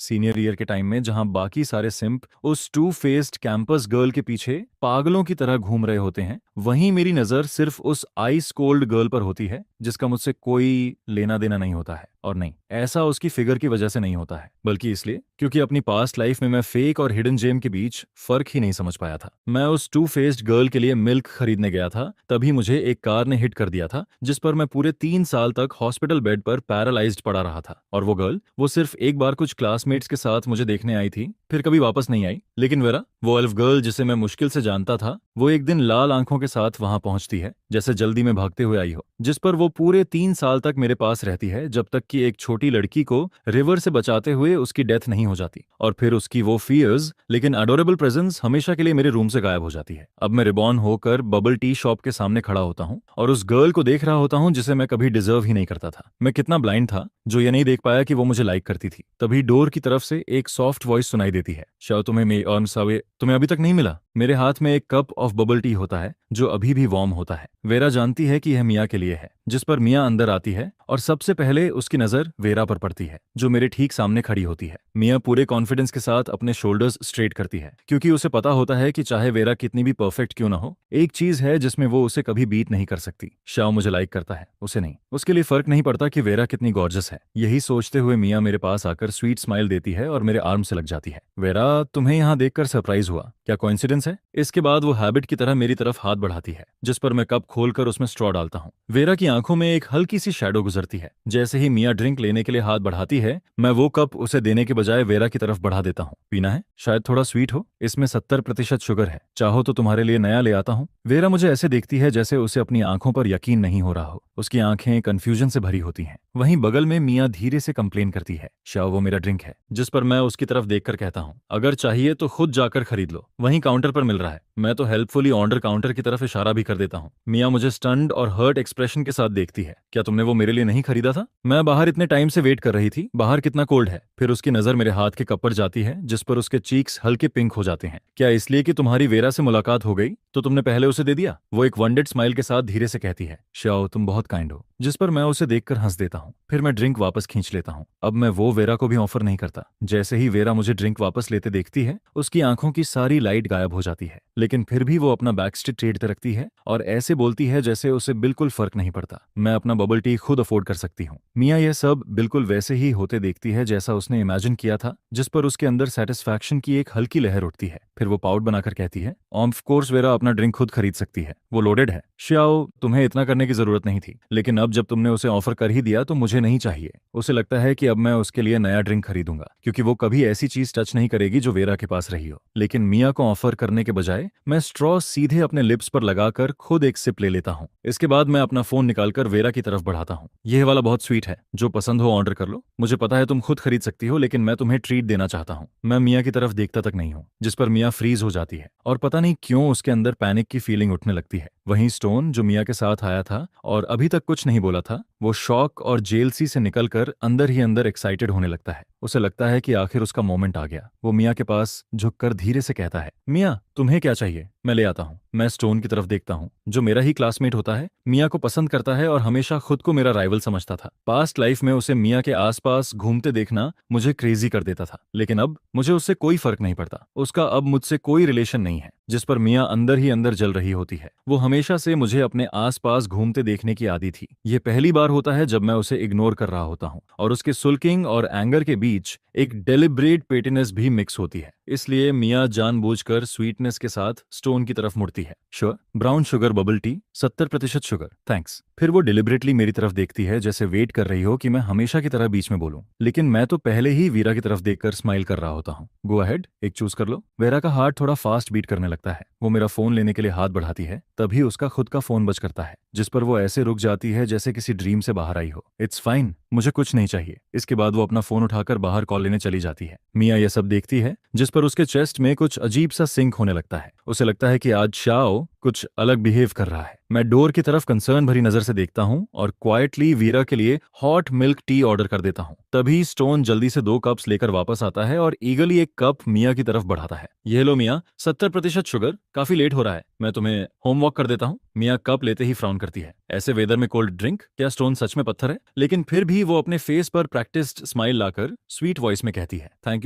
Senior year के time में, जहां बाकी सारे सिंप उस टू फेस्ड कैंपस गर्ल के पीछे पागलों की तरह घूम रहे होते हैं, वहीं मेरी नजर सिर्फ उस आइस कोल्ड गर्ल पर होती है जिसका मुझसे कोई लेना देना नहीं होता है। और नहीं, ऐसा उसकी फिगर की वजह से नहीं होता है, बल्कि इसलिए क्योंकि अपनी पास्ट लाइफ में मैं फेक और हिडन जेम के बीच फर्क ही नहीं समझ पाया था। मैं उस टू फेस्ड गर्ल के लिए मिल्क खरीदने गया था, तभी मुझे एक कार ने हिट कर दिया था जिस पर मैं पूरे 3 साल तक हॉस्पिटल बेड पर पैरालाइज्ड पड़ा रहा था। और वो गर्ल, वो सिर्फ एक बार कुछ क्लासमेट्स के साथ मुझे देखने आई थी, फिर कभी वापस नहीं आई। लेकिन वेरा, वो एल्फ गर्ल जिसे मैं मुश्किल से जानता था, वो एक दिन लाल आंखों के साथ वहां पहुंचती है, जैसे जल्दी में भागते हुए आई हो, जिस पर वो पूरे 3 साल तक मेरे पास रहती है, जब तक कि एक छोटी लड़की को रिवर से बचाते हुए उसकी डेथ नहीं हो जाती। और फिर उसकी वो फियर्स लेकिन अडोरेबल प्रेजेंस हमेशा के लिए मेरे रूम से गायब हो जाती है। अब मैं रिबॉर्न होकर बबल टी शॉप के सामने खड़ा होता हूँ और उस गर्ल को देख रहा होता हूँ जिसे मैं कभी डिजर्व ही नहीं करता था। मैं कितना ब्लाइंड था जो ये नहीं देख पाया कि वो मुझे लाइक करती थी। तभी डोर की तरफ से एक सॉफ्ट वॉइस सुनाई देती है, शायद तुम्हें अभी तक नहीं मिला। मेरे हाथ में एक कप ऑफ बबल टी होता है जो अभी भी वार्म होता है। वेरा जानती है कि यह मिया के लिए है, जिस पर मिया अंदर आती है और सबसे पहले उसकी नजर वेरा पर पड़ती है जो मेरे ठीक सामने खड़ी होती है। मिया पूरे कॉन्फिडेंस के साथ अपने शोल्डर्स स्ट्रेट करती है, क्योंकि उसे पता होता है कि चाहे वेरा कितनी भी परफेक्ट क्यों ना हो, एक चीज है जिसमें वो उसे कभी बीट नहीं कर सकती। शाओ मुझे लाइक करता है, उसे नहीं। उसके लिए फर्क नहीं पड़ता कि वेरा कितनी गॉर्जस है। यही सोचते हुए मिया मेरे पास आकर स्वीट स्माइल देती है और मेरे आर्म से लग जाती है। वेरा, तुम्हें यहाँ देखकर सरप्राइज हुआ, क्या कोइंसिडेंस है? इसके बाद वो हैबिट की तरह मेरी तरफ हाथ बढ़ाती है, जिस पर मैं कप खोलकर उसमें स्ट्रॉ डालता हूँ। वेरा की आंखों में एक हल्की सी शैडो गुजरती है। जैसे ही मिया ड्रिंक लेने के लिए हाथ बढ़ाती है, मैं वो कप उसे देने के बजाय वेरा की तरफ बढ़ा देता हूँ। पीना है? शायद थोड़ा स्वीट हो, इसमें 70% शुगर है, चाहो तो तुम्हारे लिए नया ले आता हूँ। वेरा मुझे ऐसे देखती है जैसे उसे अपनी आंखों पर यकीन नहीं हो रहा हो। उसकी आंखें कंफ्यूजन से भरी होती हैं। वहीं बगल में मिया धीरे से कंप्लेन करती है, शाओ वो मेरा ड्रिंक है, जिस पर मैं उसकी तरफ देखकर कहता हूँ, अगर चाहिए तो खुद जाकर खरीद लो, वहीं काउंटर पर मिल रहा है। मैं तो हेल्पफुली ऑर्डर काउंटर की तरफ इशारा भी कर देता हूँ। मिया मुझे स्टन्ड और हर्ट एक्सप्रेशन के साथ देखती है, क्या तुमने वो मेरे लिए नहीं खरीदा था? मैं बाहर इतने टाइम से वेट कर रही थी, बाहर कितना कोल्ड है। फिर उसकी नजर मेरे हाथ के कप पर जाती है, जिस पर उसके चीक्स हल्के पिंक हो जाते हैं। क्या इसलिए कि तुम्हारी वेरा से मुलाकात हो गई तो तुमने पहले उसे दे दिया? वो एक वनडेड स्माइल के साथ धीरे से कहती है, शाओ तुम बहुत काइंड हो, जिस पर मैं उसे देखकर हंस देता हूँ। फिर मैं ड्रिंक वापस खींच लेता हूँ। अब मैं वो वेरा को भी ऑफर नहीं करता। जैसे ही वेरा मुझे ड्रिंक वापस लेते देखती है, उसकी आंखों की सारी लाइट गायब हो जाती है, लेकिन फिर भी वो अपना बैक स्ट्रेट रखती है और ऐसे बोलती है जैसे उसे बिल्कुल फर्क नहीं पड़ता। मैं अपना बबल टी खुद अफोर्ड कर सकती हूँ। मिया यह सब बिल्कुल वैसे ही होते देखती है जैसा उसने इमेजिन किया था, जिस पर उसके अंदर सेटिस्फैक्शन की एक हल्की लहर उठती है। फिर वो पाउट बनाकर कहती है, ऑफ कोर्स वेरा अपना ड्रिंक खुद खरीद सकती है, वो लोडेड है। श्याओ, तुम्हें इतना करने की जरूरत नहीं थी, लेकिन अब जब तुमने उसे ऑफर कर ही दिया तो मुझे नहीं चाहिए। उसे लगता है कि अब मैं उसके लिए नया ड्रिंक खरीदूंगा, क्योंकि वो कभी ऐसी चीज टच नहीं करेगी जो वेरा के पास रही हो। लेकिन मिया को ऑफर करने के बजाय मैं स्ट्रॉ सीधे अपने लिप्स पर लगाकर खुद एक सिप ले लेता हूँ। इसके बाद मैं अपना फोन निकालकर वेरा की तरफ बढ़ाता हूँ। यह वाला बहुत स्वीट है, जो पसंद हो ऑर्डर कर लो। मुझे पता है तुम खुद खरीद सकती हो, लेकिन मैं तुम्हें ट्रीट देना चाहता हूँ। मैं मिया की तरफ देखता तक नहीं हूँ, जिस पर मिया फ्रीज हो जाती है और पता नहीं क्यों उसके अंदर पैनिक की फीलिंग उठने लगती है। वहीं स्टोन, जो मिया के साथ आया था और अभी तक कुछ नहीं बोला था, वो शॉक और जेलसी से निकलकर अंदर ही अंदर एक्साइटेड होने लगता है। उसे लगता है कि आखिर उसका मोमेंट आ गया। वो मिया के पास झुककर धीरे से कहता है, मिया तुम्हें क्या चाहिए, मैं ले आता हूँ। मैं स्टोन की तरफ देखता हूँ, जो मेरा ही क्लासमेट होता है, मिया को पसंद करता है और हमेशा खुद को मेरा राइवल समझता था। पास्ट लाइफ में उसे मिया के आसपास घूमते देखना मुझे क्रेजी कर देता था, लेकिन अब मुझे उससे कोई फर्क नहीं पड़ता। उसका अब मुझसे कोई रिलेशन नहीं है, जिस पर मिया अंदर ही अंदर जल रही होती है। वो हमेशा से मुझे अपने आसपास घूमते देखने की आदी थी। ये पहली बार होता है जब मैं उसे इग्नोर कर रहा होता हूँ और उसके सुल्किंग और एंगर के बीच एक डेलिब्रेट पेटिनेस भी मिक्स होती है। इसलिए मिया जानबूझकर स्वीटनेस के साथ स्टोन की तरफ मुड़ती है। Sure, brown sugar bubble tea, 70% sugar, thanks. फिर वो डिलिबरेटली मेरी तरफ देखती है, जैसे वेट कर रही हो कि मैं हमेशा की तरह बीच में बोलूं। लेकिन मैं तो पहले ही वीरा की तरफ देखकर स्माइल कर रहा होता हूँ। गो अहेड, एक चूज कर लो। वेरा का हार्ट थोड़ा फास्ट बीट करने लगता है। वो मेरा फोन लेने के लिए हाथ बढ़ाती है, तभी उसका खुद का फोन बज करता है, जिस पर वो ऐसे रुक जाती है जैसे किसी ड्रीम से बाहर आई हो। इट्स फाइन, मुझे कुछ नहीं चाहिए। इसके बाद वो अपना फोन उठाकर बाहर कॉल लेने चली जाती है। मिया ये सब देखती है, जिस पर उसके चेस्ट में कुछ अजीब सा सिंक होने लगता है। उसे लगता है कि आज शाओ कुछ अलग बिहेव कर रहा है। मैं डोर की तरफ कंसर्न भरी नजर से देखता हूँ और क्वाइटली वीरा के लिए हॉट मिल्क टी ऑर्डर कर देता हूँ। तभी स्टोन जल्दी से 2 कप्स लेकर वापस आता है और ईगली एक कप मिया की तरफ बढ़ाता है। ये लो मिया, 70% शुगर, काफी लेट हो रहा है, मैं तुम्हें होम वॉक कर देता हूँ। मिया कप लेते ही फ्राउन करती है। ऐसे वेदर में कोल्ड ड्रिंक? क्या स्टोन सच में पत्थर है? लेकिन फिर भी वो अपने फेस पर प्रैक्टिस्ड स्माइल लाकर स्वीट वॉइस में कहती है, थैंक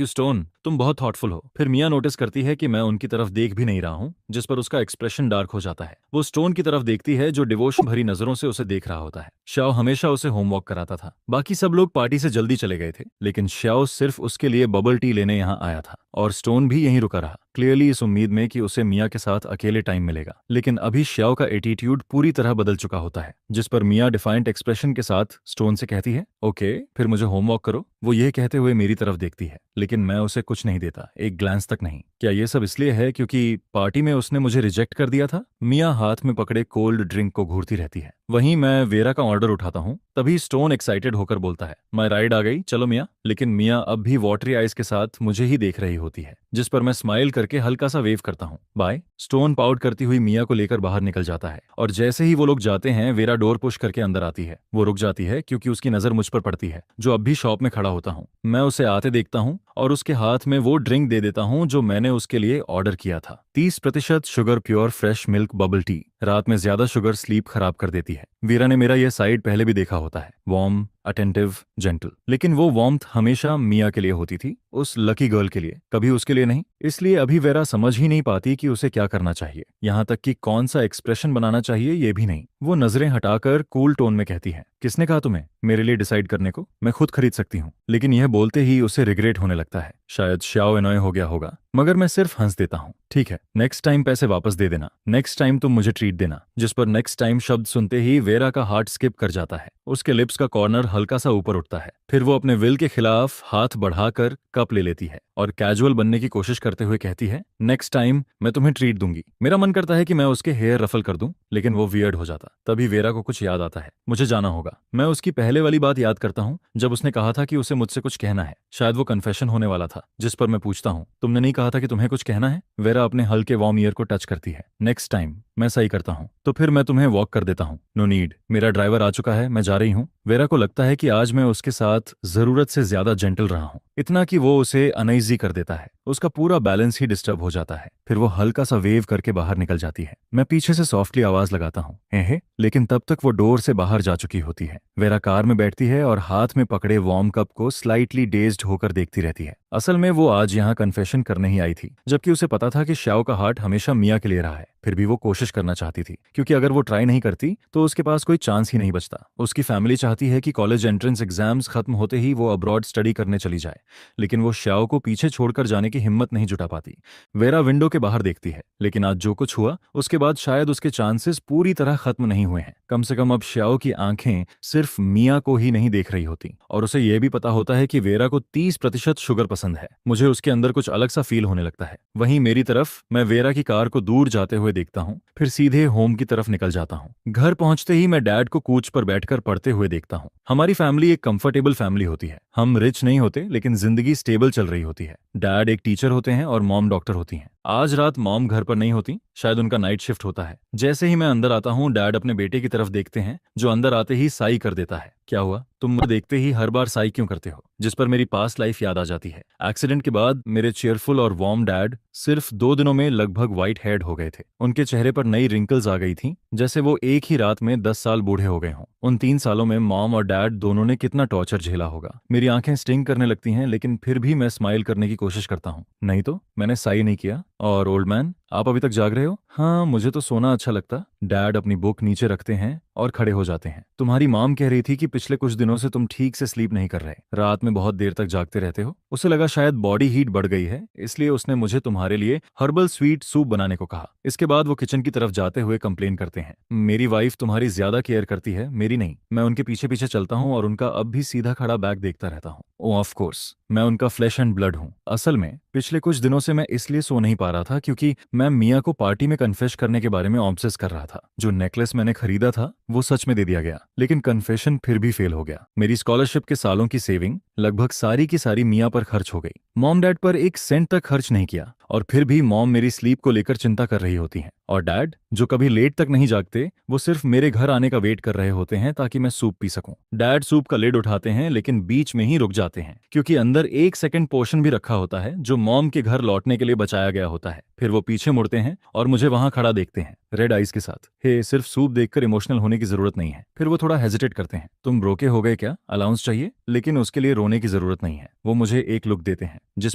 यू स्टोन, तुम बहुत थॉटफुल हो। फिर मिया नोटिस करती है कि मैं उनकी तरफ देख भी नहीं रहा हूँ, जिस पर उसका एक्सप्रेशन डार्क हो जाता है। वो स्टोन की तरफ देखती है जो डिवोशन भरी नजरों से उसे देख रहा होता है। श्याओ हमेशा उसे होमवर्क कराता था। बाकी सब लोग पार्टी से जल्दी चले गए थे, लेकिन श्याओ सिर्फ उसके लिए बबल टी लेने यहाँ आया था और स्टोन भी यहीं रुका रहा, क्लियरली इस उम्मीद में कि उसे मिया के साथ अकेले टाइम मिलेगा। लेकिन अभी श्याओ का एटीट्यूड पूरी तरह बदल चुका होता है, जिस पर मिया डिफाइंट एक्सप्रेशन के साथ स्टोन से कहती है, ओके फिर मुझे होमवर्क करो। वो ये कहते हुए मेरी तरफ देखती है, लेकिन मैं उसे कुछ नहीं देता, एक ग्लांस तक नहीं। क्या ये सब इसलिए है क्योंकि पार्टी में उसने मुझे रिजेक्ट कर दिया था? मिया हाथ में पकड़े कोल्ड ड्रिंक को घूरती रहती है। वहीं मैं वेरा का ऑर्डर उठाता हूँ, तभी स्टोन एक्साइटेड होकर बोलता है, माय राइड आ गई, चलो मिया। लेकिन मिया अब भी वाटरी आइज के साथ मुझे ही देख रही होती है, जिस पर मैं स्माइल करके हल्का सा वेव करता हूँ, बाय। स्टोन पाउट करती हुई मिया को लेकर बाहर निकल जाता है और जैसे ही वो लोग जाते हैं वेरा डोर पुश करके अंदर आती है। वो रुक जाती है क्योंकि उसकी नजर मुझ पर पड़ती है, जो अब भी शॉप में खड़ा होता हूँ। मैं उसे आते देखता हूँ और उसके हाथ में वो ड्रिंक दे देता हूँ जो मैंने उसके लिए ऑर्डर किया था, 30% sugar pure fresh milk bubble tea. रात में ज्यादा शुगर स्लीप खराब कर देती है। वीरा ने मेरा यह साइड पहले भी देखा होता है, वार्म, अटेंटिव, जेंटल। लेकिन वो वार्मथ हमेशा मिया के लिए होती थी, उस लकी गर्ल के लिए, कभी उसके लिए नहीं। इसलिए अभी वेरा समझ ही नहीं पाती कि उसे क्या करना चाहिए, यहाँ तक कि कौन सा एक्सप्रेशन बनाना चाहिए ये भी नहीं। वो नजरें हटाकर कूल टोन में कहती है, किसने कहा तुम्हें मेरे लिए डिसाइड करने को? मैं खुद खरीद सकती हूँ। लेकिन यह बोलते ही उसे रिग्रेट होने लगता है, शायद श्याओ एनॉय हो गया होगा। मगर मैं सिर्फ हंस देता हूँ, ठीक है, नेक्स्ट टाइम पैसे वापस दे देना, नेक्स्ट टाइम तुम मुझे ट्रीट देना। जिस पर नेक्स्ट टाइम शब्द सुनते ही वेरा का हार्ट स्किप कर जाता है। उसके लिप्स का कॉर्नर हल्का सा ऊपर उठता है। फिर वो अपने विल के खिलाफ हाथ बढ़ाकर कप ले लेती है और कैजुअल बनने की कोशिश करते हुए कहती है, नेक्स्ट टाइम मैं तुम्हें ट्रीट दूंगी। मेरा मन करता है कि मैं उसके हेयर रफल कर दूं, लेकिन वो वियर्ड हो जाता। तभी वेरा को कुछ याद आता है, मुझे जाना होगा। मैं उसकी पहले वाली बात याद करता हूँ जब उसने कहा था कि उसे मुझसे कुछ कहना है। शायद वो कन्फेशन होने वाला था, जिस पर मैं पूछता हूँ, तुमने नहीं कहा था कि तुम्हें कुछ कहना है? वेरा अपने हल्के वार्म ईयर को टच करती है, नेक्स्ट टाइम मैं सही करता हूँ तो फिर मैं तुम्हें वॉक कर देता हूँ। नो नीड, मेरा ड्राइवर आ चुका है, मैं जा रही हूँ। वेरा को लगता है कि आज मैं उसके साथ जरूरत से ज्यादा जेंटल रहा हूँ, इतना कि वो उसे अनईजी कर देता है। उसका पूरा बैलेंस ही डिस्टर्ब हो जाता है। फिर वो हल्का सा वेव करके बाहर निकल जाती है। मैं पीछे से सॉफ्टली आवाज लगाता हूँ, हे, लेकिन तब तक वो डोर से बाहर जा चुकी होती है। वेरा कार में बैठती है और हाथ में पकड़े वार्म कप को स्लाइटली डेज्ड होकर देखती रहती है। असल में वो आज यहाँ कन्फेशन करने ही आई थी, जबकि उसे पता था कि श्याओ का हार्ट हमेशा मिया के लिए रहा है। फिर भी वो कोशिश करना चाहती थी, क्योंकि अगर वो ट्राई नहीं करती तो उसके पास कोई चांस ही नहीं बचता। उसकी फैमिली चाहती है कि कॉलेज एंट्रेंस एग्जाम्स खत्म होते ही वो अब्रॉड स्टडी करने चली जाए, लेकिन वो श्याओ को पीछे छोड़कर जाने की हिम्मत नहीं जुटा पाती। वेरा विंडो के बाहर देखती है, लेकिन आज जो कुछ हुआ उसके बाद शायद उसके चांसेस पूरी तरह खत्म नहीं हुए हैं। कम से कम अब श्याओ की आंखें सिर्फ मिया को ही नहीं देख रही होती, और उसे यह भी पता होता है कि वेरा को 30% शुगर पसंद है। मुझे उसके अंदर कुछ अलग सा फील होने लगता है। वहीं मेरी तरफ मैं वेरा की कार को दूर जाते हुए देखता हूँ, फिर सीधे होम की तरफ निकल जाता हूँ। घर पहुंचते ही मैं डैड को कूच पर बैठकर पढ़ते हुए देखता हूँ। हमारी फैमिली एक कंफर्टेबल फैमिली होती है। हम रिच नहीं होते, लेकिन जिंदगी स्टेबल चल रही होती है। डैड एक टीचर होते हैं और मॉम डॉक्टर होती हैं। आज रात मॉम घर पर नहीं होती, शायद उनका नाइट शिफ्ट होता है। जैसे ही मैं अंदर आता हूँ, डैड अपने बेटे की तरफ देखते हैं, जो अंदर आते ही साई कर देता है। क्या हुआ? तुम मुझे देखते ही हर बार साई क्यों करते हो? जिस पर मेरी पास्ट लाइफ याद आ जाती है। एक्सीडेंट के बाद मेरे चेयरफुल और वार्म डैड सिर्फ 2 दिनों में लगभग व्हाइट हेड हो गए थे। उनके चेहरे पर नई रिंकल्स आ गई थीं, जैसे वो एक ही रात में 10 साल बूढ़े हो गए हों। उन 3 सालों में मॉम और डैड दोनों ने कितना टॉर्चर झेला होगा। मेरी आंखें स्टिंग करने लगती हैं, लेकिन फिर भी मैं स्माइल करने की कोशिश करता हूँ। नहीं तो मैंने साई नहीं किया। और ओल्ड मैन, आप अभी तक जाग रहे हो? हाँ, मुझे तो सोना अच्छा लगता। डैड अपनी बुक नीचे रखते हैं और खड़े हो जाते हैं। तुम्हारी मॉम कह रही थी कि पिछले कुछ दिनों से तुम ठीक से स्लीप नहीं कर रहे, रात में बहुत देर तक जागते रहते हो। उसे लगा शायद बॉडी हीट बढ़ गई है, इसलिए उसने मुझे तुम्हारे लिए हर्बल स्वीट सूप बनाने को कहा। इसके बाद वो किचन की तरफ जाते हुए कंप्लेन करते हैं, मेरी वाइफ तुम्हारी ज्यादा केयर करती है, मेरी नहीं। मैं उनके पीछे पीछे चलता हूँ और उनका अब भी सीधा खड़ा बैग देखता रहता हूँ। ओ ऑफ कोर्स, मैं उनका फ्लैश एंड ब्लड हूँ। असल में पिछले कुछ दिनों से मैं इसलिए सो नहीं पा रहा था क्योंकि मैं मिया को पार्टी में कन्फेस करने के बारे में ऑब्सेस कर रहा था। जो नेकलेस मैंने खरीदा था वो सच में दे दिया गया, लेकिन कन्फेशन फिर भी फेल हो गया। मेरी स्कॉलरशिप के सालों की सेविंग लगभग सारी की सारी मियाँ पर खर्च हो गई। मॉम डैड पर एक सेंट तक खर्च नहीं किया, और फिर भी मॉम मेरी स्लीप को लेकर चिंता कर रही होती हैं। और डैड, जो कभी लेट तक नहीं जागते, वो सिर्फ मेरे घर आने का वेट कर रहे होते हैं ताकि मैं सूप पी सकूं। डैड सूप का लिड उठाते हैं लेकिन बीच में ही रुक जाते हैं, क्योंकि अंदर 1 सेकंड पोर्शन भी रखा होता है जो मॉम के घर लौटने के लिए बचाया गया होता है। फिर वो पीछे मुड़ते हैं और मुझे वहां खड़ा देखते हैं, रेड आइज के साथ। हे, सिर्फ सूप देखकर इमोशनल होने की जरूरत नहीं है। फिर वो थोड़ा हेजिटेट करते हैं। तुम ब्रोके हो गए क्या? अलाउंस चाहिए? लेकिन उसके लिए रोने की जरूरत नहीं है। वो मुझे एक लुक देते हैं जिस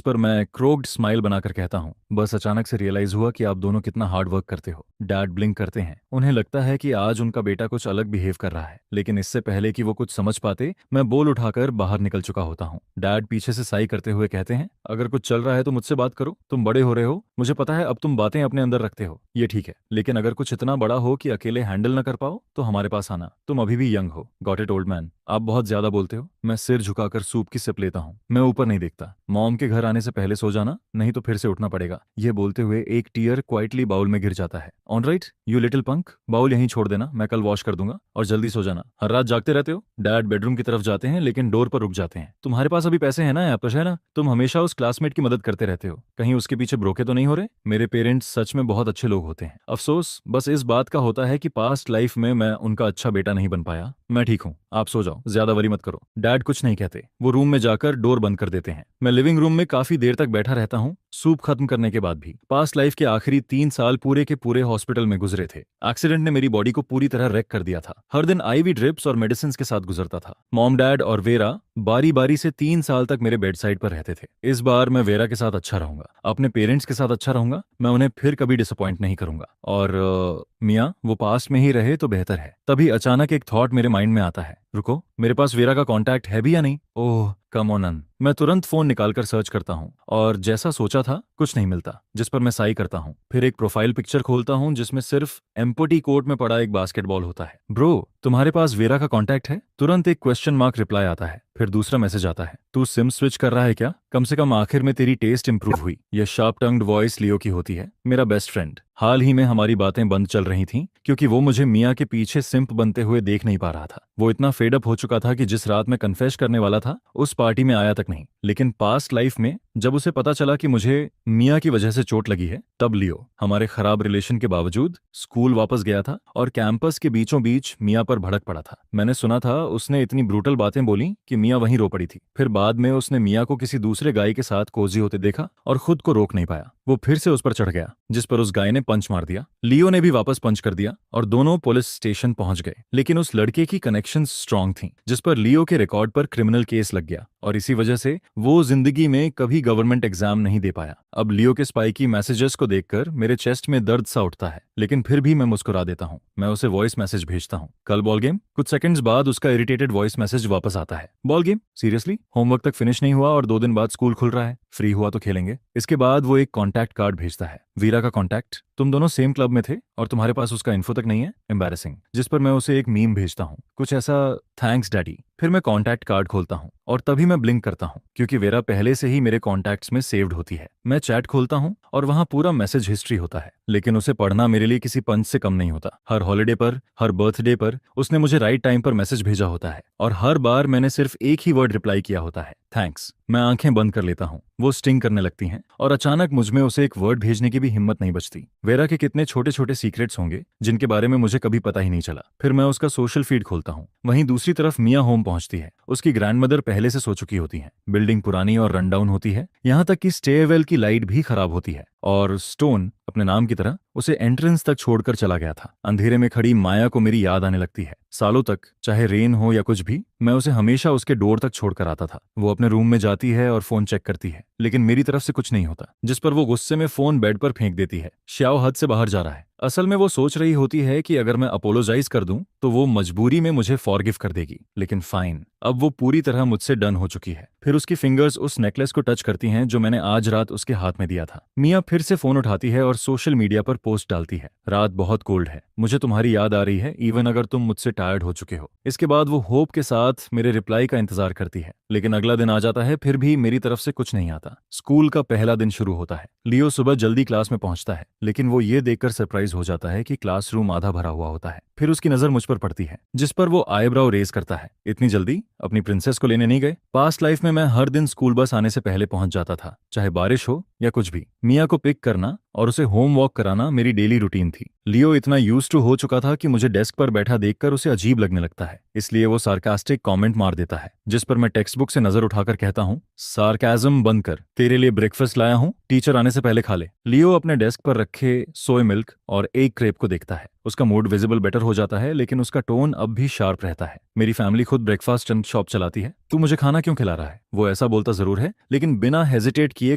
पर मैं क्रोक्ड स्माइल बनाकर कहता हूँ, बस अचानक से रियलाइज हुआ कि आप दोनों कितना हार्ड वर्क करते हो। डैड ब्लिंक करते हैं। उन्हें लगता है कि आज उनका बेटा कुछ अलग बिहेव कर रहा है, लेकिन इससे पहले कि वो कुछ समझ पाते, मैं बोल उठाकर बाहर निकल चुका होता हूँ। डैड पीछे से साई करते हुए कहते हैं, अगर कुछ चल रहा है तो मुझसे बात करो। तुम बड़े हो रहे हो, मुझे पता है अब तुम बातें अपने अंदर रखते हो, ये ठीक है, लेकिन अगर कुछ इतना बड़ा हो कि अकेले हैंडल न कर पाओ तो हमारे पास आना। तुम अभी भी यंग हो। Got it old man. आप बहुत ज्यादा बोलते हो। मैं सिर झुकाकर सूप की सिप लेता हूँ। मैं ऊपर नहीं देखता। मॉम के घर आने से पहले सो जाना, नहीं तो फिर से उठना पड़ेगा। ये बोलते हुए एक टीयर क्वाइटली बाउल में गिर जाता है। On right you little punk, bowl यहीं छोड़ देना, मैं कल वॉश कर दूंगा, और जल्दी सो जाना। हर रात जागते रहते हो। डैड बेडरूम की तरफ जाते हैं लेकिन डोर पर रुक जाते हैं। तुम्हारे पास अभी पैसे हैं ना यापश, है ना? तुम हमेशा उस क्लासमेट की मदद करते रहते हो, कहीं उसके पीछे ब्रोके तो नहीं हो रहे? मेरे पेरेंट्स सच में बहुत अच्छे लोग होते हैं। अफसोस बस इस बात का होता है कि पास्ट लाइफ में मैं उनका अच्छा बेटा नहीं बन पाया। मैं ठीक हूँ, आप सो जाओ, ज्यादा वरी मत करो। डैड कुछ नहीं कहते। वो रूम में जाकर डोर बंद कर देते हैं। मैं लिविंग रूम में काफी देर तक बैठा रहता हूँ, सूप खत्म करने के बाद भी। पास्ट लाइफ के आखिरी 3 साल पूरे के पूरे हॉस्पिटल में गुजरे थे। एक्सीडेंट ने मेरी बॉडी को पूरी तरह रेक कर दिया था। हर दिन आईवी ड्रिप्स और मेडिसिन के साथ गुजरता था। मॉम डैड और वेरा बारी बारी से 3 साल तक मेरे बेड साइड पर रहते थे। इस बार मैं वेरा के साथ अच्छा रहूंगा, अपने पेरेंट्स के साथ अच्छा रहूंगा। मैं उन्हें फिर कभी डिसअपॉइंट नहीं करूंगा। और मियाँ, वो पास्ट में ही रहे तो बेहतर है। तभी अचानक एक थॉट मेरे माइंड में आता है, रुको, मेरे पास वेरा का कांटेक्ट है भी या नहीं? ओह कम ऑन अन। मैं तुरंत फोन निकालकर सर्च करता हूँ, और जैसा सोचा था कुछ नहीं मिलता, जिस पर मैं साई करता हूँ। फिर एक प्रोफाइल पिक्चर खोलता हूँ जिसमें सिर्फ एम्प्टी कोर्ट में पड़ा एक बास्केटबॉल होता है। ब्रो, तुम्हारे पास वेरा का कांटेक्ट है? तुरंत एक क्वेश्चन मार्क रिप्लाई आता है। फिर दूसरा मैसेज आता है, तू सिम स्विच कर रहा है क्या? कम से कम आखिर में तेरी टेस्ट इंप्रूव हुई। यह शार्प टंग्ड वॉइस लियो की होती है, मेरा बेस्ट फ्रेंड। हाल ही में हमारी बातें बंद चल रही थीं क्योंकि वो मुझे मियाँ के पीछे सिंप बनते हुए देख नहीं पा रहा था। वो इतना फेडअप हो चुका था कि जिस रात मैं कन्फेस करने वाला था उस पार्टी में आया तक नहीं। लेकिन पास्ट लाइफ में जब उसे पता चला कि मुझे मियाँ की वजह से चोट लगी है, तब लियो हमारे खराब रिलेशन के बावजूद स्कूल वापस गया था और कैंपस के बीचों बीच मियाँ पर भड़क पड़ा था। मैंने सुना था उसने इतनी ब्रूटल बातें बोली कि मियाँ वहीं रो पड़ी थी। फिर बाद में उसने मियाँ को किसी दूसरे गाय के साथ कोजी होते देखा और खुद को रोक नहीं पाया। वो फिर से उस पर चढ़ गया, जिस पर उस गाय ने पंच मार दिया। लियो ने भी वापस पंच कर दिया और दोनों पुलिस स्टेशन पहुंच गए। लेकिन उस लड़के की कनेक्शन स्ट्रांग थी, जिस पर लियो के रिकॉर्ड पर क्रिमिनल केस लग गया, और इसी वजह से वो जिंदगी में कभी गवर्नमेंट एग्जाम नहीं दे पाया। अब लियो के स्पाइकी मैसेजेस को देखकर मेरे चेस्ट में दर्द सा उठता है, लेकिन फिर भी मैं मुस्कुरा देता हूँ। मैं उसे वॉइस मैसेज भेजता हूँ, कल बॉल गेम। कुछ सेकंड्स बाद उसका इरिटेटेड वॉइस मैसेज वापस आता है, बॉल गेम? सीरियसली? होमवर्क तक फिनिश नहीं हुआ और 2 दिन बाद स्कूल खुल रहा है, फ्री हुआ तो खेलेंगे। इसके बाद वो एक कॉन्टैक्ट कार्ड भेजता है, वीरा का कॉन्टैक्ट। तुम दोनों सेम क्लब में थे और तुम्हारे पास उसका इन्फो तक नहीं है, एम्बैरेसिंग। जिस पर मैं उसे एक मीम भेजता हूँ, कुछ ऐसा, थैंक्स डैडी। फिर मैं कॉन्टैक्ट कार्ड खोलता हूँ और तभी मैं ब्लिंक करता हूँ क्योंकि वेरा पहले से ही मेरे कॉन्टैक्ट्स में सेव्ड होती है। मैं चैट खोलता हूँ और वहाँ पूरा मैसेज हिस्ट्री होता है, लेकिन उसे पढ़ना मेरे लिए किसी पंच से कम नहीं होता। हर हॉलिडे पर, हर बर्थडे पर उसने मुझे राइट टाइम पर मैसेज भेजा होता है और हर बार मैंने सिर्फ एक ही वर्ड रिप्लाई किया होता है, थैंक्स। मैं आंखें बंद कर लेता हूँ, वो स्टिंग करने लगती हैं और अचानक मुझमें उसे एक वर्ड भेजने की भी हिम्मत नहीं बचती। वेरा के कितने छोटे छोटे सीक्रेट्स होंगे जिनके बारे में मुझे कभी पता ही नहीं चला। फिर मैं उसका सोशल फीड खोलता हूँ। वहीं दूसरी तरफ मियाँ होम पहुंचती है। उसकी ग्रैंडमदर पहले से सो चुकी होती है। बिल्डिंग पुरानी और रन डाउन होती है, यहाँ तक कि स्टेयरवेल की लाइट भी खराब होती है, और स्टोन अपने नाम की तरह उसे एंट्रेंस तक छोड़कर चला गया था। अंधेरे में खड़ी माया को मेरी याद आने लगती है। सालों तक, चाहे रेन हो या कुछ भी, मैं उसे हमेशा उसके डोर तक छोड़कर आता था। वो अपने रूम में जाती है और फोन चेक करती है, लेकिन मेरी तरफ से कुछ नहीं होता, जिस पर वो गुस्से में फोन बेड पर फेंक देती है। श्याओ हद से बाहर जा रहा है। असल में वो सोच रही होती है कि अगर मैं अपोलोजाइज कर दूं तो वो मजबूरी में मुझे फॉरगिव कर देगी, लेकिन फाइन, अब वो पूरी तरह मुझसे डन हो चुकी है। फिर उसकी फिंगर्स उस नेकलेस को टच करती हैं जो मैंने आज रात उसके हाथ में दिया था। मियाँ फिर से फोन उठाती है और सोशल मीडिया पर पोस्ट डालती है, रात बहुत कोल्ड है, मुझे तुम्हारी याद आ रही है, इवन अगर तुम मुझसे टायर्ड हो चुके हो। इसके बाद वो होप के साथ मेरे रिप्लाई का इंतजार करती है, लेकिन अगला दिन आ जाता है, फिर भी मेरी तरफ से कुछ नहीं आता। स्कूल का पहला दिन शुरू होता है। लियो सुबह जल्दी क्लास में पहुंचता है, लेकिन वो ये देखकर सरप्राइज हो जाता है कि क्लासरूम आधा भरा हुआ होता है। फिर उसकी नजर मुझ पर पड़ती है, जिस पर वो आईब्राउ रेज करता है। इतनी जल्दी अपनी प्रिंसेस को लेने नहीं गए? पास्ट लाइफ में मैं हर दिन स्कूल बस आने से पहले पहुंच जाता था, चाहे बारिश हो या कुछ भी। मिया को पिक करना और उसे होम वॉक कराना मेरी डेली रूटीन थी। लियो इतना यूज्ड टू हो चुका था कि मुझे डेस्क पर बैठा देखकर उसे अजीब लगने लगता है, इसलिए वो सार्कास्टिक कमेंट मार देता है, जिस पर मैं टेक्स्ट बुक से नजर उठाकर कहता हूँ, सार्काज्म बंद कर, तेरे लिए ब्रेकफास्ट लाया हूँ, टीचर आने से पहले खा ले। लियो अपने डेस्क पर रखे सोय मिल्क और एग क्रेप को देखता है। उसका मूड विजिबल बेटर हो जाता है, लेकिन उसका टोन अब भी शार्प रहता है। मेरी फैमिली खुद ब्रेकफास्ट एंड शॉप चलाती है, तू मुझे खाना क्यों खिला रहा है? वो ऐसा बोलता जरूर है, लेकिन बिना हेजिटेट किए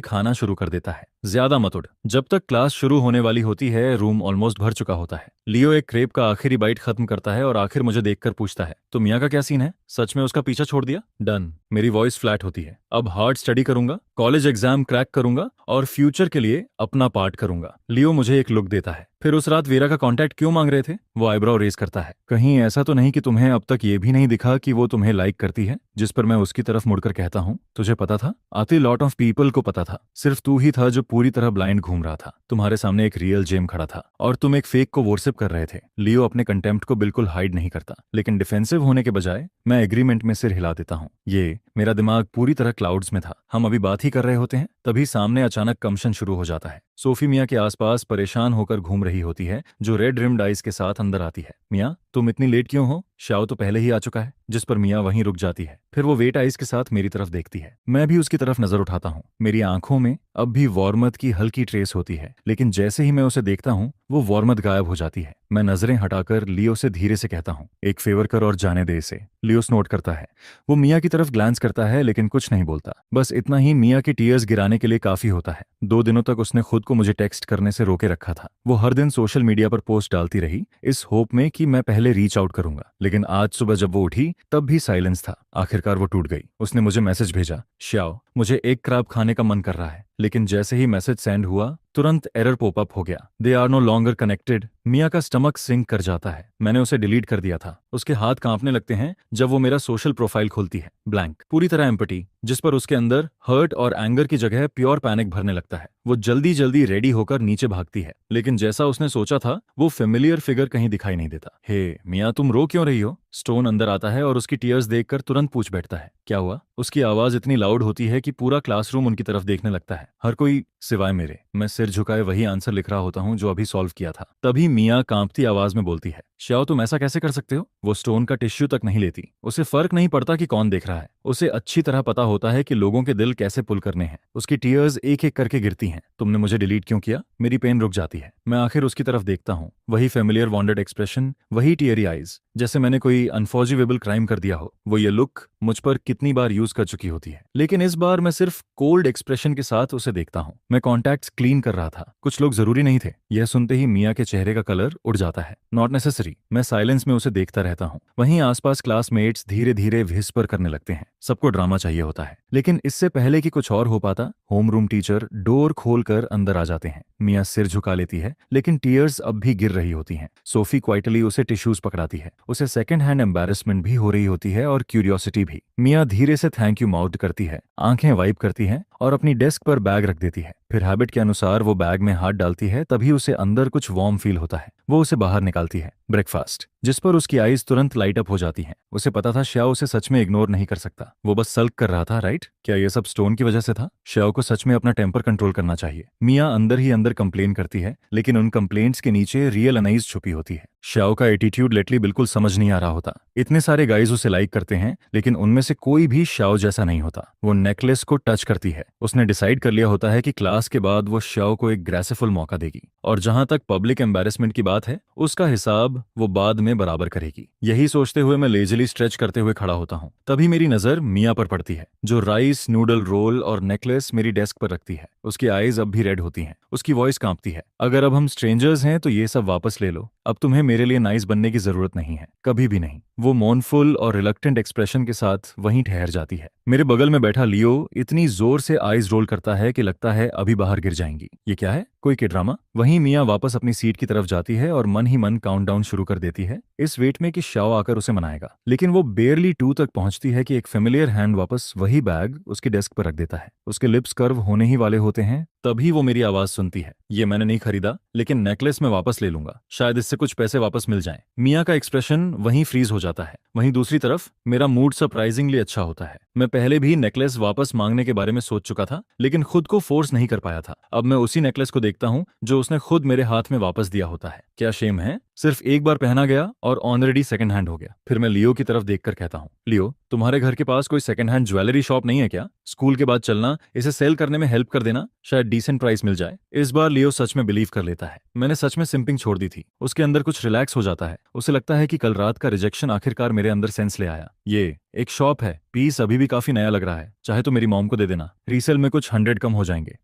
खाना शुरू कर देता है। ज्यादा मत उड़। जब तक क्लास शुरू होने वाली होती है, रूम ऑलमोस्ट भर चुका होता है। लियो एक क्रेप का आखिरी बाइट खत्म करता है और आखिर मुझे देखकर पूछता है, तो मिया का क्या सीन है? सच में उसका पीछा छोड़ दिया? डन। मेरी वॉइस फ्लैट होती है। अब हार्ड स्टडी करूंगा, कॉलेज एग्जाम क्रैक करूंगा और फ्यूचर के लिए अपना पार्ट करूंगा। लियो मुझे एक लुक देता है। फिर उस रात वीरा का कांटेक्ट क्यों मांग रहे थे? वो आईब्रो रेज करता है। कहीं ऐसा तो नहीं कि तुम्हें अब तक ये भी नहीं दिखा कि वो तुम्हें लाइक करती है? जिस पर मैं उसकी तरफ मुड़कर कहता हूँ, तुझे पता था? आती लॉट ऑफ पीपल को पता था, सिर्फ तू ही था जो पूरी तरह ब्लाइंड घूम रहा था। तुम्हारे सामने एक रियल जेम खड़ा था और तुम एक फेक को वर्शिप कर रहे थे। लियो अपने कंटेम्प्ट को बिल्कुल हाइड नहीं करता, लेकिन डिफेंसिव होने के बजाय मैं एग्रीमेंट में सिर हिला देता हूँ। ये मेरा दिमाग पूरी तरह क्लाउड्स में था। हम अभी बात ही कर रहे होते हैं, तभी सामने अचानक कंशन शुरू हो जाता है। सोफी मिया के आसपास परेशान होकर घूम रही होती है, जो रेड रिम्ड आइज के साथ अंदर आती है। मिया, तुम इतनी लेट क्यों हो? शाओ तो पहले ही आ चुका है। जिस पर मिया वहीं रुक जाती है। फिर वो वेट आइज के साथ मेरी तरफ देखती है। मैं भी उसकी तरफ नजर उठाता हूँ। मेरी आंखों में अब भी वॉर्मथ की हल्की ट्रेस होती है, लेकिन जैसे ही मैं उसे देखता हूँ, वो वॉर्मथ गायब हो जाती है। मैं नजरें हटाकर लियो से धीरे से कहता हूँ, एक फेवर कर और जाने दे इसे। लियोस नोट करता है। वो मिया की तरफ ग्लांस करता है, लेकिन कुछ नहीं बोलता। बस इतना ही मिया की टीयर्स गिराने के लिए काफी होता है। 2 दिनों तक उसने खुद को मुझे टेक्स्ट करने से रोके रखा था। वो हर दिन सोशल मीडिया पर पोस्ट डालती रही, इस होप में कि मैं पहले रीच आउट करूंगा। लेकिन आज सुबह जब वो उठी, तब भी साइलेंस था। आखिरकार वो टूट गई। उसने मुझे मैसेज भेजा, श्याओ, मुझे एक क्रैब खाने का मन कर रहा है। लेकिन जैसे ही मैसेज सेंड हुआ, तुरंत एरर पॉपअप हो गया, they are no longer connected. Mia का स्टमक सिंक कर जाता है। मैंने उसे डिलीट कर दिया था। उसके हाथ कांपने लगते हैं जब वो मेरा सोशल प्रोफाइल खोलती है। ब्लैंक, पूरी तरह एम्पटी, जिस पर उसके अंदर हर्ट और एंगर की जगह प्योर पैनिक भरने लगता है। वो जल्दी जल्दी रेडी होकर नीचे भागती है, लेकिन जैसा उसने सोचा था, वो फेमिलियर फिगर कहीं दिखाई नहीं देता। हे मिया, तुम रो क्यों रही हो? स्टोन अंदर आता है और उसकी टीयर्स देखकर तुरंत पूछ बैठता है, क्या हुआ? उसकी आवाज इतनी लाउड होती है कि पूरा क्लासरूम उनकी तरफ देखने लगता है, हर कोई सिवाय मेरे। मैं सिर झुकाए वही आंसर लिख रहा होता हूँ जो अभी सॉल्व किया था। तभी मिया कांपती आवाज में बोलती है, श्याओ, तुम ऐसा कैसे कर सकते हो? वो स्टोन का टिश्यू तक नहीं लेती। उसे फर्क नहीं पड़ता कि कौन देख रहा है। उसे अच्छी तरह पता होता है कि लोगों के दिल कैसे पुल करने हैं। उसकी टीयर्स एक एक करके गिरती हैं। तुमने मुझे डिलीट क्यों किया? मेरी पेन रुक जाती है। मैं आखिर उसकी तरफ देखता हूँ। वही फेमिलियर वॉन्डेड एक्सप्रेशन, वही टीयरी आईज, जैसे मैंने कोई अनफॉर्जिवेबल क्राइम कर दिया हो। वो ये लुक मुझ पर कितनी बार यूज कर चुकी होती है, लेकिन इस बार मैं सिर्फ कोल्ड एक्सप्रेशन के साथ उसे देखता हूँ। मैं कॉन्टैक्ट्स क्लीन कर रहा था। कुछ लोग जरूरी नहीं थे। यह सुनते ही मिया के चेहरे का कलर उड़ जाता है। Not necessary. मैं साइलेंस में उसे देखता रहता हूँ। वहीं आसपास क्लासमेट्स धीरे धीरे व्हिस्पर करने लगते हैं। सबको ड्रामा चाहिए होता है, लेकिन इससे पहले कि कुछ और हो पाता, होमरूम टीचर डोर खोलकर अंदर आ जाते हैं। मिया सिर झुका लेती है, लेकिन टीयर्स अब भी गिर रही होती हैं। सोफी क्वाइटली उसे टिश्यूज पकड़ाती है। उसे सेकंड हैंड एम्बैरेसमेंट भी हो रही होती है और क्यूरियोसिटी भी। मिया धीरे से थैंक यू माउथ करती है, आंखें वाइप करती है और अपनी डेस्क पर बैग रख देती है। फिर हैबिट के अनुसार वो बैग में हाथ डालती है। तभी उसे अंदर कुछ वार्म फील होता है। वो उसे बाहर निकालती है। ब्रेकफास्ट, जिस पर उसकी आईज तुरंत लाइट अप हो जाती हैं। उसे पता था श्याओ उसे सच में इग्नोर नहीं कर सकता। वो बस सल्क कर रहा था, राइट? क्या ये सब स्टोन की वजह से था? श्याओ को सच में अपना टेम्पर कंट्रोल करना चाहिए। मिया अंदर ही अंदर कंप्लेन करती है, लेकिन उन कंप्लेंट्स के नीचे रियल अनाइज छुपी होती है। श्याओ का एटीट्यूड लेटली बिल्कुल समझ नहीं आ रहा होता। इतने सारे गाइज उसे लाइक करते हैं, लेकिन उनमें से कोई भी श्याओ जैसा नहीं होता। वो नेकलेस को टच करती है। उसने डिसाइड कर लिया होता है कि क्लास के बाद वो श्याओ को एक ग्रेसिफुल मौका देगी, और जहां तक पब्लिक एम्बैरेसमेंट की बात है, उसका हिसाब वो बाद में बराबर करेगी। यही सोचते हुए मैं लेजली स्ट्रेच करते हुए खड़ा होता हूँ। तभी मेरी नजर मिया पर पड़ती है, जो राइस नूडल रोल और नेकलेस मेरी डेस्क पर रखती है। उसकी आईज अब भी रेड होती हैं। उसकी वॉइस कांपती है, अगर अब हम स्ट्रेंजर्स हैं तो ये सब वापस ले लो। अब तुम्हें मेरे लिए नाइस बनने की जरूरत नहीं है, कभी भी नहीं। वो मोर्नफुल और रिलक्टेंट एक्सप्रेशन के साथ वहीं ठहर जाती है। मेरे बगल में बैठा लियो इतनी जोर से आईज रोल करता है कि लगता है अभी बाहर गिर जाएंगी। ये क्या है? कोई के ड्रामा। वहीं मिया वापस अपनी सीट की तरफ जाती है और मन ही मन काउंटडाउन शुरू कर देती है, इस वेट में कि श्याओ आकर उसे मनाएगा। लेकिन वो बेयरली 2 तक पहुंचती है कि एक फेमिलियर हैंड वापस वही बैग उसकी डेस्क पर रख देता है। उसके लिप्स कर्व होने ही वाले होते हैं, तभी वो मेरी आवाज सुनती है। ये मैंने नहीं खरीदा, लेकिन नेकलेस मैं वापस ले लूंगा, शायद इससे कुछ पैसे वापस मिल जाएं। मिया का एक्सप्रेशन वहीं फ्रीज हो जाता है। वहीं दूसरी तरफ मेरा मूड सरप्राइजिंगली अच्छा होता है। मैं पहले भी नेकलेस वापस मांगने के बारे में सोच चुका था, लेकिन खुद को फोर्स नहीं कर पाया था। अब मैं उसी नेकलेस को देखता हूँ जो उसने खुद मेरे हाथ में वापस दिया होता है। क्या शेम है, सिर्फ एक बार पहना गया और ऑलरेडी सेकंड हैंड हो गया। फिर मैं लियो की तरफ देखकर कहता हूँ, लियो, तुम्हारे घर के पास कोई सेकंड हैंड ज्वेलरी शॉप नहीं है क्या? स्कूल के बाद चलना, इसे सेल करने में हेल्प कर देना, शायद डिसेंट प्राइस मिल जाए। इस बार लियो सच में बिलीव कर लेता है। मैंने सच में सिंपिंग छोड़ दी थी। उसके अंदर कुछ रिलैक्स हो जाता है। उसे लगता है कि कल रात का रिजेक्शन आखिरकार मेरे अंदर सेंस ले आया। ये एक शॉप है, पीस अभी भी काफी नया लग रहा है, चाहे तो मेरी मॉम को दे देना, रीसेल में कुछ 100 कम हो जाएंगे।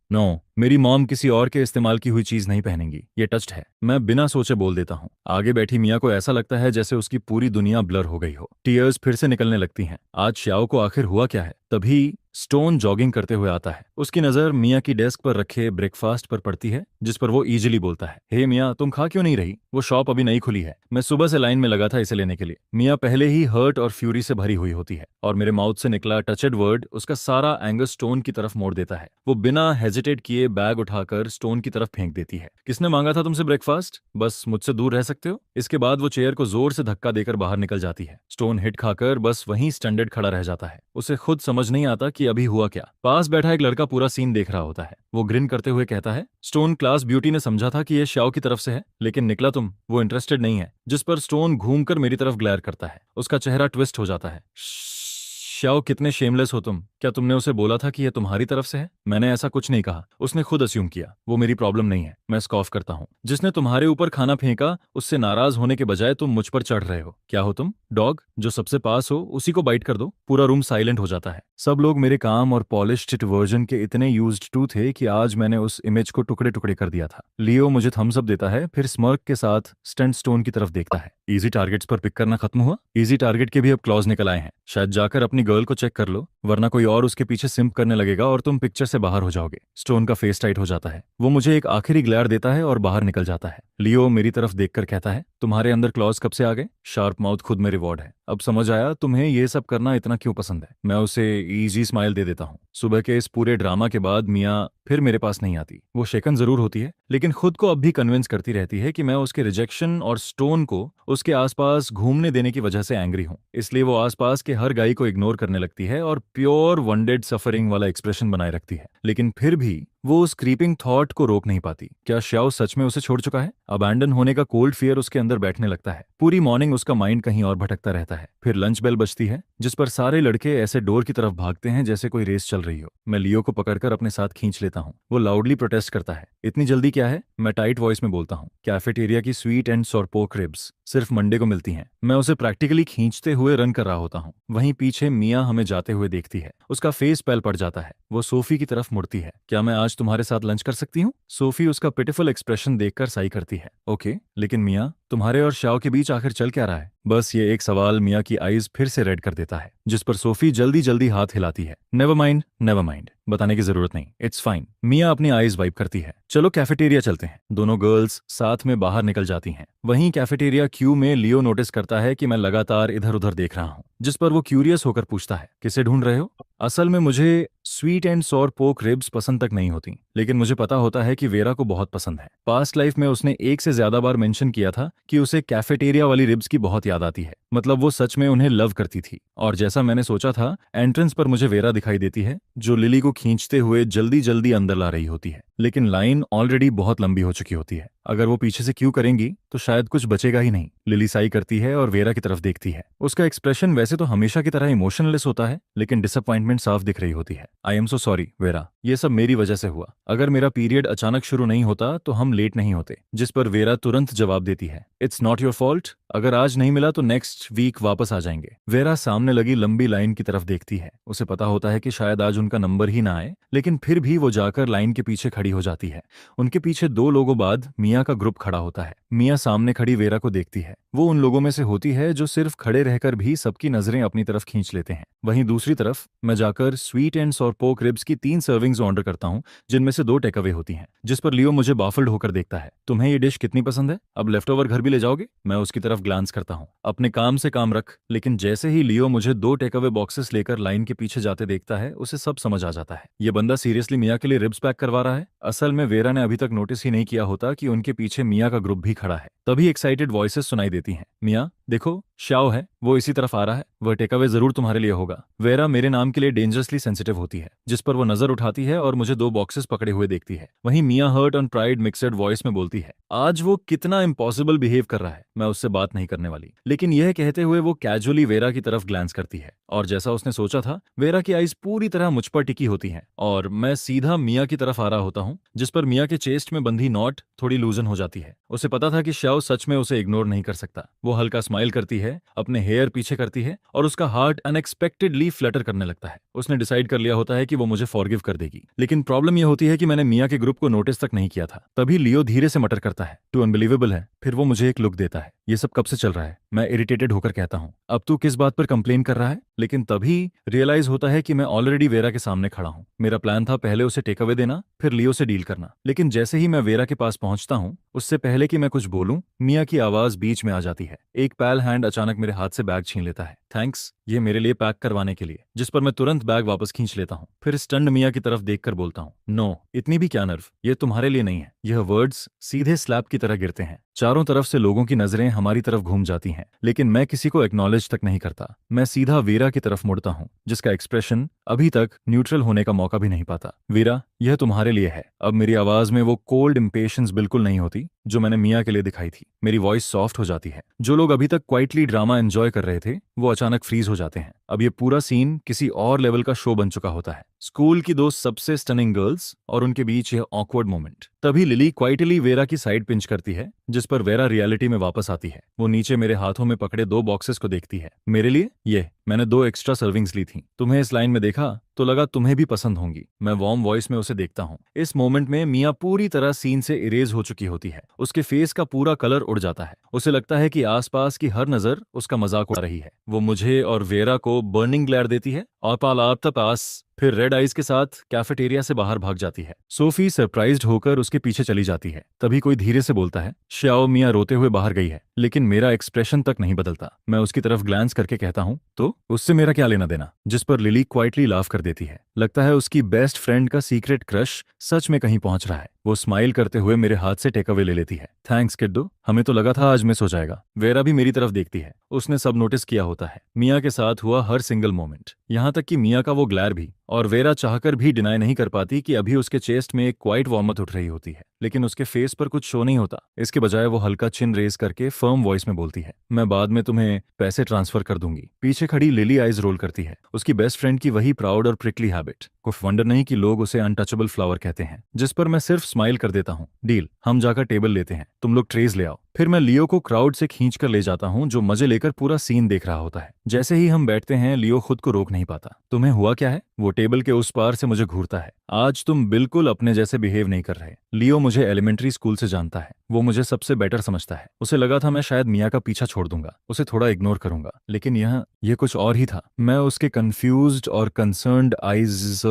नो, मेरी मॉम किसी और के इस्तेमाल की हुई चीज नहीं पहनेंगी, ये टच्ड है। मैं बिना सोचे बोल देता हूँ। आगे बैठी मिया को ऐसा लगता है जैसे उसकी पूरी दुनिया ब्लर हो गई हो। टीयर्स फिर से निकलने लगती हैं। आज श्याओ को आखिर हुआ क्या है? तभी स्टोन जॉगिंग करते हुए आता है। उसकी नजर मिया की डेस्क पर रखे ब्रेकफास्ट पर पड़ती है, जिस पर वो इजीली बोलता है, हे मिया, तुम खा क्यों नहीं रही? वो शॉप अभी नई खुली है, मैं सुबह से लाइन में लगा था इसे लेने के लिए। मिया पहले ही हर्ट और फ्यूरी से भरी हुई होती है और मेरे माउथ से निकला टचड वर्ड उसका सारा एंगर स्टोन की तरफ मोड़ देता है। वो बिना हेजिटेट किए बैग उठाकर स्टोन की तरफ फेंक देती है। किसने मांगा था तुमसे ब्रेकफास्ट? बस मुझसे दूर रह सकते हो। इसके बाद वो चेयर को जोर से धक्का देकर बाहर निकल जाती है। स्टोन हिट खाकर बस वहीं स्टैंडर्ड खड़ा रह जाता है। उसे खुद समझ नहीं आता कि अभी हुआ क्या। पास बैठा एक लड़का पूरा सीन देख रहा होता है। वो ग्रिन करते हुए कहता है, स्टोन, क्लास ब्यूटी ने समझा था कि ये श्याओ की तरफ से है, लेकिन निकला तुम, वो इंटरेस्टेड नहीं है। जिस पर स्टोन घूमकर मेरी तरफ ग्लेयर करता है। उसका चेहरा ट्विस्ट हो जाता है। श्याओ, कितने शेमलेस हो तुम। क्या तुमने उसे बोला था कि यह तुम्हारी तरफ से है? मैंने ऐसा कुछ नहीं कहा, उसने खुद अस्यूम किया। वो मेरी प्रॉब्लम नहीं है। मैं स्कॉफ करता हूँ। जिसने तुम्हारे ऊपर खाना फेंका उससे नाराज होने के बजाय तुम मुझ पर चढ़ रहे हो। क्या हो तुम? डॉग? जो सबसे पास हो उसी को बाइट कर दो। पूरा रूम साइलेंट हो जाता है। सब लोग मेरे काम और पॉलिश्ड वर्जन के इतने यूज्ड टू थे कि आज मैंने उस इमेज को टुकड़े टुकड़े कर दिया था। लियो मुझे थम्स अप देता है, फिर स्मर्क के साथ स्टंट स्टोन की तरफ देखता है। इजी टारगेट्स पर पिक करना खत्म हुआ? इजी टारगेट के भी अब क्लॉज निकल आए हैं। शायद जाकर अपनी गर्ल को चेक कर लो, वरना कोई और उसके पीछे सिंप करने लगेगा और तुम पिक्चर से बाहर हो जाओगे। स्टोन का फेस टाइट हो जाता है। वो मुझे एक आखिरी ग्लेयर देता है और बाहर निकल जाता है। लियो मेरी तरफ देखकर कहता है, तुम्हारे अंदर क्लॉज कब से आ गए? शार्प माउथ खुद में रिवॉर्ड है। अब समझ आया तुम्हें ये सब करना इतना क्यों पसंद है। मैं उसे इजी स्माइल दे देता हूँ। सुबह के इस पूरे ड्रामा के बाद मिया फिर मेरे पास नहीं आती। वो शेकन जरूर होती है, लेकिन खुद को अब भी कन्विंस करती रहती है कि मैं उसके रिजेक्शन और स्टोन को उसके आसपास घूमने देने की वजह से एंग्री हूँ। इसलिए वो आसपास के हर गाय को इग्नोर करने लगती है और प्योर वनडेड सफरिंग वाला एक्सप्रेशन बनाए रखती है। लेकिन फिर भी वो उस क्रीपिंग थॉट को रोक नहीं पाती। क्या श्याओ सच में उसे छोड़ चुका है? अबैंडन होने का कोल्ड फियर उसके अंदर बैठने लगता है। पूरी मॉर्निंग उसका माइंड कहीं और भटकता रहता है। फिर लंच बेल बजती है, जिस पर सारे लड़के ऐसे डोर की तरफ भागते हैं जैसे कोई रेस चल रही हो। मैं लियो को पकड़कर अपने साथ खींच लेता हूँ। वो लाउडली प्रोटेस्ट करता है, इतनी जल्दी क्या है? मैं टाइट वॉइस में बोलता हूँ, कैफेटेरिया की sweet and sour pork ribs सिर्फ मंडे को मिलती हैं। मैं उसे प्रैक्टिकली खींचते हुए रन कर रहा होता हूँ। वहीं पीछे मिया हमें जाते हुए देखती है। उसका फेस पैल पड़ जाता है। वो सोफी की तरफ मुड़ती है, क्या मैं आज तुम्हारे साथ लंच कर सकती हूँ? सोफी उसका पिटिफुल एक्सप्रेशन देखकर साई करती है, ओके, लेकिन मिया, तुम्हारे और श्याओ के बीच आखिर चल क्या रहा है? बस ये एक सवाल मिया की आईज फिर से रेड कर देता है, जिस पर सोफी जल्दी जल्दी हाथ हिलाती है। नेवर माइंड, बताने की जरूरत नहीं, इट्स फाइन। मिया अपनी आईज वाइप करती है। चलो कैफेटेरिया चलते हैं। दोनों गर्ल्स साथ में बाहर निकल जाती हैं। वहीं कैफेटेरिया क्यू में लियो नोटिस करता है कि मैं लगातार इधर उधर देख रहा हूँ, जिस पर वो क्यूरियस होकर पूछता है, किसे ढूंढ रहे हो? असल में मुझे sweet and sour pork ribs पसंद तक नहीं होती, लेकिन मुझे पता होता है कि वेरा को बहुत पसंद है। पास्ट लाइफ में उसने एक से ज्यादा बार मेंशन किया था कि उसे कैफेटेरिया वाली रिब्स की बहुत याद आती है। मतलब वो सच में उन्हें लव करती थी। और जैसा मैंने सोचा था, एंट्रेंस पर मुझे वेरा दिखाई देती है, जो लिली को खींचते हुए जल्दी जल्दी अंदर ला रही होती है। लेकिन लाइन ऑलरेडी बहुत लंबी हो चुकी होती है। अगर वो पीछे से क्यू करेंगी तो शायद कुछ बचेगा ही नहीं। लिली साई करती है और वेरा की तरफ देखती है। उसका एक्सप्रेशन वैसे तो हमेशा की तरह इमोशनलेस होता है, लेकिन डिसअपॉइंटमेंट साफ दिख रही होती है। I am so sorry vera, ये सब मेरी वजह से हुआ। अगर मेरा पीरियड अचानक शुरू नहीं होता तो हम लेट नहीं होते। जिस पर वेरा तुरंत जवाब देती है, इट्स नॉट योर फॉल्ट, अगर आज नहीं मिला तो नेक्स्ट वीक वापस आ जाएंगे। वेरा सामने लगी लंबी लाइन की तरफ देखती है। उसे पता होता है कि शायद आज उनका नंबर ही ना आए, लेकिन फिर भी वो जाकर लाइन के पीछे खड़ी हो जाती है। उनके पीछे 2 लोगों बाद मिया मिया का ग्रुप खड़ा होता है। मिया सामने खड़ी वेरा को देखती है। वो उन लोगों में से होती है जो सिर्फ खड़े रहकर भी सबकी नजरें अपनी तरफ खींच लेते हैं। वहीं दूसरी तरफ मैं जाकर स्वीट एंड्स और पोक रिब्स की 3 सर्विंग्स ऑर्डर करता हूँ, जिनमें से 2 टेक अवे होती हैं। जिस पर लियो मुझे बाफल्ड होकर देखता है। तुम्हें ये डिश कितनी पसंद है? अब लेफ्ट ओवर घर भी ले जाओगे? मैं उसकी तरफ ग्लांस करता हूँ। अपने काम से काम रख। लेकिन जैसे ही लियो मुझे 2 टेक अवे बॉक्सेस लेकर लाइन के पीछे जाते देखता है, उसे सब समझ आ जाता है। ये बंदा सीरियसली मिया के लिए रिब्स पैक करवा रहा है। असल में वेरा ने अभी तक नोटिस ही नहीं किया होता कि उनके पीछे मिया का ग्रुप भी खड़ा है। तभी एक्साइटेड वॉइसेस सुनाई देती हैं। मिया देखो, श्याओ है, वो इसी तरफ आ रहा है। वह टेक अवे जरूर तुम्हारे लिए होगा। वेरा मेरे नाम के लिए डेंजरसली सेंसिटिव होती है, जिस पर वो नजर उठाती है और मुझे 2 बॉक्सेस पकड़े हुए देखती है। वहीं मिया हर्ट और प्राइड मिक्सड वॉइस में बोलती है, आज वो कितना इम्पॉसिबल बिहेव कर रहा है, मैं उससे बात नहीं करने वाली। लेकिन यह कहते हुए वो कैजुअली वेरा की तरफ ग्लांस करती है और जैसा उसने सोचा था, वेरा की आईज पूरी तरह मुझ पर टिकी होती हैं और मैं सीधा मिया की तरफ आ रहा होता हूँ, जिस पर मिया के चेस्ट में बंधी नॉट थोड़ी लूजन हो जाती है। उसे पता था कि श्याओ सच में उसे इग्नोर नहीं कर सकता। वो हल्का स्माइल करती है, अपने हेयर पीछे करती है और उसका हार्ट अनएक्सपेक्टेडली फ्लटर करने लगता है। उसने डिसाइड कर लिया होता है कि वो मुझे फॉरगिव कर देगी। लेकिन प्रॉब्लम यह होती है कि मैंने मिया के ग्रुप को नोटिस तक नहीं किया था। तभी लियो धीरे से मटर करता है, तू अनबिलीवेबल है। फिर वो मुझे एक लुक देता है। ये सब कब से चल रहा है? मैं इरिटेटेड होकर कहता हूँ, अब तू किस बात पर कंप्लेन कर रहा है? लेकिन तभी रियलाइज होता है कि मैं ऑलरेडी वेरा के सामने खड़ा हूँ। मेरा प्लान था पहले उसे टेक अवे देना, फिर लियो से डील करना। लेकिन जैसे ही मैं वेरा के पास पहुंचता हूँ, उससे पहले कि मैं कुछ बोलूं, मिया की आवाज बीच में आ जाती है। एक पैल हैंड अचानक मेरे हाथ से बैग छीन लेता है। थैंक्स, ये मेरे लिए पैक करवाने के लिए। जिस पर मैं तुरंत बैग वापस खींच लेता हूँ। फिर स्टन्ड मिया की तरफ देखकर बोलता हूँ, नो, इतनी भी क्या नर्व, ये तुम्हारे लिए नहीं है। यह वर्ड्स सीधे स्लैब की तरह गिरते हैं। चारों तरफ से लोगों की नजरें हमारी तरफ घूम जाती हैं, लेकिन मैं किसी को एक्नॉलेज तक नहीं करता। मैं सीधा वीरा की तरफ मुड़ता हूँ, जिसका एक्सप्रेशन अभी तक न्यूट्रल होने का मौका भी नहीं पाता। वीरा, यह तुम्हारे लिए है। अब मेरी आवाज में वो कोल्ड इम्पेशंस बिल्कुल नहीं होती जो मैंने मिया के लिए दिखाई थी। मेरी वॉइस सॉफ्ट हो जाती है। जो लोग अभी तक क्वाइटली ड्रामा एंजॉय कर रहे थे, वो अचानक फ्रीज हो जाते हैं। अब ये पूरा सीन किसी और लेवल का शो बन चुका होता है। स्कूल की 2 सबसे स्टनिंग गर्ल्स और उनके बीच यह ऑकवर्ड मोमेंट। तभी लिली क्वाइटली वेरा की साइड पिंच करती है, जिस पर वेरा रियलिटी में वापस आती है। वो नीचे मेरे हाथों में पकड़े 2 बॉक्सेस को देखती है। मेरे लिए ये मैंने 2 एक्स्ट्रा सर्विंग्स ली थी। तुम्हें इस लाइन में देखा तो लगा तुम्हें भी पसंद होंगी। मैं वार्म वॉइस में उसे देखता हूँ। इस मोमेंट में मिया पूरी तरह सीन से इरेज हो चुकी होती है। उसके फेस का पूरा कलर उड़ जाता है। उसे लगता है कि आसपास की हर नजर उसका मजाक उड़ा रही है। वो मुझे और वेरा को बर्निंग ग्लेयर देती है और पास फिर रेड आइज के साथ कैफेटेरिया से बाहर भाग जाती है। सोफी सरप्राइज्ड होकर उसके पीछे चली जाती है। तभी कोई धीरे से बोलता है, श्याओ मिया रोते हुए बाहर गई है। लेकिन मेरा एक्सप्रेशन तक नहीं बदलता। मैं उसकी तरफ ग्लांस करके कहता हूँ, तो उससे मेरा क्या लेना देना? जिस पर लिली क्वाइटली लाफ कर देती है। लगता है उसकी बेस्ट फ्रेंड का सीक्रेट क्रश सच में कहीं पहुंच रहा है। वो स्माइल करते हुए मेरे हाथ से टेक अवे ले लेती है। थैंक्स किड्डो, हमें तो लगा था आज मिस हो जाएगा। वेरा भी मेरी तरफ देखती है। उसने सब नोटिस किया होता है, मिया के साथ हुआ हर सिंगल मोमेंट, यहाँ तक कि मिया का वो ग्लैर भी। और वेरा चाहकर भी डिनाई नहीं कर पाती कि अभी उसके चेस्ट में एक क्वाइट वार्मथ उठ रही होती है, लेकिन उसके फेस पर कुछ शो नहीं होता। इसके बजाय वो हल्का चिन रेज करके फर्म वॉइस में बोलती है, मैं बाद में तुम्हें पैसे ट्रांसफर कर दूंगी। पीछे खड़ी लिली आइज रोल करती है। उसकी बेस्ट फ्रेंड की वही प्राउड और प्रिकली हैबिट। कुछ वंडर नहीं कि लोग उसे अनटचेबल फ्लावर कहते हैं। जिस पर मैं सिर्फ स्माइल कर देता हूँ। डील, हम जाकर टेबल लेते हैं, तुम लोग ट्रेज ले आओ। फिर मैं लियो को क्राउड से खींच कर ले जाता हूँ, जो मजे लेकर पूरा सीन देख रहा होता है। जैसे ही हम बैठते हैं, लियो खुद को रोक नहीं पाता। तुम्हें हुआ क्या है? वो टेबल के उस पार से मुझे घूरता है। आज तुम बिल्कुल अपने जैसे बिहेव नहीं कर रहे। लियो मुझे एलिमेंट्री स्कूल से जानता है। वो मुझे सबसे बेटर समझता है। उसे लगा था मैं शायद मिया का पीछा छोड़ दूंगा, उसे थोड़ा इग्नोर करूंगा, लेकिन यह कुछ और ही था। मैं उसके कंफ्यूज्ड और कंसर्न्ड आईज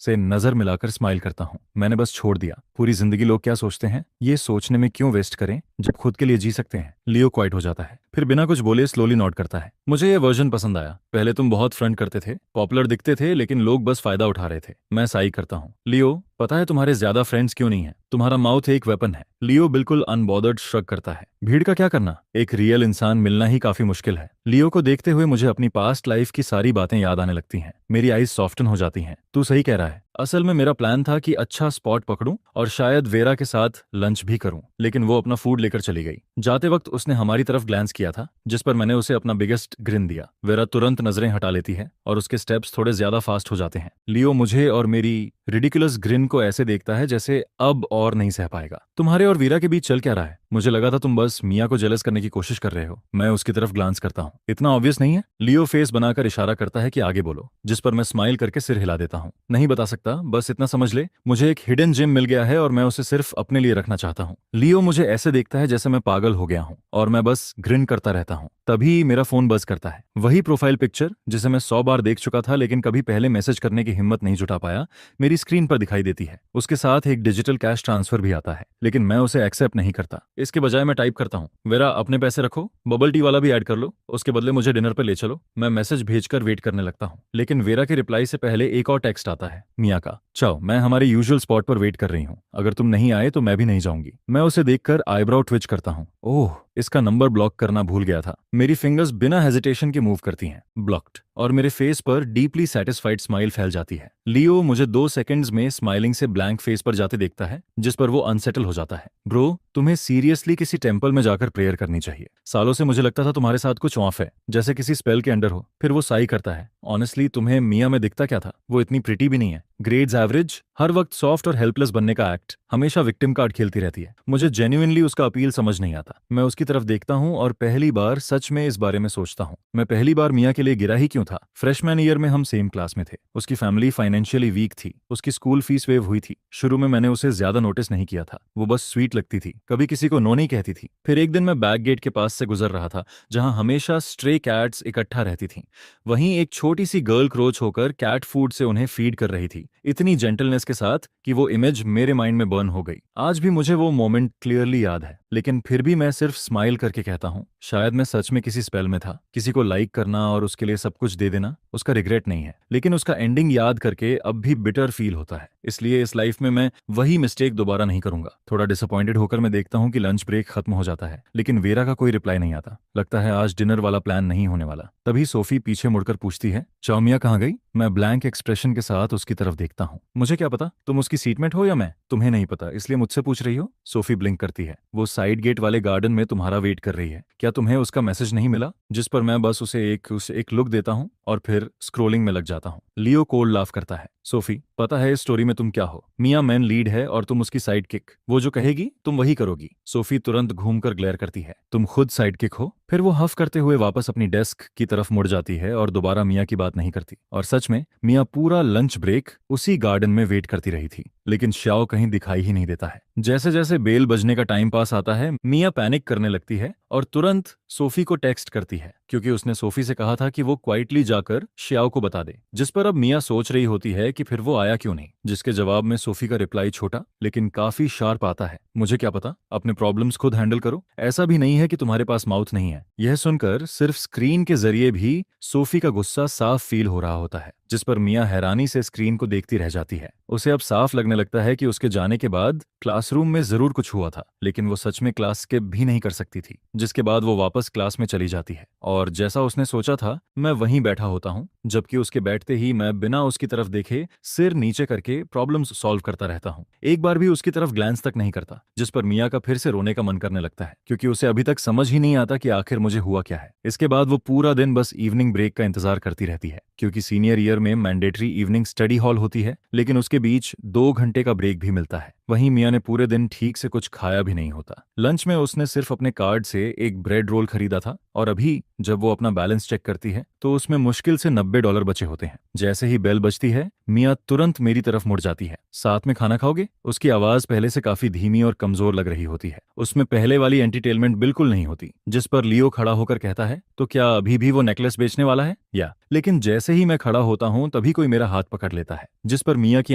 से नजर मिलाकर स्माइल करता हूँ। मैंने बस छोड़ दिया। पूरी जिंदगी लोग क्या सोचते हैं, ये सोचने में क्यों वेस्ट करें जब खुद के लिए जी सकते हैं। लियो क्वाइट हो जाता है, फिर बिना कुछ बोले स्लोली नॉट करता है। मुझे ये वर्जन पसंद आया। पहले तुम बहुत फ्रंट करते थे, पॉपुलर दिखते थे, लेकिन लोग बस फायदा उठा रहे थे। मैं साई करता हूँ। लियो, पता है तुम्हारे ज्यादा फ्रेंड्स क्यों नहीं है? तुम्हारा माउथ एक वेपन है। लियो बिल्कुल अनबॉदर्ड श्रग करता है। भीड़ का क्या करना, एक रियल इंसान मिलना ही काफी मुश्किल है। लियो को देखते हुए मुझे अपनी पास्ट लाइफ की सारी बातें याद आने लगती हैं। मेरी आईज सॉफ्टन हो जाती हैं। तू सही कह रहा है। असल में मेरा प्लान था कि अच्छा स्पॉट पकड़ूं और शायद वेरा के साथ लंच भी करूं, लेकिन वो अपना फूड लेकर चली गई। जाते वक्त उसने हमारी तरफ ग्लांस किया था, जिस पर मैंने उसे अपना बिगेस्ट ग्रिन दिया। वेरा तुरंत नजरें हटा लेती है और उसके स्टेप्स थोड़े ज्यादा फास्ट हो जाते हैं। लियो मुझे और मेरी रिडिकुलस ग्रिन को ऐसे देखता है जैसे अब और नहीं सह पाएगा। तुम्हारे और वीरा के बीच चल क्या रहा है? मुझे लगा था तुम बस मिया को जेलस करने की कोशिश कर रहे हो। मैं उसकी तरफ ग्लांस करता हूँ। इतना ऑब्वियस नहीं है? लियो फेस बनाकर इशारा करता है कि आगे बोलो, जिस पर मैं स्माइल करके सिर हिला देता हूँ। नहीं बता सकता, बस इतना समझ ले, मुझे एक हिडन जिम मिल गया है और मैं उसे सिर्फ अपने लिए रखना चाहता हूँ। लियो मुझे ऐसे देखता है जैसे मैं पागल हो गया हूँ और मैं बस ग्रिन करता रहता हूँ। तभी मेरा फोन बज करता है। वही प्रोफाइल पिक्चर जिसे मैं 100 बार देख चुका था लेकिन कभी पहले मैसेज करने की हिम्मत नहीं जुटा पाया, मेरी स्क्रीन पर दिखाई देती है। उसके साथ एक डिजिटल कैश ट्रांसफर भी आता है, लेकिन मैं उसे एक्सेप्ट नहीं करता। इसके बजाय मैं टाइप करता हूँ, वेरा अपने पैसे रखो, बबल टी वाला भी ऐड कर लो, उसके बदले मुझे डिनर पर ले चलो। मैं मैसेज भेजकर वेट करने लगता हूँ, लेकिन वेरा के रिप्लाई से पहले एक और टेक्स्ट आता है, मिया का, चाओ, मैं हमारे यूजुअल स्पॉट पर वेट कर रही हूँ, अगर तुम नहीं आए तो मैं भी नहीं जाऊंगी। मैं उसे देखकर आईब्राउ ट्विच करता हूँ। ओह, इसका नंबर ब्लॉक करना भूल गया था। मेरी फिंगर्स बिना हेजिटेशन के मूव करती हैं, ब्लॉक्ड, और मेरे फेस पर डीपली सेटिस्फाइड स्माइल फैल जाती है। लियो मुझे 2 सेकंड्स में स्माइलिंग से ब्लैंक फेस पर जाते देखता है, जिस पर वो अनसेटल हो जाता है। ब्रो, तुम्हें सीरियसली किसी टेंपल में जाकर प्रेयर करनी चाहिए। सालों से मुझे लगता था तुम्हारे साथ कुछ ऑफ है, जैसे किसी स्पेल के अंडर हो। फिर वो साई करता है। ऑनेस्टली तुम्हें मिया में दिखता क्या था? वो इतनी प्रिटी भी नहीं है, ग्रेड्स एवरेज, हर वक्त सॉफ्ट और हेल्पलेस बनने का एक्ट, हमेशा विक्टिम कार्ड खेलती रहती है। मुझे जेन्युइनली उसका अपील समझ नहीं आता। मैं उसकी तरफ देखता हूँ और पहली बार सच में इस बारे में सोचता हूँ, मैं पहली बार मिया के लिए गिरा ही क्यों था? फ्रेशमैन ईयर में हम सेम क्लास में थे। उसकी फैमिली फाइनेंशियली वीक थी, उसकी स्कूल फीस वेव हुई थी। शुरू में मैंने उसे ज्यादा नोटिस नहीं किया था, वो बस स्वीट लगती थी, कभी किसी को नो नहीं कहती थी। फिर एक दिन मैं बैक गेट के पास से गुजर रहा था, जहां हमेशा स्ट्रे कैट्स इकट्ठा रहती थीं। वहीं एक छोटी सी गर्ल क्रोच होकर कैट फूड से उन्हें फीड कर रही थी, इतनी जेंटलनेस के साथ कि वो इमेज मेरे माइंड में बर्न हो गई। आज भी मुझे वो मोमेंट क्लियरली याद है, लेकिन फिर भी मैं सिर्फ स्माइल करके कहता हूँ, शायद मैं सच में किसी स्पेल में था। किसी को लाइक करना और उसके लिए सब कुछ दे देना, उसका रिग्रेट नहीं है, लेकिन उसका एंडिंग याद करके अब भी बिटर फील होता है। इसलिए इस लाइफ में मैं वही मिस्टेक दोबारा नहीं करूंगा। थोड़ा डिसअपॉइंटेड होकर मैं देखता हूँ कि लंच ब्रेक खत्म हो जाता है, लेकिन वेरा का कोई रिप्लाई नहीं आता। लगता है आज डिनर वाला प्लान नहीं होने वाला। तभी सोफी पीछे मुड़कर पूछती है, चाओमिया कहाँ गई? मैं ब्लैंक एक्सप्रेशन के साथ उसकी तरफ देखता हूँ। मुझे क्या पता तुम उसकी सीटमेट हो या मैं? तुम्हें नहीं पता इसलिए मुझसे पूछ रही हो? सोफी ब्लिंक करती है। वो साइड गेट वाले गार्डन में तुम्हारा वेट कर रही है। क्या तुम्हें उसका मैसेज नहीं मिला? जिस पर मैं बस उसे एक लुक देता हूँ और फिर स्क्रोलिंग में लग जाता हूँ। लियो कोल्ड लाफ करता है। सोफी, पता है इस स्टोरी में तुम क्या हो? मिया मेन लीड है और तुम उसकी साइड किक। वो जो कहेगी तुम वही करोगी। सोफी तुरंत घूमकर ग्लेयर करती है, तुम खुद साइड किक हो? फिर वो हफ करते हुए वापस अपनी डेस्क की तरफ मुड़ जाती है और दोबारा मिया की बात नहीं करती। और सच में मिया पूरा लंच ब्रेक उसी गार्डन में वेट करती रही थी, लेकिन श्याओ कहीं दिखाई ही नहीं देता है। जैसे जैसे बेल बजने का टाइम पास आता है, मिया पैनिक करने लगती है और तुरंत सोफी को टेक्स्ट करती है, क्योंकि उसने सोफी से कहा था कि वो क्वाइटली जाकर श्याओ को बता दे। जिस पर अब मिया सोच रही होती है कि फिर वो आया क्यों नहीं, जिसके जवाब में सोफी का रिप्लाई छोटा लेकिन काफी शार्प आता है, मुझे क्या पता, अपने प्रॉब्लम्स खुद हैंडल करो। ऐसा भी नहीं है कि तुम्हारे पास माउथ नहीं है। यह सुनकर सिर्फ स्क्रीन के जरिए भी सोफी का गुस्सा साफ फील हो रहा होता है, जिस पर मिया हैरानी से स्क्रीन को देखती रह जाती है। उसे अब साफ लगने लगता है कि उसके जाने के बाद क्लासरूम में जरूर कुछ हुआ था, लेकिन वो सच में क्लास स्किप भी नहीं कर सकती थी। जिसके बाद वो वापस क्लास में चली जाती है और जैसा उसने सोचा था मैं वहीं बैठा होता हूँ, जबकि उसके बैठते ही मैं बिना उसकी तरफ देखे सिर नीचे करके प्रॉब्लम्स सॉल्व करता रहता हूँ। एक बार भी उसकी तरफ ग्लैंस तक नहीं करता, जिस पर मिया का फिर से रोने का मन करने लगता है, क्योंकि उसे अभी तक समझ ही नहीं आता कि आखिर मुझे हुआ क्या है। इसके बाद वो पूरा दिन बस इवनिंग ब्रेक का इंतजार करती रहती है, क्योंकि सीनियर ईयर में मैंडेटरी इवनिंग स्टडी हॉल होती है, लेकिन उसके बीच 2 घंटे का ब्रेक भी मिलता है। वहीं मिया ने पूरे दिन ठीक से कुछ खाया भी नहीं होता। लंच में उसने सिर्फ अपने कार्ड से एक ब्रेड रोल खरीदा था और अभी जब वो अपना बैलेंस चेक करती है तो उसमें मुश्किल से $90 बचे होते हैं। जैसे ही बेल बजती है, मिया तुरंत मेरी तरफ मुड़ जाती है। साथ में खाना खाओगे? उसकी आवाज पहले से काफी धीमी और कमजोर लग रही होती है। उसमें पहले वाली एंटरटेनमेंट बिल्कुल नहीं होती। जिस पर लियो खड़ा होकर कहता है, तो क्या अभी भी वो नेकलेस बेचने वाला है? या लेकिन जैसे ही मैं खड़ा होता हूं तभी कोई मेरा हाथ पकड़ लेता है, जिस पर मिया की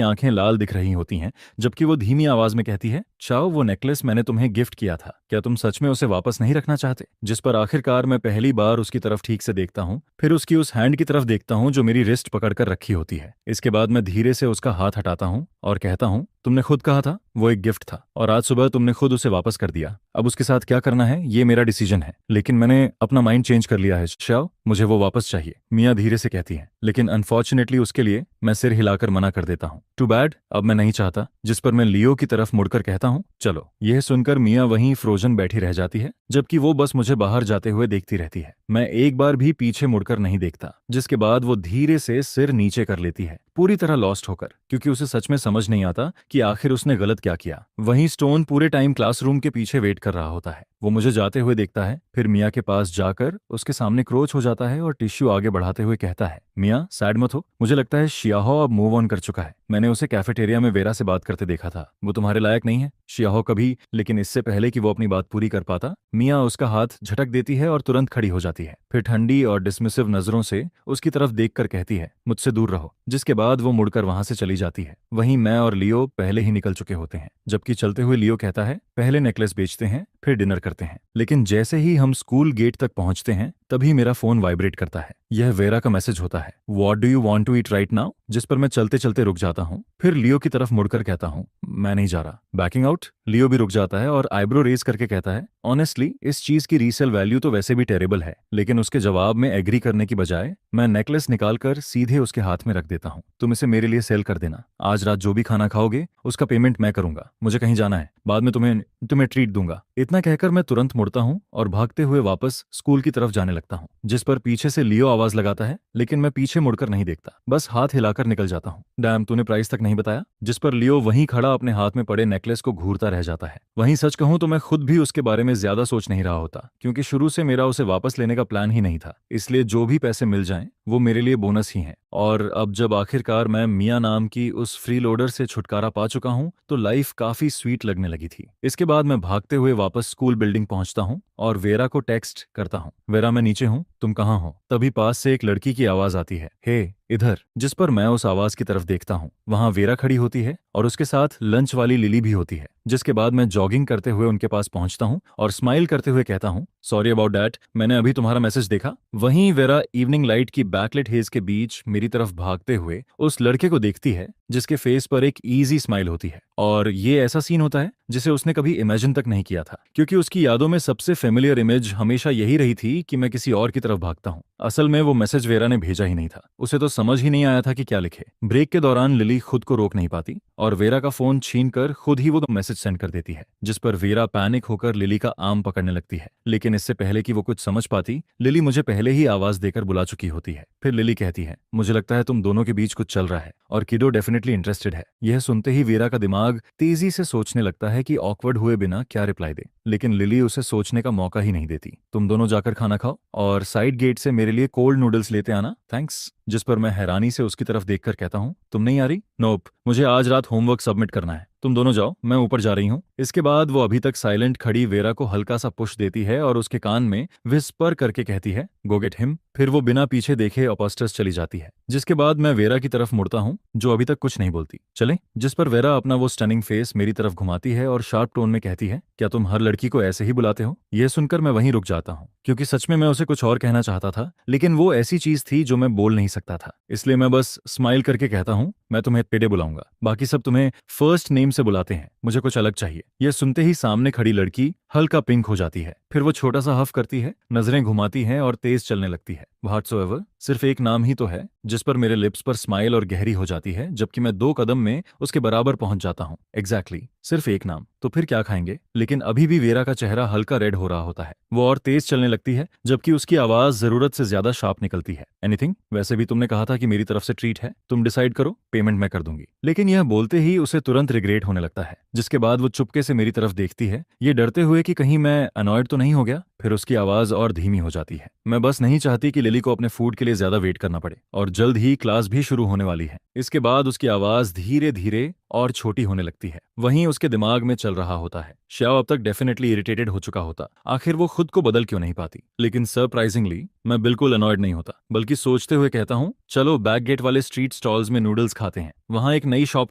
आंखें लाल दिख रही होती हैं, जबकि वो धीमी आवाज में कहती है, चाओ, वो नेकलेस मैंने तुम्हें गिफ्ट किया था, क्या तुम सच में उसे वापस नहीं रखना चाहते? जिस पर आखिरकार मैं पहली बार उसकी तरफ ठीक से देखता हूँ, फिर उसकी उस हैंड की तरफ देखता हूँ जो मेरी रिस्ट पकड़कर रखी होती है। इसके बाद मैं धीरे से उसका हाथ हटाता हूँ और कहता हूँ, तुमने खुद कहा था वो एक गिफ्ट था और आज सुबह तुमने खुद उसे वापस कर दिया। अब उसके साथ क्या करना है ये मेरा डिसीजन है, लेकिन मैंने अपना माइंड चेंज कर लिया है। श्याओ, मुझे वो वापस चाहिए, मिया धीरे से कहती है, लेकिन अनफॉर्चुनेटली उसके लिए मैं सिर हिलाकर मना कर देता हूँ। टू बैड, अब मैं नहीं चाहता। जिस पर मैं लियो की तरफ मुड़कर कहता हूँ, चलो। यह सुनकर मिया वहीं फ्रोजन बैठी रह जाती है, जबकि वो बस मुझे बाहर जाते हुए देखती रहती है। मैं एक बार भी पीछे मुड़कर नहीं देखता, जिसके बाद वो धीरे से सिर नीचे कर लेती है, पूरी तरह लॉस्ट होकर, क्योंकि उसे सच में समझ नहीं आता कि आखिर उसने गलत क्या किया। वहीं स्टोन पूरे टाइम क्लासरूम के पीछे वेट कर रहा होता है। वो मुझे जाते हुए देखता है, फिर मिया के पास जाकर उसके सामने क्रोच हो जाता है और टिश्यू आगे बढ़ाते हुए कहता है, मिया सैड मत हो, मुझे लगता है शियाहो अब मूव ऑन कर चुका है। मैंने उसे कैफेटेरिया में वेरा से बात करते देखा था। वो तुम्हारे लायक नहीं है शियाहो कभी। लेकिन इससे पहले कि वो अपनी बात पूरी कर पाता, मिया उसका हाथ झटक देती है और तुरंत खड़ी हो जाती है। फिर ठंडी और डिसमिसिव नजरों से उसकी तरफ देखकर कहती है, मुझसे दूर रहो। जिसके बाद वो मुड़कर वहां से चली जाती है। वहीं मैं और लियो पहले ही निकल चुके होते हैं। जबकि चलते हुए लियो कहता है, पहले नेकलेस बेचते हैं फिर डिनर करते हैं। लेकिन जैसे ही हम स्कूल गेट तक पहुंचते हैं, तभी मेरा फोन वाइब्रेट करता है। यह वेरा का मैसेज होता है, what do you want to eat right now. जिस पर मैं चलते चलते रुक जाता हूँ। फिर लियो की तरफ मुड़कर कहता हूँ, मैं नहीं जा रहा, बैकिंग आउट। लियो भी रुक जाता है और आईब्रो रेज करके कहता है, ऑनेस्टली इस चीज की रीसेल वैल्यू तो वैसे भी टेरेबल है। लेकिन उसके जवाब में एग्री करने की बजाय मैं नेकलेस निकालकर सीधे उसके हाथ में रख देता हूँ। तुम इसे मेरे लिए सेल कर देना। आज रात जो भी खाना खाओगे उसका पेमेंट मैं करूंगा। मुझे कहीं जाना है, बाद में तुम्हें ट्रीट दूंगा। इतना कहकर मैं तुरंत मुड़ता हूँ और भागते हुए वापस स्कूल की तरफ जाने लगता हूँ। जिस पर पीछे से लियो आवाज लगाता है, लेकिन मैं पीछे मुड़कर नहीं देखता, बस हाथ हिलाकर निकल जाता हूँ। डैम, तूने प्राइस तक नहीं बताया। जिस पर लियो वहीं खड़ा अपने हाथ में पड़े नेकलेस को घूरता रह जाता है। वहीं सच कहूं तो मैं खुद भी उसके बारे में ज्यादा सोच नहीं रहा होता, क्योंकि शुरू से मेरा उसे वापस लेने का प्लान ही नहीं था। इसलिए जो भी पैसे मिल जाएं वो मेरे लिए बोनस ही हैं। और अब जब आखिरकार मैं मिया नाम की उस फ्री लोडर से छुटकारा पा चुका हूं, तो लाइफ काफी स्वीट लगने लगी थी। इसके बाद मैं भागते हुए वापस स्कूल बिल्डिंग पहुंचता हूं और वेरा को टेक्स्ट करता हूं, वेरा मैं नीचे हूं, तुम कहाँ हो। तभी पास से एक लड़की की आवाज आती है, हे इधर। जिस पर मैं उस आवाज की तरफ देखता हूँ। वहां वेरा खड़ी होती है और उसके साथ लंच वाली लिली भी होती है। जिसके बाद मैं जॉगिंग करते हुए उनके पास पहुंचता हूँ और स्माइल करते हुए कहता हूँ, सॉरी अबाउट डैट, मैंने अभी तुम्हारा मैसेज देखा। वहीं वेरा इवनिंग लाइट की बैकलेट हेज के बीच मेरी तरफ भागते हुए उस लड़के को देखती है, जिसके फेस पर एक ईजी स्माइल होती है। और ये ऐसा सीन होता है जिसे उसने कभी इमेजिन तक नहीं किया था, क्योंकि उसकी यादों में सबसे फेमिलियर इमेज हमेशा यही रही थी कि मैं किसी और की तरफ भागता हूँ। असल में वो मैसेज वेरा ने भेजा ही नहीं था। उसे तो समझ ही नहीं आया था कि क्या लिखे। ब्रेक के दौरान लिली खुद को रोक नहीं पाती और वेरा का फोन छीनकर खुद ही वो मैसेज सेंड कर देती है। जिस पर वेरा पैनिक होकर लिली का आर्म पकड़ने लगती है। लेकिन इससे पहले कि वो कुछ समझ पाती, लिली मुझे पहले ही आवाज देकर बुला चुकी होती है। फिर लिली कहती है, मुझे लगता है तुम दोनों के बीच कुछ चल रहा है और किडो डेफिनेटली इंटरेस्टेड है। यह सुनते ही वेरा का दिमाग तेजी से सोचने लगता है कि ऑकवर्ड हुए बिना क्या रिप्लाई दे। लेकिन लिली उसे सोचने का मौका ही नहीं देती। तुम दोनों जाकर खाना खाओ और साइड गेट से मेरे लिए कोल्ड नूडल्स लेते आना, थैंक्स। जिस पर मैं हैरानी से उसकी तरफ देखकर कहता हूँ, तुम नहीं आ रही। नोप, मुझे आज रात होमवर्क सबमिट करना है, तुम दोनों जाओ, मैं ऊपर जा रही हूँ। इसके बाद वो अभी तक साइलेंट खड़ी वेरा को हल्का सा पुश देती है और उसके कान में विस्पर करके कहती है, गो गेट हिम। फिर वो बिना पीछे देखे अपॉस्टर्स चली जाती है। जिसके बाद मैं वेरा की तरफ मुड़ता हूँ, जो अभी तक कुछ नहीं बोलती। चले। जिस पर वेरा अपना वो स्टनिंग फेस मेरी तरफ घुमाती है और शार्प टोन में कहती है, क्या तुम हर लड़की को ऐसे ही बुलाते हो। यह सुनकर मैं वहीं रुक जाता हूँ, क्योंकि सच में मैं उसे कुछ और कहना चाहता था, लेकिन वो ऐसी चीज थी जो मैं बोल नहीं सकता था। इसलिए मैं बस स्माइल करके कहता हूँ, मैं तुम्हें पेडे बुलाऊंगा, बाकी सब तुम्हें फर्स्ट नेम से बुलाते हैं, मुझे कुछ अलग चाहिए। यह सुनते ही सामने खड़ी लड़की हल्का पिंक हो जाती है। फिर वो छोटा सा हफ करती है, नजरें घुमाती है और तेज चलने लगती है। व्हाट्सोएवर, सिर्फ एक नाम ही तो है। जिस पर मेरे लिप्स पर स्माइल और गहरी हो जाती है, जबकि मैं 2 कदम में उसके बराबर पहुंच जाता हूँ। एग्जैक्टली, सिर्फ एक नाम, तो फिर क्या खाएंगे। लेकिन अभी भी वेरा का चेहरा हल्का रेड हो रहा होता है। वो और तेज चलने लगती है, जबकि उसकी आवाज जरूरत से ज्यादा शार्प निकलती है। एनीथिंग, वैसे भी तुमने कहा था कि मेरी तरफ से ट्रीट है, तुम डिसाइड करो, पेमेंट मैं कर दूंगी। लेकिन यह बोलते ही उसे तुरंत रिग्रेट होने लगता है। जिसके बाद वो चुपके से मेरी तरफ देखती है, ये डरते हुए कि कहीं मैं अनॉयड तो नहीं हो गया। फिर उसकी आवाज और धीमी हो जाती है। मैं बस नहीं चाहती कि लिली को अपने फूड के लिए ज्यादा वेट करना पड़े, और जल्द ही क्लास भी शुरू होने वाली है। इसके बाद उसकी आवाज धीरे धीरे और छोटी होने लगती है। वहीं उसके दिमाग में चल रहा होता है, श्याव अब तक डेफिनेटली इरिटेटेड हो चुका होता, आखिर वो खुद को बदल क्यों नहीं पाती। लेकिन सरप्राइजिंगली मैं बिल्कुल अनॉयड नहीं होता, बल्कि सोचते हुए कहता हूँ, चलो बैक गेट वाले स्ट्रीट स्टॉल्स में नूडल्स खाते हैं। वहां एक नई शॉप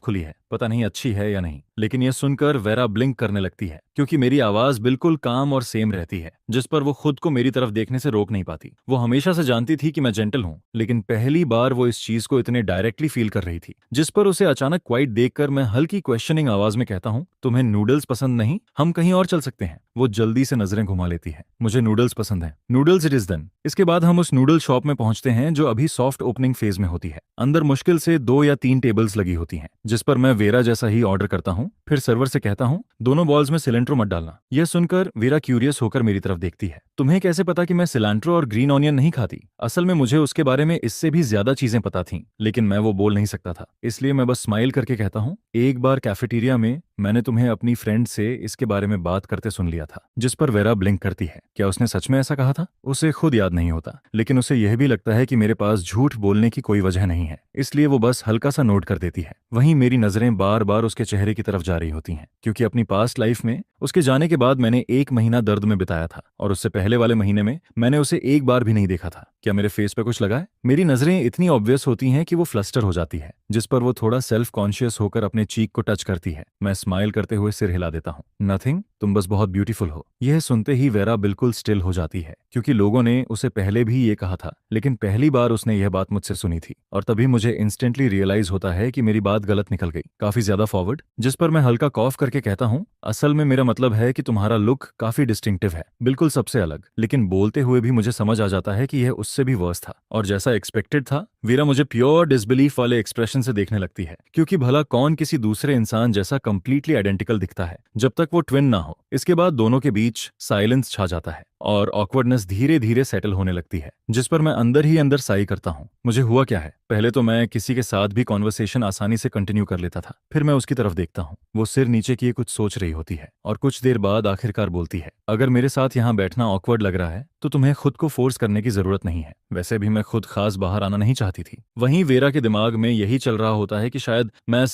खुली है, पता नहीं अच्छी है या नहीं। लेकिन यह सुनकर वेरा ब्लिंक करने लगती है, क्योंकि मेरी आवाज बिल्कुल काम और सेम रहती है। जिस पर वो खुद को मेरी तरफ देखने से रोक नहीं पाती। वो हमेशा से जानती थी कि मैं जेंटल हूँ, लेकिन पहली बार वो इस चीज को इतने डायरेक्टली फील कर रही थी। जिस पर उसे अचानक क्वाइट देखकर मैं हल्की क्वेश्चनिंग आवाज में कहता हूँ, तुम्हें नूडल्स पसंद नहीं, हम कहीं और चल सकते हैं। वो जल्दी से नजरें घुमा लेती है, मुझे नूडल्स पसंद है, नूडल्स इट इज देन। इसके बाद हम उस नूडल शॉप में पहुंचते हैं, जो अभी सॉफ्ट ओपनिंग फेज में होती है। अंदर मुश्किल से 2 या 3 टेबल्स लगी होती हैं, जिस पर मैं वेरा जैसा ही ऑर्डर करता हूँ, फिर सर्वर से कहता हूँ दोनों बॉल्स में सिलेंट्रो मत डालना। यह सुनकर वीरा क्यूरियस होकर मेरी तरफ देखती है। तुम्हें कैसे पता कि मैं सिलेंट्रो और ग्रीन ऑनियन नहीं खाती? असल में मुझे उसके बारे में इससे भी ज्यादा चीजें पता थीं, लेकिन मैं वो बोल नहीं सकता था, इसलिए मैं बस स्माइल करके कहता हूँ एक बार कैफेटेरिया में मैंने तुम्हें अपनी फ्रेंड से इसके बारे में बात करते सुन लिया था। जिस पर वेरा ब्लिंक करती है। क्या उसने सच में ऐसा कहा था? उसे खुद याद नहीं होता, लेकिन उसे यह भी लगता है कि मेरे पास झूठ बोलने की कोई वजह नहीं है, इसलिए वो बस हल्का सा नोट कर देती है। वहीं मेरी नजरें बार बार उसके चेहरे की तरफ जा रही होती हैं, क्योंकि अपनी पास्ट लाइफ में उसके जाने के बाद मैंने 1 महीना दर्द में बिताया था और उससे पहले वाले महीने में मैंने उसे एक बार भी नहीं देखा था। क्या मेरे फेस पे कुछ लगा है? मेरी नजरें इतनी ऑब्वियस होती हैं कि वो फ्लस्टर हो जाती है, जिस पर वो थोड़ा सेल्फ कॉन्शियस होकर अपने चीक को टच करती है। मैं स्माइल करते हुए सिर हिला देता हूँ। नथिंग, तुम बस बहुत ब्यूटीफुल हो। यह सुनते ही वेरा बिल्कुल स्टिल हो जाती है, क्योंकि लोगों ने उसे पहले भी ये कहा था, लेकिन पहली बार उसने यह बात मुझसे सुनी थी। और तभी मुझे इंस्टेंटली रियलाइज होता है कि मेरी बात गलत निकल गई, काफी ज्यादा फॉरवर्ड। जिस पर मैं हल्का कॉफ करके कहता हूँ असल में मेरा मतलब है कि तुम्हारा लुक काफी डिस्टिंक्टिव है, बिल्कुल सबसे अलग। लेकिन बोलते हुए भी मुझे समझ आ जाता है कि यह उससे भी वर्स था, और जैसा एक्सपेक्टेड था वीरा मुझे प्योर डिसबिलीफ वाले एक्सप्रेशन से देखने लगती है, क्योंकि भला कौन किसी दूसरे इंसान जैसा कंप्लीटली आइडेंटिकल दिखता है जब तक वो ट्विन ना हो। इसके बाद दोनों के बीच साइलेंस छा जाता है और ऑकवर्डनेस धीरे धीरे सेटल होने लगती है, जिस पर मैं अंदर ही अंदर साई करता हूँ। मुझे हुआ क्या है? पहले तो मैं किसी के साथ भी कॉन्वर्सेशन आसानी से कंटिन्यू कर लेता था, फिर मैं उसकी तरफ देखता हूँ, वो सिर नीचे किए कुछ सोच रही होती है और कुछ देर बाद आखिरकार बोलती है, अगर मेरे साथ यहाँ बैठना ऑकवर्ड लग रहा है तो तुम्हें खुद को फोर्स करने की जरूरत नहीं है। वैसे भी मैं खुद खास बाहर आना नहीं चाहती थी। वहीं वेरा के दिमाग में यही चल रहा होता है कि शायद मैं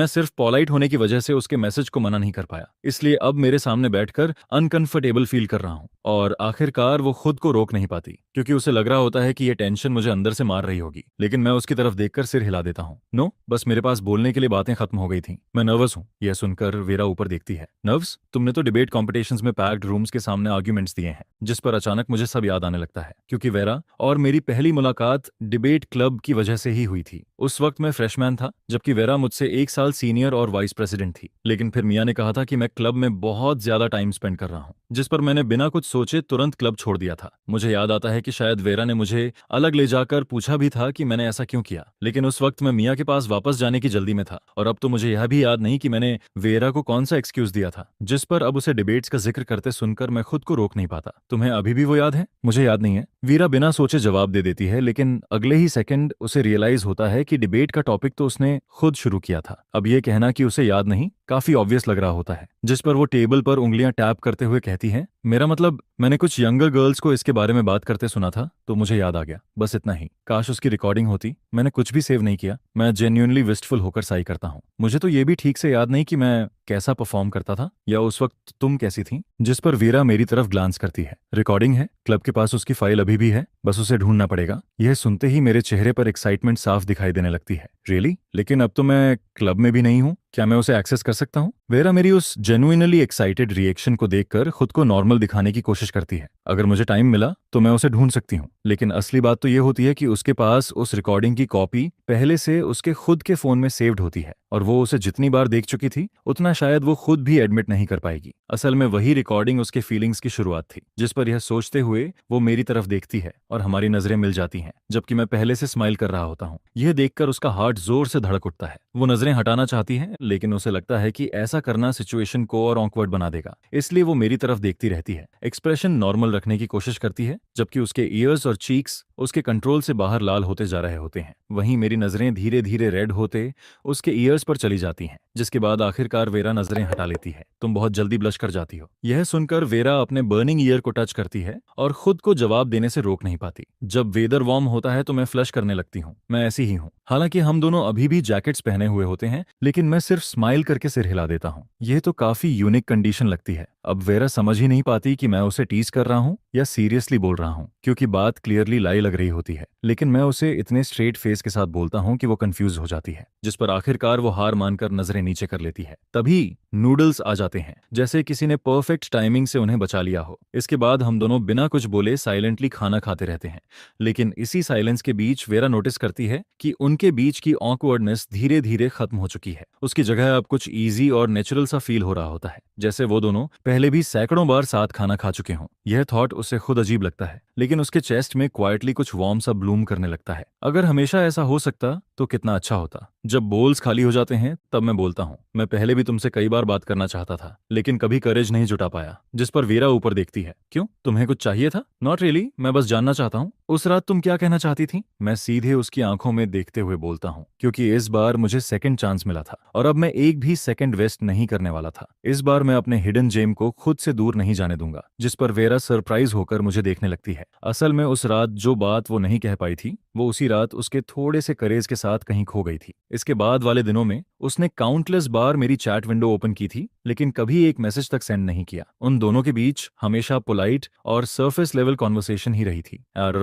सिर्फ पॉलाइट होने की वजह से उसके मैसेज को मना नहीं कर पाया, इसलिए अब मेरे सामने बैठकर अनकंफर्टेबल फील कर रहा हूँ। और आखिरकार वो खुद को रोक नहीं पाती, क्योंकि उसे लग रहा होता है कि ये टेंशन मुझे अंदर से मार रही होगी। लेकिन मैं उसकी तरफ देखकर सिर हिला देता हूँ। नो, बस मेरे पास बोलने के लिए बातें खत्म हो गई थी। मैं नर्वस हूँ। यह सुनकर वेरा ऊपर देखती है। नर्वस? तुमने तो डिबेट कॉम्पिटिशन्स में पैक्ड रूम्स के सामने आर्ग्यूमेंट्स दिए हैं। जिस पर अचानक मुझे सब याद आने लगता है, क्योंकि वेरा और मेरी पहली मुलाकात डिबेट क्लब की वजह से ही हुई थी। उस वक्त मैं फ्रेशमैन था, जबकि वेरा मुझसे 1 साल सीनियर और वाइस प्रेसिडेंट थी। लेकिन फिर मिया ने कहा था कि मैं क्लब में बहुत ज्यादा टाइम स्पेंड कर रहा हूँ, जिस पर मैंने बिना कुछ सोचे तुरंत क्लब छोड़ दिया था। मुझे याद आता है कि शायद वेरा ने मुझे अलग ले जाकर पूछा भी था कि मैंने ऐसा क्यों किया, लेकिन उस वक्त मैं मिया के पास वापस जाने की जल्दी में था, और अब तो मुझे यह भी याद नहीं कि मैंने वेरा को कौन सा एक्सक्यूज दिया था। जिस पर अब उसे डिबेट्स का जिक्र करते सुनकर मैं खुद को रोक नहीं पाता। तुम्हें अभी भी वो याद है? मुझे याद नहीं है, वीरा बिना सोचे जवाब दे देती है, लेकिन अगले ही सेकंड उसे रियलाइज होता है कि डिबेट का टॉपिक तो उसने खुद शुरू किया था। अब ये कहना कि उसे याद नहीं काफी ऑब्वियस लग रहा होता है। जिस पर वो टेबल पर उंगलियां टैप करते हुए कहती है, मेरा मतलब मैंने कुछ यंगर गर्ल्स को इसके बारे में बात करते सुना था, तो मुझे याद आ गया, बस इतना ही। काश उसकी रिकॉर्डिंग होती। मैंने कुछ भी सेव नहीं किया। मैं जेन्युइनली विस्टफुल होकर साई करता हूँ। मुझे तो ये भी ठीक से याद नहीं कि मैं कैसा परफॉर्म करता था, या उस वक्त तुम कैसी थी। जिस पर वीरा मेरी तरफ ग्लांस करती है। रिकॉर्डिंग है, क्लब के पास उसकी फाइल अभी भी है, बस उसे ढूंढना पड़ेगा। यह सुनते ही मेरे चेहरे पर एक्साइटमेंट साफ दिखाई देने लगती है। रियली? लेकिन अब तो मैं क्लब में भी नहीं हूँ, क्या मैं उसे एक्सेस कर सकता हूँ? वेरा मेरी उस जेन्युइनली एक्साइटेड रिएक्शन को देखकर खुद को नॉर्मल दिखाने की कोशिश करती है। अगर मुझे टाइम मिला तो मैं उसे ढूंढ सकती हूँ, लेकिन असली बात तो ये होती है कि उसके पास उस रिकॉर्डिंग की कॉपी पहले से उसके खुद के फोन में सेव्ड होती है, और वो उसे जितनी बार देख चुकी थी उतना शायद वो खुद भी एडमिट नहीं कर पाएगी। असल में वही रिकॉर्डिंग उसके फीलिंग्स की शुरुआत थी। जिस पर यह सोचते हुए वो मेरी तरफ देखती है और हमारी नजरें मिल जाती हैं, जबकि मैं पहले से स्माइल कर रहा होता हूँ। यह देखकर उसका हार्ट जोर से धड़क उठता है। वो नजरें हटाना चाहती है, लेकिन उसे लगता है कि ऐसा करना सिचुएशन को और ऑकवर्ड बना देगा, इसलिए वो मेरी तरफ देखती रहती है। एक्सप्रेशन नॉर्मल रखने की कोशिश करती है, जबकि उसके ईयर्स और चीक्स उसके कंट्रोल से बाहर लाल होते जा रहे होते हैं। वहीं मेरी नजरें धीरे धीरे रेड होते उसके ईयर्स पर चली जाती हैं, जिसके बाद आखिरकार वेरा नजरें हटा लेती है। तुम बहुत जल्दी ब्लश कर जाती हो। यह सुनकर वेरा अपने बर्निंग ईयर को टच करती है और खुद को जवाब देने से रोक नहीं पाती। जब वेदर वार्म होता है तो मैं फ्लश करने लगती हूँ। मैं ऐसी ही हूँ। हालांकि हम दोनों अभी भी जैकेट्स पहने हुए होते हैं, लेकिन मैं सिर्फ स्माइल करके सिर हिला देता हूँ। यह तो काफी यूनिक कंडीशन लगती है। अब वेरा समझ ही नहीं पाती कि मैं उसे टीज कर रहा हूँ या सीरियसली बोल रहा हूँ, क्योंकि बात क्लियरली लाई लग रही होती है। लेकिन मैं उसे इतने स्ट्रेट फेस के साथ बोलता हूँ कि वो कंफ्यूज हो जाती है, जिस पर आखिरकार वो हार मानकर नजरें नीचे कर लेती है। तभी नूडल्स आ जाते हैं, जैसे किसी ने परफेक्ट टाइमिंग से उन्हें बचा लिया हो। इसके बाद हम दोनों बिना कुछ बोले साइलेंटली खाना खाते रहते हैं। लेकिन इसी साइलेंस के बीच वेरा नोटिस करती है कि उनके बीच की ऑकवर्डनेस धीरे धीरे खत्म हो चुकी है। उसकी जगह अब कुछ इजी और नेचुरल सा फील हो रहा होता है, जैसे वो दोनों पहले भी सैकड़ों बार साथ खाना खा चुके हों। यह थॉट उसे खुद अजीब लगता है, लेकिन उसके चेस्ट में क्वाइटली कुछ वार्म सा ब्लूम करने लगता है। अगर हमेशा ऐसा हो सकता तो कितना अच्छा होता। जब बोल्स खाली हो जाते हैं तब मैं बोलता हूँ, मैं पहले भी तुमसे कई बार बात करना चाहता था लेकिन कभी करेज नहीं जुटा पाया। जिस पर वीरा ऊपर देखती है, क्यों, तुम्हें कुछ चाहिए था? नॉट रियली, मैं बस जानना चाहता हूँ उस रात तुम क्या कहना चाहती थी। मैं सीधे उसकी आंखों में देखते हुए बोलता हूँ, क्योंकि इस बार मुझे सेकंड चांस मिला था और अब मैं एक भी सेकंड वेस्ट नहीं करने वाला था। इस बार मैं अपने हिडन जेम को खुद से दूर नहीं जाने दूंगा। जिस पर वेरा सरप्राइज होकर मुझे देखने लगती है। असल में उस रात जो बात वो नहीं कह पाई थी वो उसी रात उसके थोड़े से करेज के साथ कहीं खो गई थी। इसके बाद वाले दिनों में उसने काउंटलेस बार मेरी चैट विंडो ओपन की थी लेकिन कभी एक मैसेज तक सेंड नहीं किया। उन दोनों के बीच हमेशा पोलाइट और सरफेस लेवल कॉन्वर्सेशन ही रही थी। और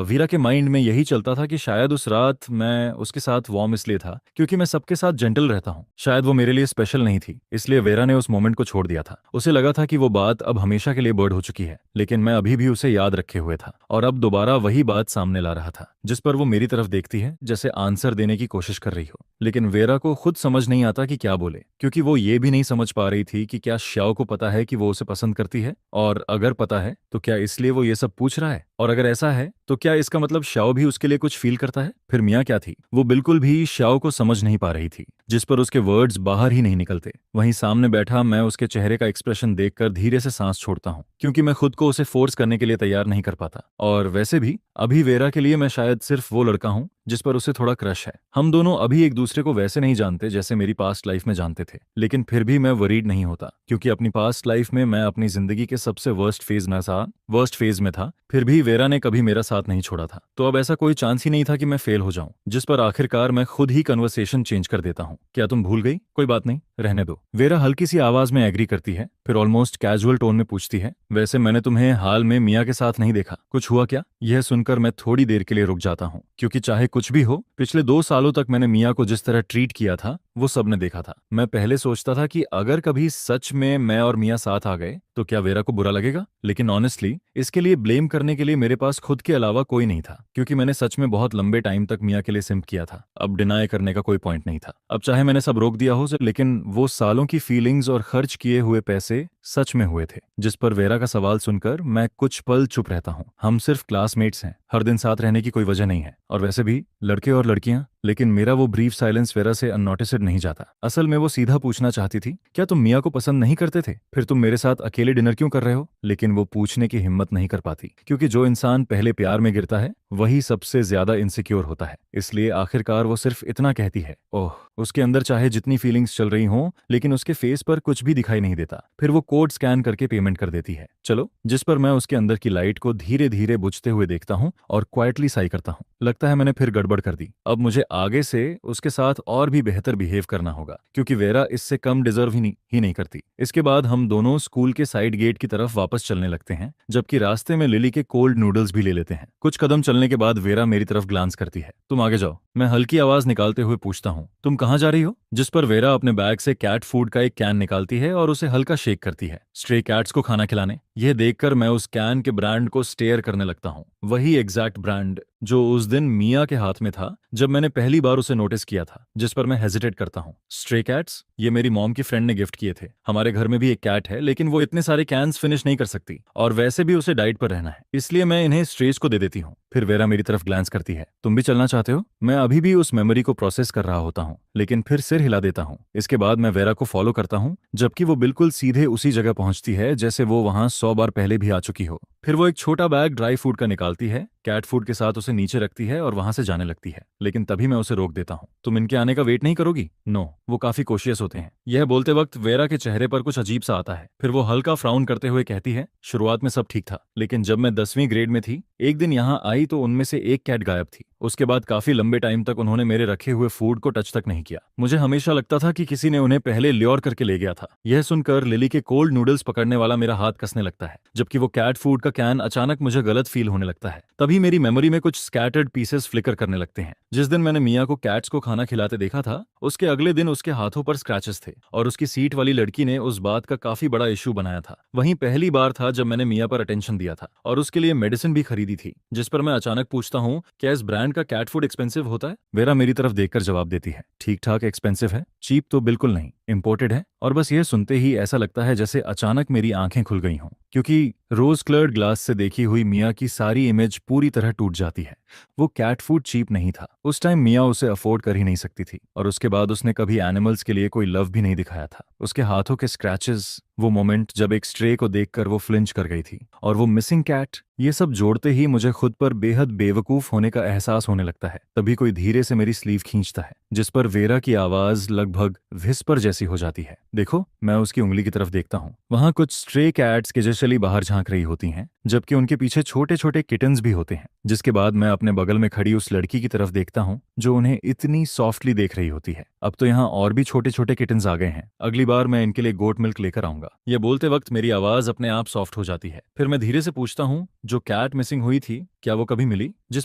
वीरा के माइंड में यही चलता था कि शायद उस रात मैं उसके साथ वार्म इसलिए था क्योंकि मैं सबके साथ जेंटल रहता हूँ। शायद वो मेरे लिए स्पेशल नहीं थी, इसलिए वेरा ने उस मोमेंट को छोड़ दिया था। उसे लगा था कि वो बात अब हमेशा के लिए बर्ड हो चुकी है, लेकिन मैं अभी भी उसे याद रखे हुए था और अब दोबारा वही बात सामने ला रहा था। जिस पर वो मेरी तरफ देखती है जैसे आंसर देने की कोशिश कर रही हो, लेकिन वेरा को खुद समझ नहीं आता कि क्या बोले, क्योंकि वो ये भी नहीं समझ पा रही थी कि क्या श्याओ को पता है कि वो उसे पसंद करती है, और अगर पता है तो क्या इसलिए वो ये सब पूछ रहा है, और अगर ऐसा है तो क्या इसका मतलब श्याओ भी उसके लिए कुछ फील करता है। फिर मियाँ क्या थी, वो बिल्कुल भी श्याओ को समझ नहीं पा रही थी, जिस पर उसके वर्ड्स बाहर ही नहीं निकलते। वहीं सामने बैठा मैं उसके चेहरे का एक्सप्रेशन देखकर धीरे से सांस छोड़ता हूँ, क्योंकि मैं खुद को उसे फोर्स करने के लिए तैयार नहीं कर पाता। और वैसे भी अभी वेरा के लिए मैं शायद सिर्फ वो लड़का हूँ जिस पर उसे थोड़ा क्रश है। हम दोनों अभी एक दूसरे को वैसे नहीं जानते जैसे मेरी पास्ट लाइफ में जानते थे, लेकिन फिर भी मैं वरीड नहीं होता, क्योंकि अपनी पास्ट लाइफ में मैं अपनी जिंदगी के सबसे वर्स्ट फेज में था। फिर भी वेरा ने कभी मेरा साथ नहीं छोड़ा था, तो अब ऐसा कोई चांस ही नहीं था कि मैं फेल हो जाऊं। जिस पर आखिरकार मैं खुद ही कन्वर्सेशन चेंज कर देता हूं। क्या तुम भूल गई? कोई बात नहीं, रहने दो। वेरा हल्की सी आवाज में एग्री करती है, फिर ऑलमोस्ट कैजुअल टोन में पूछती है, वैसे मैंने तुम्हें हाल में मियाँ के साथ नहीं देखा, कुछ हुआ क्या? यह सुनकर मैं थोड़ी देर के लिए रुक जाता हूँ, क्योंकि चाहे कुछ भी हो, पिछले 2 सालों तक मैंने मियाँ को जिस तरह ट्रीट किया था वो सबने देखा था। मैं पहले सोचता था कि अगर कभी सच में मैं और मियाँ साथ आ गए तो क्या वेरा को बुरा लगेगा, लेकिन ऑनेस्टली इसके लिए ब्लेम करने के लिए मेरे पास खुद के अलावा कोई नहीं था, क्योंकि मैंने सच में बहुत लंबे टाइम तक मियाँ के लिए सिम्प किया था। अब डिनाई करने का कोई पॉइंट नहीं था। अब चाहे मैंने सब रोक दिया हो, लेकिन वो सालों की फीलिंग्स और खर्च किए हुए पैसे सच में हुए थे। जिस पर वेरा का सवाल सुनकर मैं कुछ पल चुप रहता हूँ। हम सिर्फ क्लासमेट्स हैं, हर दिन साथ रहने की कोई वजह नहीं है, और वैसे भी लड़के और लड़कियां। लेकिन मेरा वो ब्रीफ साइलेंस वेरा से अननोटिस्ड नहीं जाता। असल में वो सीधा पूछना चाहती थी, क्या तुम मियाँ को पसंद नहीं करते थे? फिर तुम मेरे साथ अकेले डिनर क्यों कर रहे हो? लेकिन वो पूछने की हिम्मत नहीं कर पाती, क्योंकि जो इंसान पहले प्यार में गिरता है वही सबसे ज्यादा इनसिक्योर होता है। इसलिए आखिरकार वो सिर्फ इतना कहती है, ओह। उसके अंदर चाहे जितनी फीलिंग्स चल रही हों, लेकिन उसके फेस पर कुछ भी दिखाई नहीं देता। फिर वो कोड स्कैन करके पेमेंट कर देती है। चलो। जिस पर मैं उसके अंदर की लाइट को धीरे धीरे बुझते हुए देखता हूँ और क्वाइटली साई करता हूँ। लगता है मैंने फिर गड़बड़ कर दी। अब मुझे आगे से उसके साथ और भी बेहतर बिहेव करना होगा, क्योंकि वेरा इससे कम डिजर्व ही नहीं करती। इसके बाद हम दोनों स्कूल के साइड गेट की तरफ वापस चलने लगते हैं, जबकि रास्ते में लिली के कोल्ड नूडल्स भी ले लेते हैं। कुछ कदम चलने के बाद वेरा मेरी तरफ ग्लांस करती है, तुम आगे जाओ। मैं हल्की आवाज निकालते हुए पूछता हूँ, तुम कहाँ जा रही हो? जिस पर वेरा अपने बैग से कैट फूड का एक कैन निकालती है और उसे हल्का शेक करती है, स्ट्रे कैट्स को खाना खिलाने। यह देखकर मैं उस कैन के ब्रांड को स्टेयर करने लगता हूँ, वही एग्जैक्ट ब्रांड जो उस दिन मिया के हाथ में था जब मैंने पहली बार उसे नोटिस किया था। जिस पर मैं हेजिटेट करता हूँ। Stray cats? ये मेरी मॉम की फ्रेंड ने गिफ्ट किए थे। हमारे घर में भी एक कैट है, लेकिन वो इतने सारे कैन्स फिनिश नहीं कर सकती, और वैसे भी उसे डाइट पर रहना है, इसलिए मैं इन्हें स्ट्रेज को दे देती हूँ। फिर वेरा मेरी तरफ ग्लांस करती है, तुम भी चलना चाहते हो? मैं अभी भी उस मेमोरी को प्रोसेस कर रहा होता हूँ, लेकिन फिर सिर हिला देता हूँ। इसके बाद मैं वेरा को फॉलो करता हूँ, जबकि वो बिल्कुल सीधे उसी जगह पहुंचती है जैसे वो वहां 100 बार पहले भी आ चुकी हो। फिर वो एक छोटा बैग ड्राई फूड का निकालती है, कैट फूड के साथ उसे नीचे रखती है और वहां से जाने लगती है। लेकिन तभी मैं उसे रोक देता हूँ, तुम इनके आने का वेट नहीं करोगी? नो, वो काफी कॉशियस होते हैं। यह बोलते वक्त वेरा के चेहरे पर कुछ अजीब सा आता है। फिर वो हल्का फ्राउन करते हुए कहती है, शुरुआत में सब ठीक था, लेकिन जब मैं 10वीं ग्रेड में थी, एक दिन यहाँ आई तो उनमें से एक कैट गायब थी। उसके बाद काफी लंबे टाइम तक उन्होंने मेरे रखे हुए फूड को टच तक नहीं किया। मुझे हमेशा लगता था कि किसी ने उन्हें पहले ल्योर करके ले गया था। यह सुनकर लिली के कोल्ड नूडल्स पकड़ने वाला मेरा हाथ कसने लगता है, जबकि वो कैट फूड का कैन अचानक मुझे गलत फील होने लगता है। तभी मेरी मेमोरी में कुछ स्कैटर्ड पीसेस फ्लिकर करने लगते हैं। जिस दिन मैंने मिया को कैट्स को खाना खिलाते देखा था, उसके अगले दिन उसके हाथों पर स्क्रैचेस थे, और उसकी सीट वाली लड़की ने उस बात का काफी बड़ा इशू बनाया था। वहीं पहली बार था जब मैंने मिया पर अटेंशन दिया था और उसके लिए मेडिसिन भी खरीदी थी। जिस पर मैं अचानक पूछता हूँ, क्या इस ब्रांड का कैट फूड एक्सपेंसिव होता है? वेरा मेरी तरफ देखकर जवाब देती है, ठीक ठाक एक्सपेंसिव है, चीप तो बिल्कुल नहीं, इंपोर्टेड है। और बस यह सुनते ही ऐसा लगता है जैसे अचानक मेरी आंखें खुल गई हों, क्योंकि रोज कलर्ड ग्लास से देखी हुई मिया की सारी इमेज पूरी तरह टूट जाती है। वो कैट फूड चीप नहीं था, उस टाइम मिया उसे अफोर्ड कर ही नहीं सकती थी, और उसके बाद उसने कभी एनिमल्स के लिए कोई लव भी नहीं दिखाया था। उसके हाथों के स्क्रैचेस, वो मोमेंट जब एक स्ट्रे को देखकर वो फ्लिंच कर गई थी, और वो मिसिंग कैट, ये सब जोड़ते ही मुझे खुद पर बेहद बेवकूफ होने का एहसास होने लगता है। तभी कोई धीरे से मेरी स्लीव खींचता है, जिस पर वेरा की आवाज लगभग विस्पर जैसी हो जाती है। देखो, मैं उसकी उंगली की तरफ देखता हूँ। वहां कुछ स्ट्रे कैट्स केजस्वली बाहर झांक रही होती हैं, जबकि उनके पीछे छोटे छोटे किटन्स भी होते हैं। जिसके बाद मैं अपने बगल में खड़ी उस लड़की की तरफ देखता हूँ जो उन्हें इतनी सॉफ्टली देख रही होती है। अब तो यहाँ और भी छोटे छोटे किटन्स आ गए हैं। अगली बार मैं इनके लिए गोट मिल्क लेकर आऊंगा। ये बोलते वक्त मेरी आवाज अपने आप सॉफ्ट हो जाती है। फिर मैं धीरे से पूछता हूँ, जो कैट मिसिंग हुई थी, क्या वो कभी मिली? जिस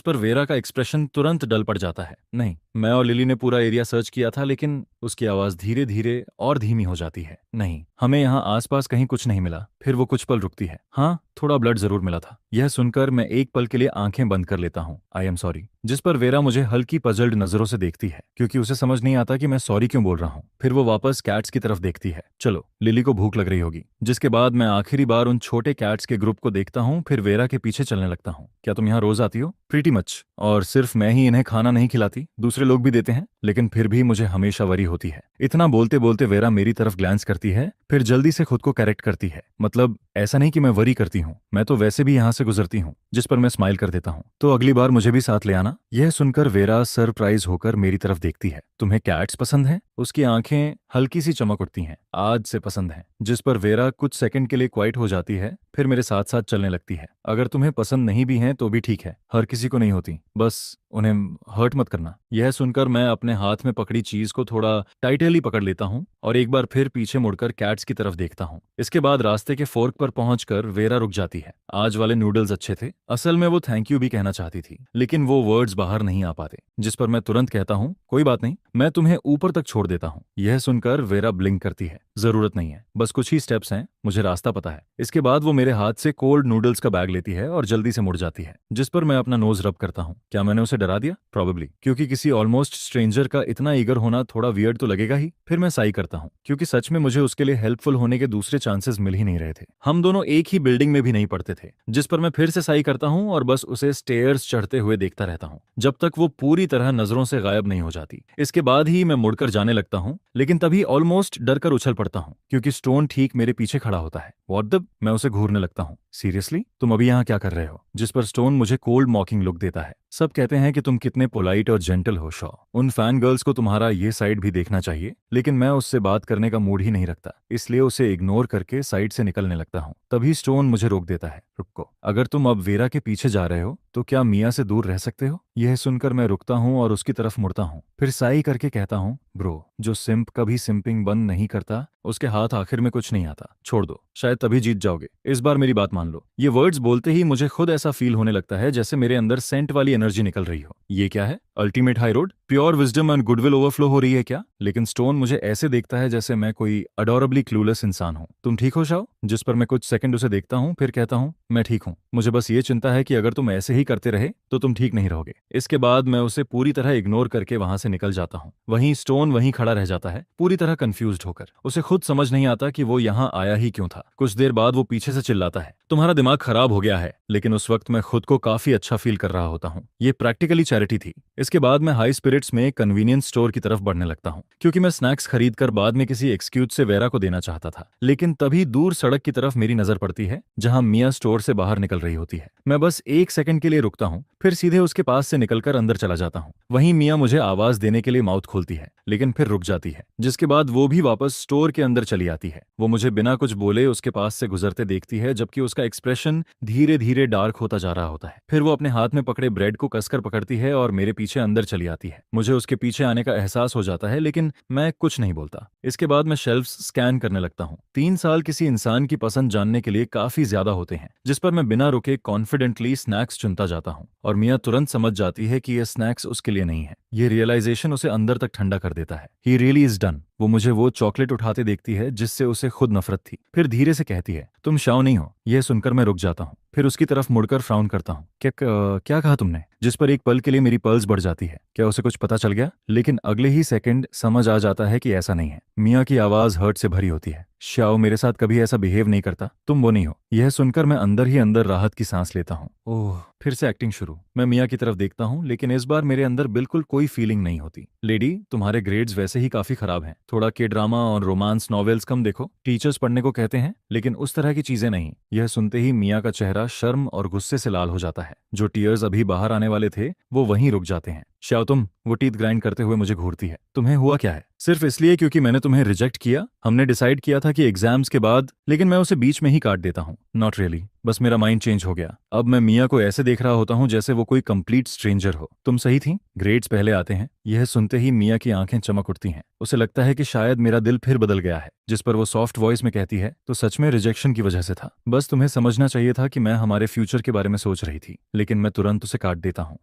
पर वेरा का एक्सप्रेशन तुरंत डल पड़ जाता है। नहीं, मैं और लिली ने पूरा एरिया सर्च किया था, लेकिन उसकी आवाज धीरे धीरे और धीमी हो जाती है। नहीं, हमें यहाँ आसपास कहीं कुछ नहीं मिला। फिर वो कुछ पल रुकती है। हाँ, थोड़ा ब्लड जरूर मिला था। यह सुनकर मैं एक पल के लिए आंखें बंद कर लेता हूँ। I am sorry. जिस पर वेरा मुझे हल्की पजल्ड नजरों से देखती है, क्योंकि उसे समझ नहीं आता कि मैं सॉरी क्यों बोल रहा हूँ। फिर वो वापस कैट्स की तरफ देखती है। चलो, लिली को भूख लग रही होगी। जिसके बाद मैं आखिरी बार उन छोटे कैट्स के ग्रुप को देखता हूँ, फिर वेरा के पीछे चलने लगता हूँ। क्या तुम यहाँ रोज आती हो? Pretty much. और सिर्फ मैं ही इन्हें खाना नहीं खिलाती, दूसरे लोग भी देते हैं, लेकिन फिर भी मुझे हमेशा वरी होती है। इतना बोलते बोलते वेरा मेरी तरफ ग्लैंस करती है, फिर जल्दी से खुद को करेक्ट करती है। मतलब ऐसा नहीं कि मैं वरी करती हूँ, मैं तो वैसे भी यहाँ से गुजरती हूँ। जिस पर मैं स्माइल कर देता हूँ। तो अगली बार मुझे भी साथ ले आना। यह सुनकर वेरा सरप्राइज होकर मेरी तरफ देखती है। तुम्हें कैट्स पसंद हैं? उसकी आंखें हल्की सी चमक उठती हैं। आज से पसंद हैं। जिस पर वेरा कुछ सेकंड के लिए क्वाइट हो जाती है, फिर मेरे साथ साथ चलने लगती है। अगर तुम्हें पसंद नहीं भी हैं तो भी ठीक है, हर किसी को नहीं होती, बस उन्हें हर्ट मत करना। यह सुनकर मैं अपने हाथ में पकड़ी चीज को थोड़ा टाइटली पकड़ लेता हूँ और एक बार फिर पीछे मुड़कर कैट्स की तरफ देखता हूँ। इसके बाद रास्ते के फोर्क पर पहुंचकर वेरा रुक जाती है। आज वाले नूडल्स अच्छे थे। असल में वो थैंक यू भी कहना चाहती थी, लेकिन वो वर्ड्स बाहर नहीं आ पाते। जिस पर मैं तुरंत कहता हूँ, कोई बात नहीं, मैं तुम्हें ऊपर तक छोड़ देता हूँ। यह सुनकर वेरा ब्लिंक करती है। जरूरत नहीं है, बस कुछ ही स्टेप्स हैं, मुझे रास्ता पता है। इसके बाद वो मेरे हाथ से कोल्ड नूडल्स का बैग लेती है और जल्दी से मुड़ जाती है। जिस पर मैं अपना नोज रब करता हूँ। क्या मैंने उसे डरा दिया? प्रॉबेबली, क्योंकि किसी ऑलमोस्ट स्ट्रेंजर का इतना ईगर होना थोड़ा वियर्ड तो लगेगा ही। फिर मैं साई करता हूँ, क्योंकि सच में मुझे उसके लिए हेल्पफुल होने के दूसरे चांसेस मिल ही नहीं रहे थे। हम दोनों एक ही बिल्डिंग में भी नहीं पढ़ते थे। जिस पर मैं फिर से साई करता हूँ और बस उसे स्टेयर्स चढ़ते हुए देखता रहता हूँ, जब तक वो पूरी तरह नजरों से गायब नहीं हो जाती। इसके बाद ही मैं मुड़कर जाने लगता हूँ, लेकिन तभी ऑलमोस्ट डर कर उछल पड़ता हूँ, क्योंकि स्टोन ठीक मेरे पीछे खड़ा होता है। What the? मैं उसे घूरने लगता हूँ। सीरियसली, तुम अभी यहाँ क्या कर रहे हो? जिस पर स्टोन मुझे कोल्ड मॉकिंग लुक देता है। सब कहते हैं कि तुम कितने पोलाइट और जेंटल हो शॉ। उन फैन गर्ल्स को तुम्हारा ये साइड भी देखना चाहिए, लेकिन मैं उससे बात करने का मूड ही नहीं रखता, इसलिए उसे इग्नोर करके साइड से निकलने लगता हूँ। तभी स्टोन मुझे रोक देता है। रुको, अगर तुम अब वेरा के पीछे जा रहे हो तो क्या मिया से दूर रह सकते हो? यह सुनकर मैं रुकता हूँ और उसकी तरफ मुड़ता हूँ। फिर साई करके कहता हूँ, ब्रो, जो सिंप कभी सिंपिंग बंद नहीं करता, उसके हाथ आखिर में कुछ नहीं आता। छोड़ दो, शायद तभी जीत जाओगे। इस बार मेरी बात मान लो। ये वर्ड्स बोलते ही मुझे खुद ऐसा फील होने लगता है जैसे मेरे अंदर सेंट वाली एनर्जी निकल रही हो। ये क्या है? Ultimate high road? Pure wisdom and goodwill overflow हो रही है क्या? लेकिन स्टोन मुझे ऐसे देखता है जैसे मैं कोई अडोरेबली क्लूलेस इंसान हूँ। तुम ठीक हो शाओ? जिस पर मैं कुछ सेकंड उसे देखता हूँ, फिर कहता हूँ, मैं ठीक हूँ। मुझे बस ये चिंता है कि अगर तुम ऐसे ही करते रहे तो तुम ठीक नहीं रहोगे। इसके बाद मैं उसे पूरी तरह इग्नोर करके वहां से निकल जाता हूँ। वहीं स्टोन वहीं खड़ा रह जाता है, पूरी तरह कंफ्यूज्ड होकर। उसे खुद समझ नहीं आता कि वो यहाँ आया ही क्यों था। कुछ देर बाद वो पीछे से चिल्लाता है, तुम्हारा दिमाग खराब हो गया है। लेकिन उस वक्त मैं खुद को काफी अच्छा फील कर रहा होता हूँ। ये प्रैक्टिकली चैरिटी थी। इसके बाद मैं हाई स्पिरिट्स में कन्वीनियंस स्टोर की तरफ बढ़ने लगता हूँ, क्योंकि मैं स्नैक्स खरीद कर बाद में किसी एक्सक्यूज से वेरा को देना चाहता था। लेकिन तभी दूर सड़क की तरफ मेरी नजर पड़ती है, जहां मिया स्टोर से बाहर निकल रही होती है। मैं बस एक सेकंड के लिए रुकता हूँ, फिर सीधे उसके पास से निकलकर अंदर चला जाता हूँ। वहीं मिया मुझे आवाज देने के लिए माउथ खोलती है, लेकिन फिर रुक जाती है। जिसके बाद वो भी वापस स्टोर के अंदर चली आती है। वो मुझे बिना कुछ बोले उसके पास से गुजरते देखती है, जबकि उसका एक्सप्रेशन धीरे धीरे डार्क होता जा रहा होता है। फिर वो अपने हाथ में पकड़े ब्रेड को कसकर पकड़ती है और मेरे पीछे अंदर चली आती है। मुझे उसके पीछे आने का एहसास हो जाता है, लेकिन मैं कुछ नहीं बोलता। इसके बाद मैं शेल्फ्स स्कैन करने लगता हूँ। 3 साल किसी इंसान की पसंद जानने के लिए काफी ज्यादा होते हैं, जिस पर मैं बिना रुके कॉन्फिडेंटली स्नैक्स चुनता जाता हूँ। और मिया तुरंत समझ जाती है कि ये स्नैक्स उसके लिए नहीं है। ये रियलाइजेशन उसे अंदर तक ठंडा कर देता है। He really is done. वो मुझे वो चॉकलेट उठाते देखती है जिससे उसे खुद नफरत थी। फिर धीरे से कहती है, तुम शाओ नहीं हो। यह सुनकर मैं रुक जाता हूँ। फिर उसकी तरफ मुड़कर फ्राउन करता हूँ। क्या कहा तुमने? जिस पर एक पल के लिए मेरी पल्स बढ़ जाती है। क्या उसे कुछ पता चल गया? लेकिन अगले ही सेकंड समझ आ जाता है कि ऐसा नहीं है। मिया की आवाज हर्ट से भरी होती है। श्याओ मेरे साथ कभी ऐसा बिहेव नहीं करता, तुम वो नहीं हो। यह सुनकर मैं अंदर ही अंदर राहत की सांस लेता हूँ। ओह, फिर से एक्टिंग शुरू। मैं मिया की तरफ देखता हूँ, लेकिन इस बार मेरे अंदर बिल्कुल कोई फीलिंग नहीं होती। लेडी, तुम्हारे ग्रेड्स वैसे ही काफी खराब हैं। थोड़ा के ड्रामा और रोमांस नॉवेल्स कम देखो। टीचर्स पढ़ने को कहते हैं, लेकिन उस तरह की चीजें नहीं। यह सुनते ही मिया का चेहरा शर्म और गुस्से से लाल हो जाता है। जो टीयर्स अभी बाहर आने वाले थे वो वहीं रुक जाते हैं। श्याओ तुम, वो टीथ ग्राइंड करते हुए मुझे घूरती है। तुम्हें हुआ क्या है? सिर्फ इसलिए क्योंकि मैंने तुम्हें रिजेक्ट किया? हमने डिसाइड किया था कि एग्जाम्स के बाद, लेकिन मैं उसे बीच में ही काट देता हूँ। नॉट रियली, बस मेरा माइंड चेंज हो गया। अब मैं मिया को ऐसे देख रहा होता हूँ जैसे वो कोई कंप्लीट स्ट्रेंजर हो। तुम सही थी, ग्रेड्स पहले आते हैं। यह सुनते ही मिया की आंखें चमक उठती हैं। उसे लगता है कि शायद मेरा दिल फिर बदल गया है। जिस पर वो सॉफ्ट वॉइस में कहती है, तो सच में रिजेक्शन की वजह से था। बस तुम्हें समझना चाहिए था कि मैं हमारे फ्यूचर के बारे में सोच रही थी, लेकिन मैं तुरंत उसे काट देता हूँ।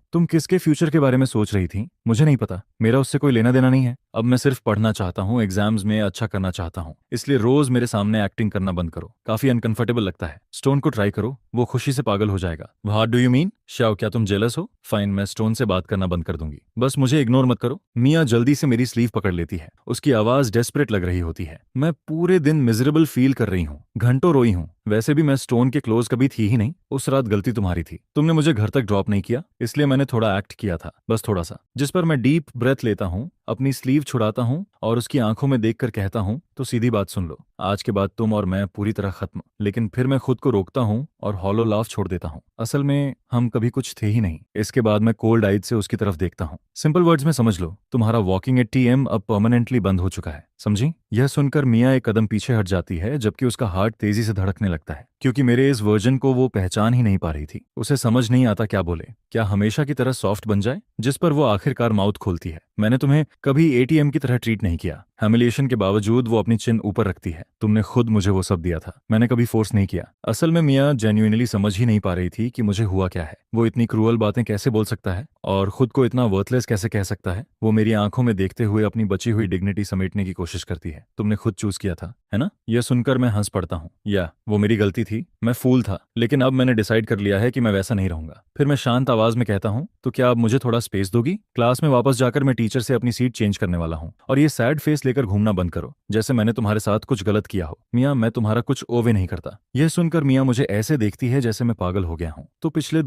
तुम किसके फ्यूचर के बारे में सोच रही थी? मुझे नहीं पता, मेरा उससे कोई लेना देना नहीं है। अब मैं सिर्फ पढ़ना चाहता हूँ, एग्जाम्स में अच्छा करना चाहता हूँ। इसलिए रोज मेरे सामने एक्टिंग करना बंद करो। काफी अनकंफर्टेबल लगता है। स्टोन को ट्राई करो, वो खुशी से पागल हो जाएगा। What do you mean? Xiao, क्या तुम जेलस हो? फाइन, मैं स्टोन से बात करना बंद कर दूंगी। बस मुझे इग्नोर मत करो। मिया जल्दी से मेरी स्लीव पकड़ लेती है। उसकी आवाज डेस्परेट लग रही होती है। मैं पूरे दिन मिजरेबल फील कर रही हूँ, घंटों रोई हूँ। वैसे भी मैं स्टोन के क्लोज कभी थी ही नहीं। उस रात गलती तुम्हारी थी। तुमने मुझे घर तक ड्रॉप नहीं किया, इसलिए मैंने थोड़ा एक्ट किया था, बस थोड़ा सा। जिस पर मैं डीप ब्रेथ लेता हूँ, अपनी स्लीव छुड़ाता हूँ और उसकी आंखों में देखकर कहता हूँ, तो सीधी बात सुन लो, आज के बाद तुम और मैं पूरी तरह खत्म। लेकिन फिर मैं खुद को रोकता हूँ और हॉलो लाफ छोड़ देता हूँ। असल में हम कभी कुछ थे ही नहीं। इसके बाद मैं कोल्ड आइज से उसकी तरफ देखता हूँ। सिंपल वर्ड्स में समझ लो, तुम्हारा वॉकिंग एट टीएम अब परमानेंटली बंद हो चुका है, समझी? यह सुनकर मिया एक कदम पीछे हट जाती है, जबकि उसका हार्ट तेजी से धड़कने लगता है, क्योंकि मेरे इस वर्जन को वो पहचान ही नहीं पा रही थी। उसे समझ नहीं आता क्या बोले। क्या हमेशा की तरह सॉफ्ट बन जाए? जिस पर वो आखिरकार माउथ खोलती है, मैंने तुम्हें कभी एटीएम की तरह ट्रीट नहीं किया। ह्यूमिलिएशन के बावजूद वो अपनी चिन ऊपर रखती है। तुमने खुद मुझे वो सब दिया था, मैंने कभी फोर्स नहीं किया। असल में मिया जेन्युइनली समझ ही नहीं पा रही थी कि मुझे हुआ क्या है। वो इतनी क्रूअल बातें कैसे बोल सकता है और खुद को इतना वर्थलेस कैसे कह सकता है। वो मेरी आंखों में देखते हुए अपनी बची हुई डिग्निटी समेटने की कोशिश करती है। तुमने खुद चूज किया था, है ना? यह सुनकर मैं हंस पड़ता हूँ। या वो मेरी गलती थी, मैं फूल था, लेकिन अब मैंने डिसाइड कर लिया है कि मैं वैसा नहीं रहूंगा। फिर मैं शांत आवाज में कहता हूँ, तो क्या अब मुझे थोड़ा स्पेस दोगी? क्लास में वापस जाकर मैं टीचर से अपनी सीट चेंज करने वाला हूँ। और ये सैड फेस लेकर घूमना बंद करो, जैसे मैंने तुम्हारे साथ कुछ गलत किया हो। मिया, मैं तुम्हारा कुछ ओवे नहीं करता। यह सुनकर मिया मुझे ऐसे देखती है जैसे मैं पागल हो गया हूँ। तो पिछले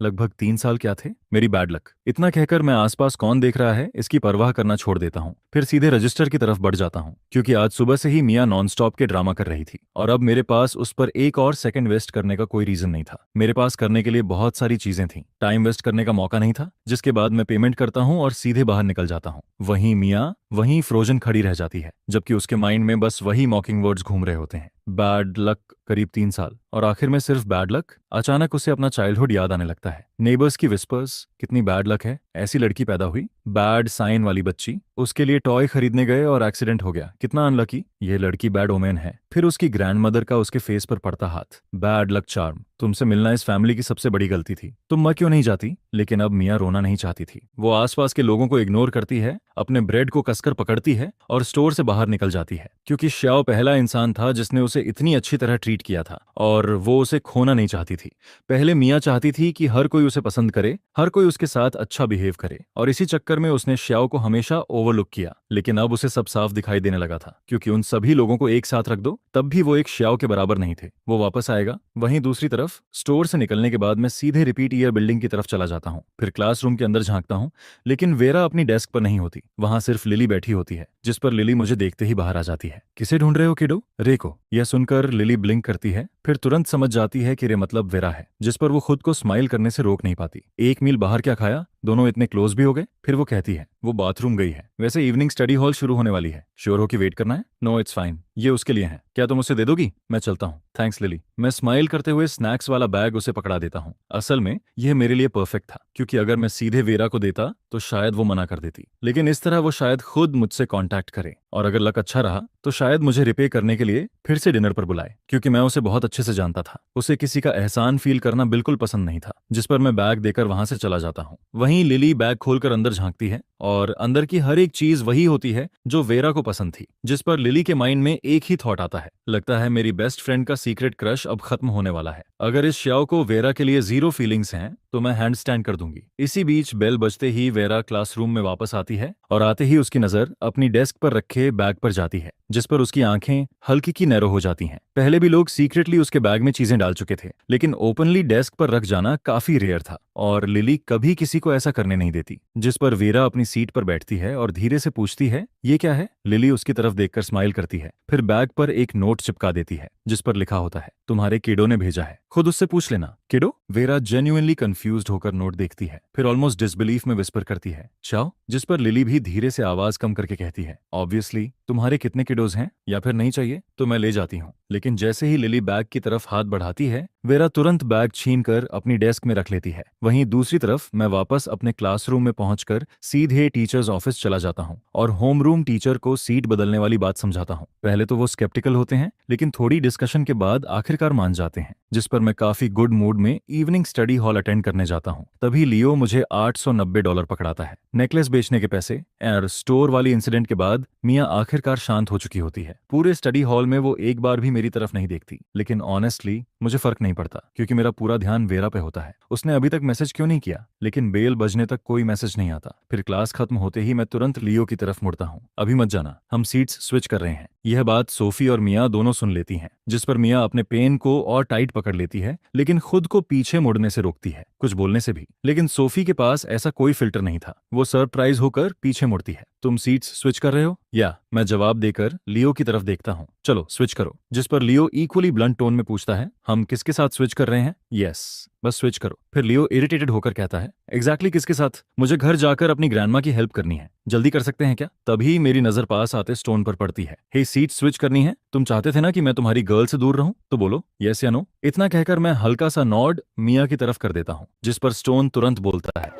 लगभग 3 साल क्या थे? मेरी बैड लक। इतना कहकर मैं आसपास कौन देख रहा है इसकी परवाह करना छोड़ देता हूँ। फिर सीधे रजिस्टर की तरफ बढ़ जाता हूँ, क्योंकि आज सुबह से ही मिया नॉनस्टॉप के ड्रामा कर रही थी और अब मेरे पास उस पर एक और सेकंड वेस्ट करने का कोई रीजन नहीं था। मेरे पास करने के लिए बहुत सारी चीजें थीं, टाइम वेस्ट करने का मौका नहीं था। जिसके बाद मैं पेमेंट करता हूँ और सीधे बाहर निकल जाता हूँ। वहीं मिया वहीं फ्रोजन खड़ी रह जाती है, जबकि उसके माइंड में बस वही मॉकिंग वर्ड्स घूम रहे होते हैं। बैड लक, करीब 3 साल, और आखिर में सिर्फ बैड लक। अचानक उसे अपना चाइल्डहुड याद आने लगता है। नेबर्स की विस्पर्स, कितनी बैड लक है, ऐसी लड़की पैदा हुई। बैड साइन वाली बच्ची, उसके लिए टॉय खरीदने गए और एक्सीडेंट हो गया, कितना अनलकी। ये लड़की बैड ओमेन है। फिर उसकी ग्रैंडमदर का उसके फेस पर पड़ता हाथ, बैड लक चार्म। तुमसे मिलना इस फैमिली की सबसे बड़ी गलती थी, तुम मर क्यों नहीं जाती? लेकिन अब मिया रोना नहीं चाहती थी। वो आसपास के लोगों को इग्नोर करती है, अपने ब्रेड को कसकर पकड़ती है और स्टोर से बाहर निकल जाती है, क्योंकि श्याओ पहला इंसान था जिसने उसे इतनी अच्छी तरह ट्रीट किया था और वो उसे खोना नहीं चाहती थी। पहले मिया चाहती थी कि हर कोई उसे पसंद करे, हर कोई उसके साथ अच्छा बिहेव करे, और इसी चक्कर में उसने श्याओ को हमेशा ओवरलुक किया। लेकिन अब उसे सब साफ दिखाई देने लगा था, क्योंकि उन सभी लोगों को एक साथ रख दो तब भी वो एक श्याओ के बराबर नहीं थे। वो वापस आएगा। वहीं दूसरी तरफ स्टोर से निकलने के बाद मैं सीधे रिपीट ईयर बिल्डिंग की तरफ चला जाता हूँ। फिर क्लासरूम के अंदर झांकता हूँ, लेकिन वेरा अपनी डेस्क पर नहीं होती। वहां सिर्फ लिली बैठी होती है, जिस पर लिली मुझे देखते ही बाहर आ जाती है। किसे ढूंढ रहे हो किडो? रे को। यह सुनकर लिली ब्लिंक करती है, फिर तुरंत समझ जाती है कि रे मतलब वेरा है, जिस पर वो खुद को स्माइल करने से रोक नहीं पाती। 1 मील बाहर क्या खाया, दोनों इतने क्लोज भी हो गए। फिर वो कहती है वो बाथरूम गई है। वैसे इवनिंग स्टडी हॉल शुरू होने वाली है, श्योर हो कि वेट करना है? नो, इट्स फाइन, ये उसके लिए है। क्या तुम उसे दे दोगी? मैं चलता हूँ, थैंक्स लिली। मैं स्माइल करते हुए स्नैक्स वाला बैग उसे पकड़ा देता हूँ। असल में यह मेरे लिए परफेक्ट था, क्योंकि अगर मैं सीधे वेरा को देता तो शायद वो मना कर देती, लेकिन इस तरह वो शायद खुद मुझसे कांटेक्ट करे, और अगर लक अच्छा रहा तो शायद मुझे रिपे करने के लिए फिर से डिनर पर बुलाए, क्योंकि मैं उसे बहुत अच्छे से जानता था। उसे किसी का एहसान फील करना बिल्कुल पसंद नहीं था। जिस पर मैं बैग देकर वहां से चला जाता हूँ। वहीं लिली बैग खोलकर अंदर झांकती है, और अंदर की हर एक चीज वही होती है जो वेरा को पसंद थी। जिस पर लिली के माइंड में एक ही थॉट आता है, लगता है मेरी बेस्ट फ्रेंड का सीक्रेट क्रश अब खत्म होने वाला है। अगर इस श्याओ को वेरा के लिए जीरो फीलिंग्स हैं तो मैं हैंड स्टैंड कर दूंगी। इसी बीच बेल बजते ही वेरा क्लासरूम में वापस आती है और आते ही उसकी नजर अपनी डेस्क पर रखे बैग पर जाती है, जिस पर उसकी आंखें हल्की की नैरो हो जाती हैं। पहले भी लोग सीक्रेटली उसके बैग में चीजें डाल चुके थे, लेकिन ओपनली डेस्क पर रख जाना काफी रेयर था और लिली कभी किसी को ऐसा करने नहीं देती। जिस पर वेरा अपनी सीट पर बैठती है और धीरे से पूछती है, ये क्या है? लिली उसकी तरफ देखकर स्माइल करती है, फिर बैग पर एक नोट चिपका देती है जिस पर लिखा होता है, तुम्हारे किडो ने भेजा है, खुद उससे पूछ लेना। किडो? वेरा जेन्युइनली कंफ्यूज्ड होकर नोट देखती है, फिर ऑलमोस्ट डिसबिलीफ में विस्पर करती है, चाओ? जिस पर लिली भी धीरे से आवाज कम करके कहती है, ऑब्वियसली। तुम्हारे कितने किडोज हैं? या फिर नहीं चाहिए तो मैं ले जाती हूँ। लेकिन जैसे ही लिली बैग की तरफ हाथ बढ़ाती है, वेरा तुरंत बैग छीनकर अपनी डेस्क में रख लेती है। वहीं दूसरी तरफ मैं वापस अपने क्लासरूम में पहुंचकर सीधे टीचर्स ऑफिस चला जाता हूं और होमरूम टीचर को सीट बदलने वाली बात समझाता हूं। पहले तो वो स्केप्टिकल होते हैं, लेकिन थोड़ी डिस्कशन के बाद आखिरकार मान जाते हैं, जिस पर मैं काफी गुड मूड में इवनिंग स्टडी हॉल अटेंड करने जाता हूं। तभी लियो मुझे $890 पकड़ाता है। नेकलेस बेचने के पैसे और स्टोर वाली इंसिडेंट के बाद मियाँ आखिरकार शांत हो चुकी होती है। पूरे स्टडी हॉल में वो एक बार भी मेरी तरफ नहीं देखती, लेकिन ऑनेस्टली मुझे फर्क नहीं पड़ता क्योंकि मेरा पूरा ध्यान वेरा पे होता है। उसने अभी तक मैसेज क्यों नहीं किया, लेकिन बेल बजने तक कोई मैसेज नहीं आता। फिर क्लास खत्म होते ही मैं तुरंत लियो की तरफ मुड़ता हूँ, अभी मत जाना, हम सीट्स स्विच कर रहे हैं। यह बात सोफी और मियाँ दोनों सुन लेती हैं, जिस पर मियाँ अपने पेन को और टाइट पकड़ लेती है, लेकिन खुद को पीछे मुड़ने से रोकती है, कुछ बोलने से भी। लेकिन सोफी के पास ऐसा कोई फिल्टर नहीं था, वो सरप्राइज होकर पीछे मुड़ती है। तुम सीट्स स्विच कर रहे हो? या मैं जवाब देकर लियो की तरफ देखता हूँ, चलो स्विच करो। जिस पर लियो इक्वली ब्लंट टोन में पूछता है, हम किसके साथ स्विच कर रहे हैं? यस, बस स्विच करो। फिर लियो इरिटेटेड होकर कहता है, एग्जैक्टली किसके साथ? मुझे घर जाकर अपनी ग्रैंडमा की हेल्प करनी है, जल्दी कर सकते हैं क्या? तभी मेरी नजर पास आते स्टोन पर पड़ती है। हे, सीट स्विच करनी है? तुम चाहते थे ना कि मैं तुम्हारी गर्ल से दूर रहूं, तो बोलो यस या नो। इतना कहकर मैं हल्का सा नॉड मियाँ की तरफ कर देता हूँ, जिस पर स्टोन तुरंत बोलता है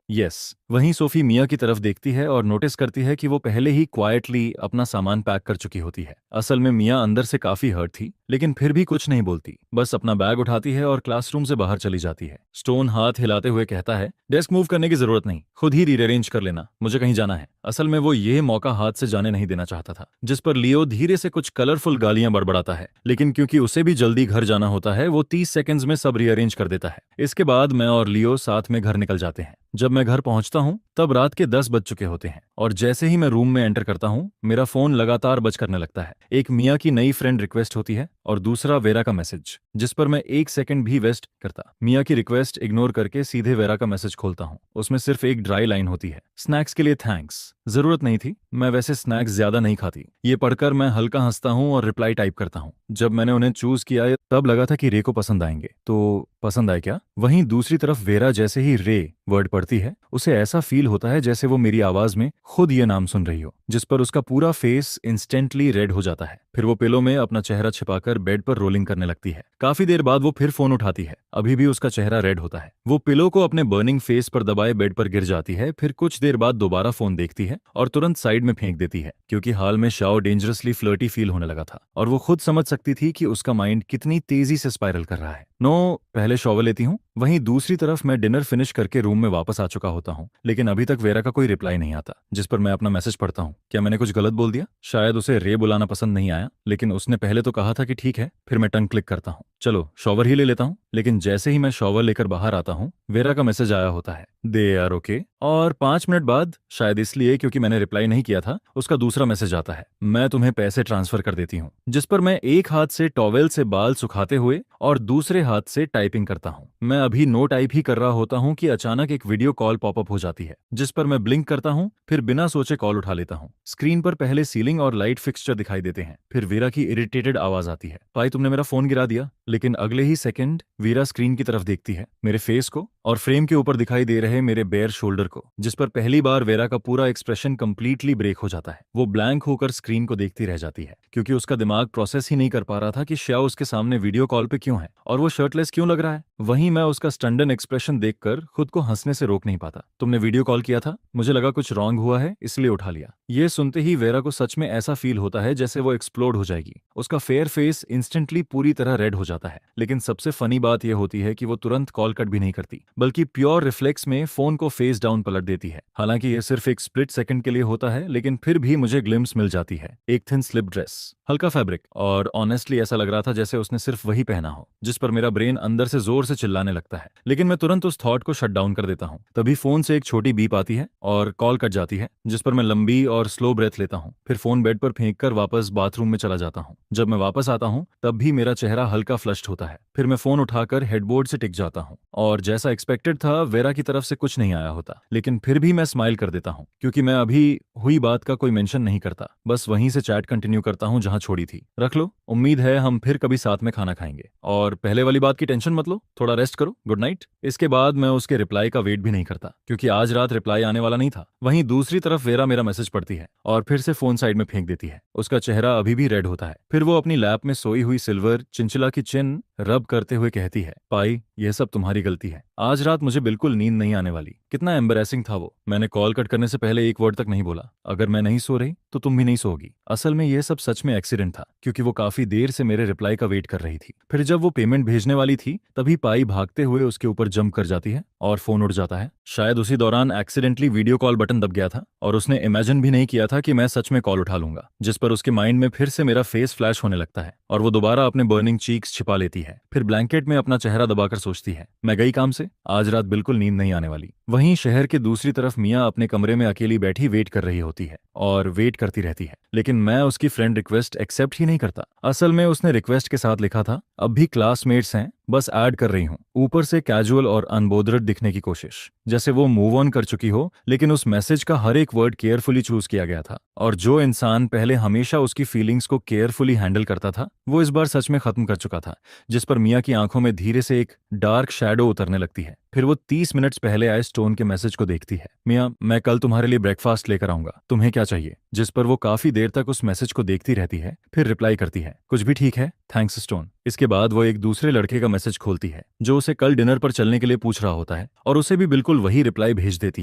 यस। वहीं सोफी मिया की तरफ देखती है और नोटिस करती है कि वो पहले ही क्वाइटली अपना सामान पैक कर चुकी होती है। असल में मिया अंदर से काफी हर्ट थी, लेकिन फिर भी कुछ नहीं बोलती, बस अपना बैग उठाती है और क्लासरूम से बाहर चली जाती है। स्टोन हाथ हिलाते हुए कहता है, डेस्क मूव करने की जरूरत नहीं, खुद ही रीअरेंज कर लेना, मुझे कहीं जाना है। असल में वो ये मौका हाथ से जाने नहीं देना चाहता था। जिस पर लियो धीरे से कुछ कलरफुल गालियां बड़बड़ाता है, लेकिन क्योंकि उसे भी जल्दी घर जाना होता है, वो 30 सेकंड्स में सब रीअरेंज कर देता है। इसके बाद मैं और लियो साथ में घर निकल जाते हैं। जब मैं घर पहुंचता हूं तब रात के 10 बज चुके होते हैं और जैसे ही मैं रूम में एंटर करता हूं, मेरा फोन लगातार बज करने लगता है। एक मिया की नई फ्रेंड रिक्वेस्ट होती है और दूसरा वेरा का मैसेज, जिस पर मैं एक सेकंड भी वेस्ट करता। मिया की रिक्वेस्ट इग्नोर करके सीधे वेरा का मैसेज खोलता हूं। उसमें सिर्फ एक ड्राई लाइन होती है, स्नैक्स के लिए थैंक्स। जरूरत नहीं थी, मैं वैसे स्नैक्स ज्यादा नहीं खाती। ये पढ़कर मैं हल्का हंसता हूं और रिप्लाई टाइप करता हूं। जब मैंने उन्हें चूज किया तब लगा था कि रे को पसंद आएंगे, तो पसंद आए क्या? वहीं दूसरी तरफ वेरा जैसे ही रे वर्ड पढ़ती है, उसे ऐसा फील होता है जैसे वो मेरी आवाज में खुद ये नाम सुन रही हो, जिस पर उसका पूरा फेस इंस्टेंटली रेड हो जाता है। फिर वो पिलो में अपना चेहरा छिपाकर बेड पर रोलिंग करने लगती है। काफी देर बाद वो फिर फोन उठाती है, अभी भी उसका चेहरा रेड होता है। वो पिलो को अपने बर्निंग फेस पर दबाए बेड पर गिर जाती है। फिर कुछ देर बाद दोबारा फोन देखती है और तुरंत साइड में फेंक देती है, क्योंकि हाल में शाओ डेंजरसली फ्लर्टी फील होने लगा था और वो खुद समझ सकती थी कि उसका माइंड कितनी तेजी से स्पाइरल कर रहा है। नो, पहले शॉवर लेती हूँ। वहीं दूसरी तरफ मैं डिनर फिनिश करके रूम में वापस आ चुका होता हूँ, लेकिन अभी तक वेरा का कोई रिप्लाई नहीं आता। जिस पर मैं अपना मैसेज पढ़ता हूँ। क्या मैंने कुछ गलत बोल दिया? शायद उसे रे बुलाना पसंद नहीं आया, लेकिन उसने पहले तो कहा था कि ठीक है। फिर मैं टंग क्लिक करता हूँ, चलो शॉवर ही ले लेता हूँ। लेकिन जैसे ही मैं शॉवर लेकर बाहर आता हूँ, वेरा का मैसेज आया होता है, दे आर ओके। और 5 मिनट बाद, शायद इसलिए क्योंकि मैंने रिप्लाई नहीं किया था, उसका दूसरा मैसेज आता है, मैं तुम्हें पैसे ट्रांसफर कर देती हूँ। जिस पर मैं एक हाथ से टॉवेल से बाल सुखाते हुए और दूसरे हाथ से टाइपिंग करता हूँ। मैं अभी नो टाइप ही कर रहा होता हूँ कि अचानक एक वीडियो कॉल पॉपअप हो जाती है, जिस पर मैं ब्लिंक करता हूँ, फिर बिना सोचे कॉल उठा लेता हूँ। स्क्रीन पर पहले सीलिंग और लाइट फिक्सचर दिखाई देते हैं, फिर वीरा की इरिटेटेड आवाज आती है, भाई तुमने मेरा फोन गिरा दिया। लेकिन अगले ही सेकंड वीरा स्क्रीन की तरफ देखती है, मेरे फेस को और फ्रेम के ऊपर दिखाई दे रहे मेरे बेयर शोल्डर को, जिस पर पहली बार वेरा का पूरा एक्सप्रेशन कंप्लीटली ब्रेक हो जाता है। वो ब्लैंक होकर स्क्रीन को देखती रह जाती है, क्योंकि उसका दिमाग प्रोसेस ही नहीं कर पा रहा था कि श्याओ उसके सामने वीडियो कॉल पे क्यों है और वो शर्टलेस क्यों लग रहा है। वहीं मैं उसका स्टंडन एक्सप्रेशन देखकर खुद को हंसने से रोक नहीं पाता। तुमने वीडियो कॉल किया था? मुझे लगा कुछ रॉन्ग हुआ है इसलिए उठा लिया। ये सुनते ही वेरा को सच में ऐसा फील होता है जैसे वो एक्सप्लोड हो जाएगी। उसका फेयर फेस इंस्टेंटली पूरी तरह रेड हो जाता है। लेकिन सबसे फनी बात यह होती है कि वो तुरंत कॉल कट भी नहीं करती, बल्कि प्योर रिफ्लेक्स में फोन को फेस डाउन पलट देती है। हालांकि यह सिर्फ एक स्प्लिट सेकंड के लिए होता है, लेकिन फिर भी मुझे ग्लिम्स मिल जाती है। एक थिन स्लिप ड्रेस, हल्का फैब्रिक, और ऑनेस्टली ऐसा लग रहा था जैसे उसने सिर्फ वही पहना हो, जिस पर मेरा ब्रेन अंदर से जोर से चिल्लाने लगता है। लेकिन मैं तुरंत उस थॉट को शट डाउन कर देता हूँ। तभी फोन से एक छोटी बीप आती है और कॉल कट जाती है, जिस पर मैं लंबी और स्लो ब्रेथ लेता हूँ। फिर फोन बेड पर फेंक कर वापस बाथरूम में चला जाता हूँ। जब मैं वापस आता हूँ तब भी मेरा चेहरा हल्का फ्लश्ड होता है। फिर मैं फोन उठाकर हेडबोर्ड से टिक जाता हूँ, और जैसा एक्सपेक्टेड था वेरा की तरफ से कुछ नहीं आया होता, लेकिन फिर भी मैं स्माइल कर देता हूँ, क्योंकि मैं अभी हुई बात का कोई मेंशन नहीं करता, बस वहीं से चैट कंटिन्यू करता हूँ जहां छोड़ी थी। रख लो, उम्मीद है हम फिर कभी साथ में खाना खाएंगे, और पहले वाली बात की टेंशन मत लो, थोड़ा रेस्ट करो, गुड नाइट। इसके बाद मैं उसके रिप्लाई का वेट भी नहीं करता, क्योंकि आज रात रिप्लाई आने वाला नहीं था। वहीं दूसरी तरफ वेरा मेरा मैसेज पढ़ती है और फिर से फोन साइड में फेंक देती है। उसका चेहरा अभी भी रेड होता है। फिर वो अपनी लैप में सोई हुई सिल्वर चिंचिला की चिन रब करते हुए कहती है, पाई, यह सब तुम्हारी गलती है। आज रात मुझे बिल्कुल नींद नहीं आने वाली। कितना एम्बैरेसिंग था वो। मैंने कॉल कट करने से पहले एक वर्ड तक नहीं बोला। अगर मैं नहीं सो रही तो तुम भी नहीं सोओगी। असल में यह सब सच में एक्सीडेंट था, क्योंकि वो काफी देर से मेरे रिप्लाई का वेट कर रही थी। फिर जब वो पेमेंट भेजने वाली थी तभी पाई भागते हुए उसके ऊपर जंप कर जाती है और फोन उड़ जाता है। शायद उसी दौरान एक्सीडेंटली वीडियो कॉल बटन दब गया था और उसने इमेजिन भी नहीं किया था कि मैं सच में कॉल उठा लूंगा, जिस पर उसके माइंड में फिर से मेरा फेस फ्लैश होने लगता है और वो दोबारा अपने बर्निंग चीक्स छिपा लेती है। फिर ब्लैंकेट में अपना चेहरा दबाकर सोचती है, मैं गई काम से, आज रात बिल्कुल नींद नहीं आने वाली। वहीं शहर के दूसरी तरफ मियाँ अपने कमरे में अकेली बैठी वेट कर रही होती है और वेट करती रहती है, लेकिन मैं उसकी फ्रेंड रिक्वेस्ट एक्सेप्ट ही नहीं करता। असल में उसने रिक्वेस्ट के साथ लिखा था, अब भी क्लासमेट्स हैं, बस ऐड कर रही हूँ। ऊपर से कैजुअल और अनबोदर्ड दिखने की कोशिश, जैसे वो मूव ऑन कर चुकी हो, लेकिन उस मैसेज का हर एक वर्ड केयरफुली चूज किया गया था। और जो इंसान पहले हमेशा उसकी फीलिंग्स को केयरफुली हैंडल करता था, वो इस बार सच में खत्म कर चुका था, जिस पर मियाँ की आंखों में धीरे से एक डार्क शैडो उतरने लगती है। फिर वो 30 मिनट्स पहले आए स्टोन के मैसेज को देखती है, मियाँ, मैं कल तुम्हारे लिए ब्रेकफास्ट लेकर आऊंगा, तुम्हें क्या चाहिए? जिस पर वो काफी देर तक उस मैसेज को देखती रहती है, फिर रिप्लाई करती है, कुछ भी ठीक है, थैंक्स स्टोन। इसके बाद वो एक दूसरे लड़के का मैसेज खोलती है जो उसे कल डिनर पर चलने के लिए पूछ रहा होता है, और उसे भी बिल्कुल वही रिप्लाई भेज देती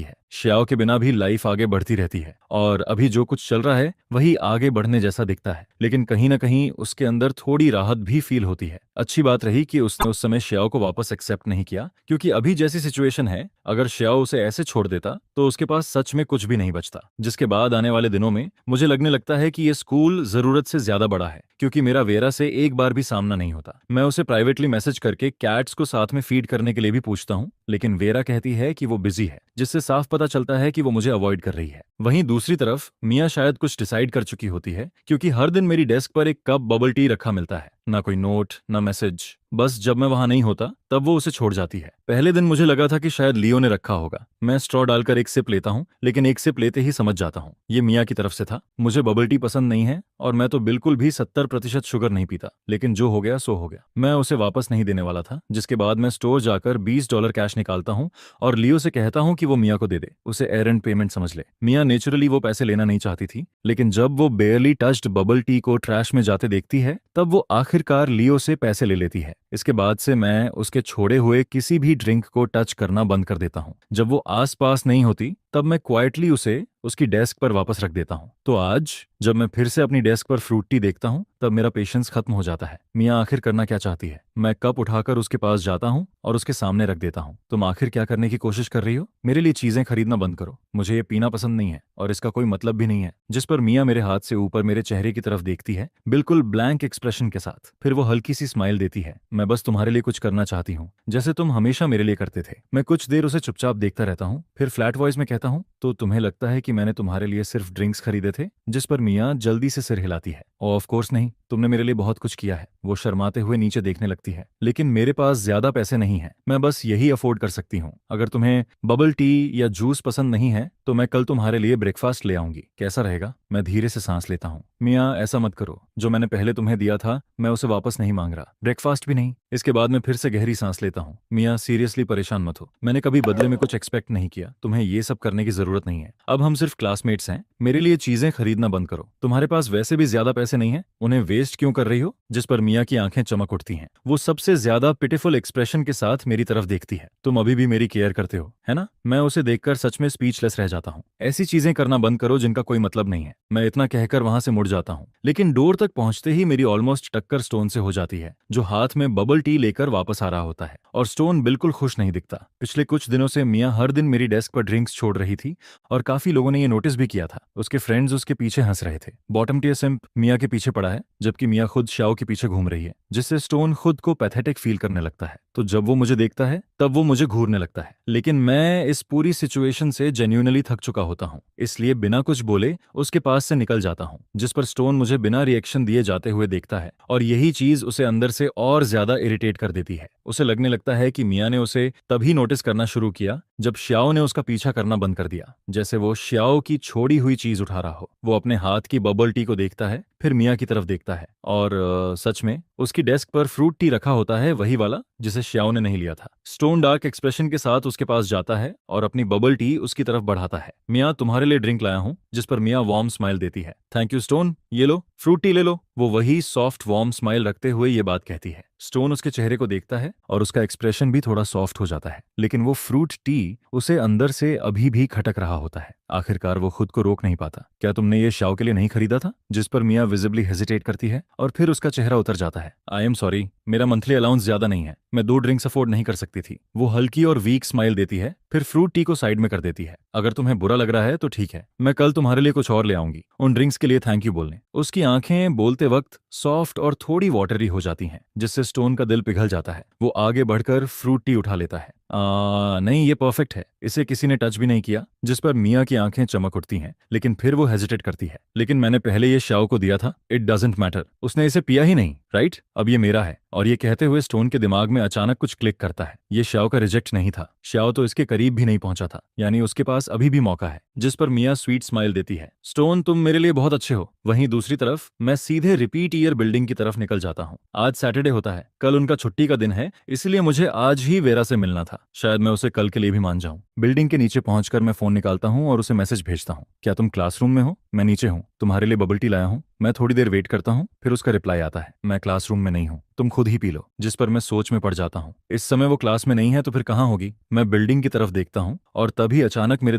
है। श्याओ के बिना भी लाइफ आगे बढ़ती रहती है और अभी जो कुछ चल रहा है वही आगे बढ़ने जैसा दिखता है, लेकिन कहीं ना कहीं उसके अंदर थोड़ी राहत भी फील होती है। अच्छी बात रही कि उसने उस समय श्याओ को वापस एक्सेप्ट नहीं किया, क्योंकि अभी जैसी सिचुएशन है, अगर श्याओ उसे ऐसे छोड़ देता तो उसके पास सच में कुछ भी नहीं बचता। जिसके बाद आने वाले दिनों में मुझे लगने लगता है कि ये स्कूल जरूरत से ज्यादा बड़ा है, क्योंकि मेरा वेरा से एक बार भी सामना नहीं होता। मैं उसे प्राइवेटली मैसेज करके कैट्स को साथ में फीड करने के लिए भी पूछता हूँ, लेकिन वेरा कहती है कि वो बिजी है, जिससे साफ पता चलता है कि वो मुझे अवॉइड कर रही है। वहीं दूसरी तरफ मियाँ शायद कुछ डिसाइड कर चुकी होती है, क्योंकि हर दिन मेरी डेस्क पर एक कप बबल टी रखा मिलता है, ना कोई नोट ना मैसेज, बस जब मैं वहां नहीं होता तब वो उसे छोड़ जाती है। पहले दिन मुझे लगा था कि शायद लियो ने रखा होगा। मैं स्ट्रॉ डालकर एक सिप लेता हूँ, लेकिन एक सिप लेते ही समझ जाता हूँ ये मियाँ की तरफ से था। मुझे बबल टी पसंद नहीं है और मैं तो बिल्कुल भी 70% शुगर नहीं पीता, लेकिन जो हो गया सो हो गया। मैं उसे वापस नहीं देने वाला था, जिसके बाद मैं स्टोर जाकर $20 कैश निकालता हूँ और लियो से कहता हूँ कि वो मियाँ को दे दे, उसे एरेंड पेमेंट समझ ले। मियाँ नेचुरली वो पैसे लेना नहीं चाहती थी, लेकिन जब वो बेयरली टच्ड बबल टी को ट्रैश में जाते देखती है तब वो आखिरकार लियो से पैसे ले लेती है। इसके बाद से मैं उसके छोड़े हुए किसी भी ड्रिंक को टच करना बंद कर देता हूँ। जब वो आसपास नहीं होती तब मैं क्वाइटली उसे उसकी डेस्क पर वापस रख देता हूँ। तो आज जब मैं फिर से अपनी डेस्क पर फ्रूट टी देखता हूँ तब मेरा पेशेंस खत्म हो जाता है। मियाँ आखिर करना क्या चाहती है? मैं कप उठाकर उसके पास जाता हूँ और उसके सामने रख देता हूँ। तुम आखिर क्या करने की कोशिश कर रही हो? मेरे लिए चीजें खरीदना बंद करो, मुझे ये पीना पसंद नहीं है और इसका कोई मतलब भी नहीं है। जिस पर मियाँ मेरे हाथ से ऊपर मेरे चेहरे की तरफ देखती है, बिल्कुल ब्लैंक एक्सप्रेशन के साथ। फिर वो हल्की सी स्माइल देती है, मैं बस तुम्हारे लिए कुछ करना चाहती हूँ, जैसे तुम हमेशा मेरे लिए करते थे। मैं कुछ देर उसे चुपचाप देखता रहता हूँ, फिर फ्लैट वॉइस में कहता हूँ, तो तुम्हें लगता है कि मैंने तुम्हारे लिए सिर्फ ड्रिंक्स खरीदे थे? जिस पर मियाँ जल्दी से सिर हिलाती है, ऑफ कोर्स नहीं, तुमने मेरे लिए बहुत कुछ किया है। वो शर्माते हुए नीचे देखने लगती है, लेकिन मेरे पास ज्यादा पैसे नहीं है, मैं बस यही अफोर्ड कर सकती हूँ। अगर तुम्हें बबल टी या जूस पसंद नहीं है तो मैं कल तुम्हारे लिए ब्रेकफास्ट ले आऊंगी, कैसा रहेगा? मैं धीरे से सांस लेता हूँ। मियाँ, ऐसा मत करो, जो मैंने पहले तुम्हें दिया था मैं उसे वापस नहीं मांग रहा, ब्रेकफास्ट भी नहीं। इसके बाद मैं फिर से गहरी सांस लेता हूँ। मियाँ, सीरियसली परेशान मत हो, मैंने कभी बदले में कुछ एक्सपेक्ट नहीं किया, तुम्हें ये सब करने की जरूरत नहीं है। अब हम सिर्फ क्लासमेट्स हैं, मेरे लिए चीजें खरीदना बंद करो। तुम्हारे पास वैसे भी ज्यादा पैसे नहीं है, उन्हें वेस्ट क्यों कर रही हो? जिस पर मिया की आंखें चमक उठती हैं। वो सबसे ज्यादा पिटिफुल एक्सप्रेशन के साथ मेरी तरफ देखती है। तुम अभी भी मेरी केयर करते हो, है ना? मैं उसे देखकर सच में स्पीचलेस रह जाता हूँ। ऐसी चीजें करना बंद करो जिनका कोई मतलब नहीं है। मैं इतना कहकर वहां से मुड़ जाता हूँ, लेकिन डोर तक पहुंचते ही मेरी ऑलमोस्ट टक्कर स्टोन से हो जाती है, जो हाथ में बबल टी लेकर वापस आ रहा होता है। और स्टोन बिल्कुल खुश नहीं दिखता। पिछले कुछ दिनों से मिया हर दिन मेरी डेस्क पर ड्रिंक्स छोड़ रही थी और काफी लोगों ने ये नोटिस भी किया था। उसके फ्रेंड्स उसके पीछे हंस रहे थे। बॉटम टियर सिंप मिया के पीछे पड़ा है, जबकि मिया खुद शाओ के पीछे घूम रही है, जिससे स्टोन खुद को पैथेटिक फील करने लगता है। तो जब वो मुझे देखता है तब वो मुझे घूरने लगता है। लेकिन मैं इस पूरी सिचुएशन से जेन्युइनली थक चुका होता हूँ, इसलिए बिना कुछ बोले उसके पास से निकल जाता हूँ, जिस पर स्टोन मुझे बिना रिएक्शन दिए जाते हुए देखता है। और यही चीज उसे अंदर से और ज्यादा इरिटेट कर देती है। उसे लगने लगता है कि मिया ने उसे तभी नोटिस करना शुरू किया जब श्याओ ने उसका पीछा करना बंद कर दिया, जैसे वो श्याओ की छोड़ी हुई चीज उठा रहा हो। वो अपने हाथ की बबल टी को देखता है, फिर मिया की तरफ देखता है और सच में उसकी डेस्क पर फ्रूट टी रखा होता है, वही वाला जिसे श्याओ ने नहीं लिया था। स्टोन डार्क एक्सप्रेशन के साथ उसके पास जाता है और अपनी बबल टी उसकी तरफ बढ़ाता है। मिया, तुम्हारे लिए ड्रिंक लाया हूँ, जिस पर मिया वार्म स्माइल देती है। थैंक यू स्टोन, ये लो फ्रूट टी ले लो। वो वही सॉफ्ट वार्म स्माइल रखते हुए ये बात कहती है। स्टोन उसके चेहरे को देखता है और उसका एक्सप्रेशन भी थोड़ा सॉफ्ट हो जाता है, लेकिन वो फ्रूट टी उसे अंदर से अभी भी खटक रहा होता है। आखिरकार वो खुद को रोक नहीं पाता। क्या तुमने ये शाओ के लिए नहीं खरीदा था? जिस पर मिया विजिबली हेजिटेट करती है और फिर उसका चेहरा उतर जाता है। आई एम सॉरी, मेरा मंथली अलाउंस ज्यादा नहीं है, मैं 2 ड्रिंक्स अफोर्ड नहीं कर सकती थी। वो हल्की और वीक स्माइल देती है, फिर फ्रूट टी को साइड में कर देती है। अगर तुम्हें बुरा लग रहा है तो ठीक है, मैं कल तुम्हारे लिए कुछ और ले आऊंगी। उन ड्रिंक्स के लिए थैंक यू बोलने। उसकी आंखें बोलते वक्त सॉफ्ट और थोड़ी वाटरी हो जाती हैं, जिससे स्टोन का दिल पिघल जाता है। वो आगे बढ़कर फ्रूट टी उठा लेता है। नहीं, ये परफेक्ट है, इसे किसी ने टच भी नहीं किया। जिस पर मिया की आंखें चमक उठती हैं, लेकिन फिर वो हेजिटेट करती है। लेकिन मैंने पहले ये शाओ को दिया था, इट डजंट मैटर, उसने इसे पिया ही नहीं, राइट? अब ये मेरा है। और ये कहते हुए स्टोन के दिमाग में अचानक कुछ क्लिक करता है। ये शाओ का रिजेक्ट नहीं था, शाओ तो इसके करीब भी नहीं पहुंचा था, यानी उसके पास अभी भी मौका है। जिस पर मिया स्वीट स्माइल देती है। स्टोन, तुम मेरे लिए बहुत अच्छे हो। वहीं दूसरी तरफ मैं सीधे रिपीट ईयर बिल्डिंग की तरफ निकल जाता हूँ। आज सैटरडे होता है, कल उनका छुट्टी का दिन है, इसलिए मुझे आज ही वेरा से मिलना था। शायद मैं उसे कल के लिए भी मान जाऊं। बिल्डिंग के नीचे पहुंचकर मैं फोन निकालता हूं और उसे मैसेज भेजता हूं। क्या तुम क्लासरूम में हो? मैं नीचे हूं, तुम्हारे लिए बबल टी लाया हूं। मैं थोड़ी देर वेट करता हूं, फिर उसका रिप्लाई आता है, मैं क्लासरूम में नहीं हूं, तुम खुद ही पी लो। जिस पर मैं सोच में पड़ जाता हूं। इस समय वो क्लास में नहीं है तो फिर कहाँ होगी? मैं बिल्डिंग की तरफ देखता हूं और तभी अचानक मेरे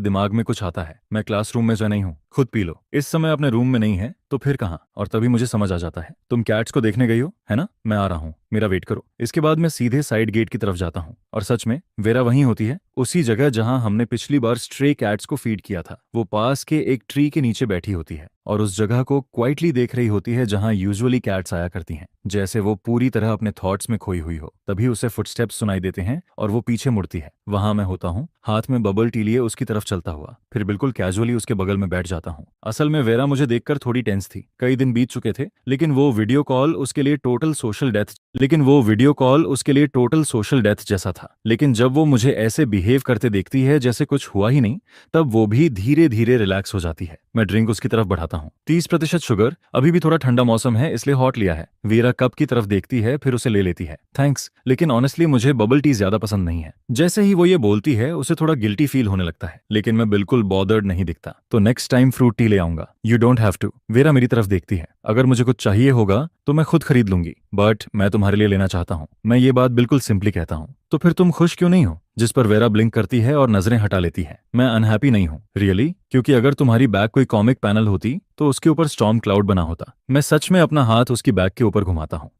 दिमाग में कुछ आता है। मैं क्लासरूम में जो नहीं हूं, खुद पी लो। इस समय अपने रूम में नहीं है तो फिर कहाँ? और तभी मुझे समझ आ जाता है, तुम कैट्स को देखने गई हो, है ना? मैं आ रहा हूँ, मेरा वेट करो। इसके बाद मैं सीधे साइड गेट की तरफ जाता हूँ और सच में वेरा वहीं होती है, उसी जगह जहां हमने पिछली बार स्ट्रे कैट्स को फीड किया था। वो पास के एक ट्री के नीचे बैठी होती है और उस जगह को क्वाइटली देख रही होती है जहां यूजुअली कैट्स आया करती हैं, जैसे वो पूरी तरह अपने थॉट्स में खोई हुई हो। तभी उसे फुटस्टेप्स सुनाई देते हैं और वो पीछे मुड़ती है। वहां मैं होता हूँ, हाथ में बबल टी लिए उसकी तरफ चलता हुआ, फिर बिल्कुल कैजुअली उसके बगल में बैठ जाता हूँ। असल में वेरा मुझे देखकर थोड़ी टेंस थी। कई दिन बीत चुके थे, लेकिन वो वीडियो कॉल उसके लिए टोटल सोशल डेथ जैसा था। लेकिन जब वो मुझे ऐसे बिहेव करते देखती है जैसे कुछ हुआ ही नहीं, तब वो भी धीरे धीरे रिलैक्स हो जाती है। मैं ड्रिंक उसकी तरफ बढ़ाता हूँ। 30% शुगर, अभी भी थोड़ा ठंडा मौसम है इसलिए हॉट लिया है। वीरा कप की तरफ देखती है, फिर उसे ले लेती है। थैंक्स, लेकिन ऑनेस्टली मुझे बबल टी ज्यादा पसंद नहीं है। जैसे ही वो ये बोलती है उसे थोड़ा गिल्टी फील होने लगता है, लेकिन मैं बिल्कुल बॉदर्ड नहीं दिखता। तो नेक्स्ट टाइम फ्रूट टी ले आऊंगा, यू डोंट हैव टू। वीरा मेरी तरफ देखती है। अगर मुझे कुछ चाहिए होगा तो मैं खुद खरीद लूंगी, बट मैं तुम्हारे लिए लेना चाहता हूँ। मैं ये बात बिल्कुल सिंपली कहता हूँ। तो फिर तुम खुश क्यों नहीं हो? जिस पर वेरा ब्लिंक करती है और नजरें हटा लेती है। मैं अनहैप्पी नहीं हूँ, रियली? क्योंकि अगर तुम्हारी बैग कोई कॉमिक पैनल होती तो उसके ऊपर स्टॉर्म क्लाउड बना होता। मैं सच में अपना हाथ उसकी बैग के ऊपर घुमाता हूँ।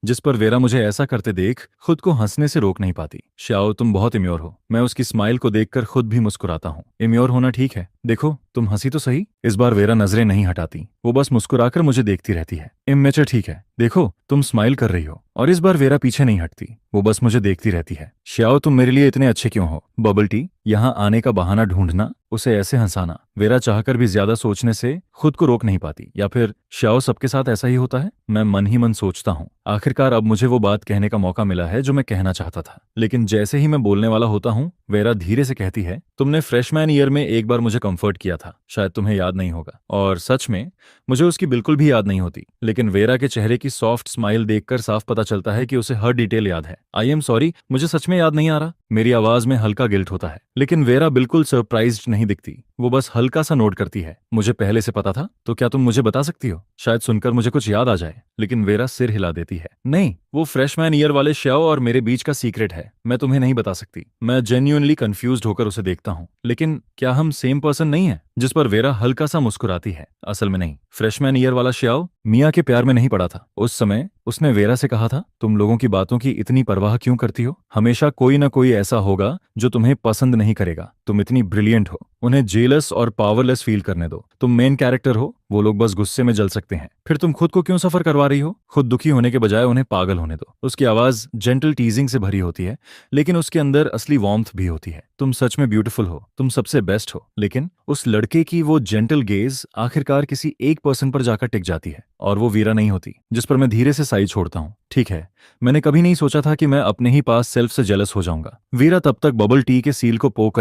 जिस पर वेरा मुझे ऐसा करते देख खुद को हंसने से रोक नहीं पाती। शाओ, तुम बहुत इम्योर हो। मैं उसकी स्माइल को देखकर खुद भी मुस्कुराता हूँ। इम्योर होना ठीक है, देखो तुम हंसी तो सही। इस बार वेरा नजरें नहीं हटाती, वो बस मुस्कुराकर मुझे देखती रहती है। इमेच्योर ठीक है, देखो तुम स्माइल कर रही हो। और इस बार वेरा पीछे नहीं हटती, वो बस मुझे देखती रहती है। श्याओ, तुम मेरे लिए इतने अच्छे क्यों हो? बबल टी, यहाँ आने का बहाना ढूंढना, उसे ऐसे हंसाना। वेरा चाहकर भी ज्यादा सोचने से खुद को रोक नहीं पाती। या फिर श्याओ सबके साथ ऐसा ही होता है? मैं मन ही मन सोचता हूँ। आखिरकार अब मुझे वो बात कहने का मौका मिला है जो मैं कहना चाहता था। लेकिन जैसे ही मैं बोलने वाला होता हूँ, वेरा धीरे से कहती है, तुमने फ्रेशमैन ईयर में एक बार मुझे कंफर्ट किया था, शायद तुम्हें याद नहीं होगा। और सच में मुझे उसकी बिल्कुल भी याद नहीं होती, लेकिन वेरा के चेहरे की सॉफ्ट स्माइल देखकर साफ पता चलता है कि उसे हर डिटेल याद है। आई एम सॉरी, मुझे सच में याद नहीं आ रहा। मेरी आवाज में हल्का गिल्ट होता है, लेकिन वेरा बिल्कुल सरप्राइज्ड नहीं दिखती। वो बस हल्का सा नोट करती है। मुझे पहले से पता था, तो क्या तुम मुझे बता सकती हो? शायद सुनकर मुझे कुछ याद आ जाए, लेकिन वेरा सिर हिला देती है। नहीं, वो फ्रेशमैन ईयर वाले श्याओ और मेरे बीच का सीक्रेट है। मैं तुम्हें नहीं बता सकती। मैं जेन्युइनली कंफ्यूज्ड होकर उसे देखता हूँ। लेकिन क्या हम सेम पर्सन नहीं है? जिस पर वेरा हल्का सा मुस्कुराती है। असल में नहीं। फ्रेशमैन ईयर वाला श्याओ मिया के प्यार में नहीं पड़ा था। उस समय उसने वेरा से कहा था, तुम लोगों की बातों की इतनी परवाह क्यों करती हो? हमेशा कोई ना कोई ऐसा होगा जो तुम्हें पसंद नहीं करेगा। तुम इतनी ब्रिलियंट हो, उन्हें जेलस और पावरलेस फील करने दो। तुम मेन कैरेक्टर हो, वो लोग बस गुस्से में जल सकते हैं। फिर तुम खुद को क्यों सफर करवा रही हो? खुद दुखी होने के बजाय उन्हें पागल होने दो। उसकी आवाज जेंटल टीजिंग से भरी होती है, लेकिन उसके अंदर असली वार्मथ भी होती है। तुम सच में ब्यूटीफुल हो, तुम सबसे बेस्ट हो। लेकिन उस लड़के की वो जेंटल गेज आखिरकार किसी एक पर्सन पर जाकर टिक जाती है, और वो वीरा नहीं होती, जिस पर मैं धीरे से साई छोड़ता हूँ। ठीक है, मैंने कभी नहीं सोचा था कि मैं अपने ही पास सेल्फ से जेलस हो जाऊंगा। वीरा तब तक बबल टी के सील को पोक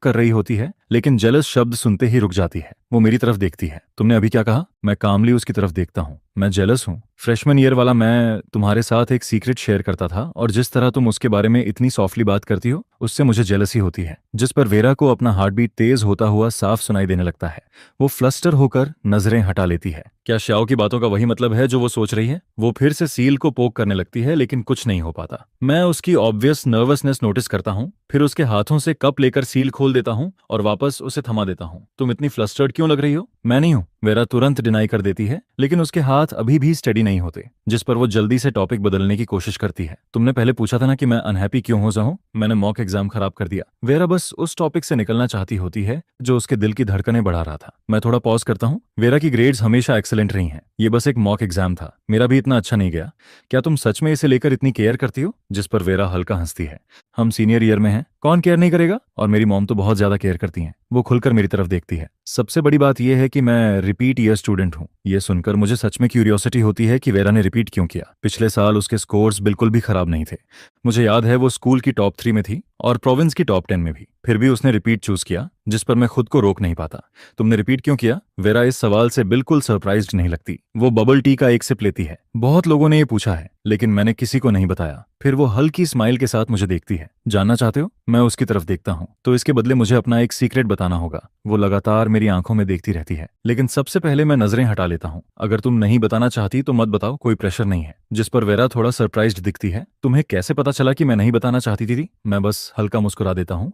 कर रही होती है, लेकिन जेलस शब्द सुनते ही रुक जाती है। वो मेरी तरफ देखती है। तुमने अभी क्या कहा? मैं कामली उसकी तरफ देखता हूँ। मैं जेलस हूँ। फ्रेशमैन ईयर वाला मैं तुम्हारे साथ एक सीक्रेट शेयर करता था, और जिस तरह तुम उसके बारे में इतनी सॉफ्टली बात करती हो, उससे मुझे जेलसी होती है। जिस पर वेरा को अपना हार्ट बीट तेज होता हुआ साफ सुनाई देने लगता है। वो फ्लस्टर होकर नजरें हटा लेती है। क्या श्याओ की बातों का वही मतलब है जो वो सोच रही है? वो फिर से सील को पोक करने लगती है, लेकिन कुछ नहीं हो पाता। मैं उसकी ऑब्वियस नर्वसनेस नोटिस करता हूँ, फिर उसके हाथों से कप लेकर सील खोल देता हूँ और वापस उसे थमा देता हूँ। तुम इतनी फ्लस्टर्ड क्यों लग रही हो? मैं नहीं हूँ, वेरा तुरंत डिनाई कर देती है, लेकिन उसके हाथ अभी भी स्टेडी नहीं होते, जिस पर वो जल्दी से टॉपिक बदलने की कोशिश करती है। तुमने पहले पूछा था ना कि मैं अनहैप्पी क्यों हो जाऊं? मैंने मॉक एग्जाम खराब कर दिया। वेरा बस उस टॉपिक से निकलना चाहती होती है जो उसके दिल की धड़कनें बढ़ा रहा था। मैं थोड़ा पॉज करता हूँ। वेरा की ग्रेड्स हमेशा एक्सेलेंट रही हैं। ये बस एक मॉक एग्जाम था, मेरा भी इतना अच्छा नहीं गया। क्या तुम सच में इसे लेकर इतनी केयर करती हो? जिस पर वेरा हल्का हंसती है। हम सीनियर ईयर में हैं, कौन केयर नहीं करेगा? और मेरी मॉम तो बहुत ज्यादा केयर करती हैं। वो खुलकर मेरी तरफ देखती है। सबसे बड़ी बात यह है कि मैं रिपीट ईयर स्टूडेंट हूँ। ये सुनकर मुझे सच में क्यूरियोसिटी होती है कि वेरा ने रिपीट क्यों किया। पिछले साल उसके स्कोर्स बिल्कुल भी खराब नहीं थे। मुझे याद है वो स्कूल की टॉप 3 में थी और प्रोविंस की टॉप 10 में भी। फिर भी उसने रिपीट चूज किया, जिस पर मैं खुद को रोक नहीं पाता। तुमने रिपीट क्यों किया? वेरा इस सवाल से बिल्कुल सरप्राइज्ड नहीं लगती। वो बबल टी का एक सिप लेती है। बहुत लोगों ने ये पूछा है, लेकिन मैंने किसी को नहीं बताया। फिर वो हल्की स्माइल के साथ मुझे देखती है। जानना चाहते हो? मैं उसकी तरफ देखता हूँ। तो इसके बदले मुझे अपना एक सीक्रेट बताना होगा। वो लगातार मेरी आंखों में देखती रहती है, लेकिन सबसे पहले मैं नजरें हटा लेता हूँ। अगर तुम नहीं बताना चाहती तो मत बताओ, कोई प्रेशर नहीं है। जिस पर वेरा थोड़ा सरप्राइज्ड दिखती है। तुम्हें कैसे पता चला कि मैं नहीं बताना चाहती थी? मैं बस हल्का मुस्कुरा देता हूँ।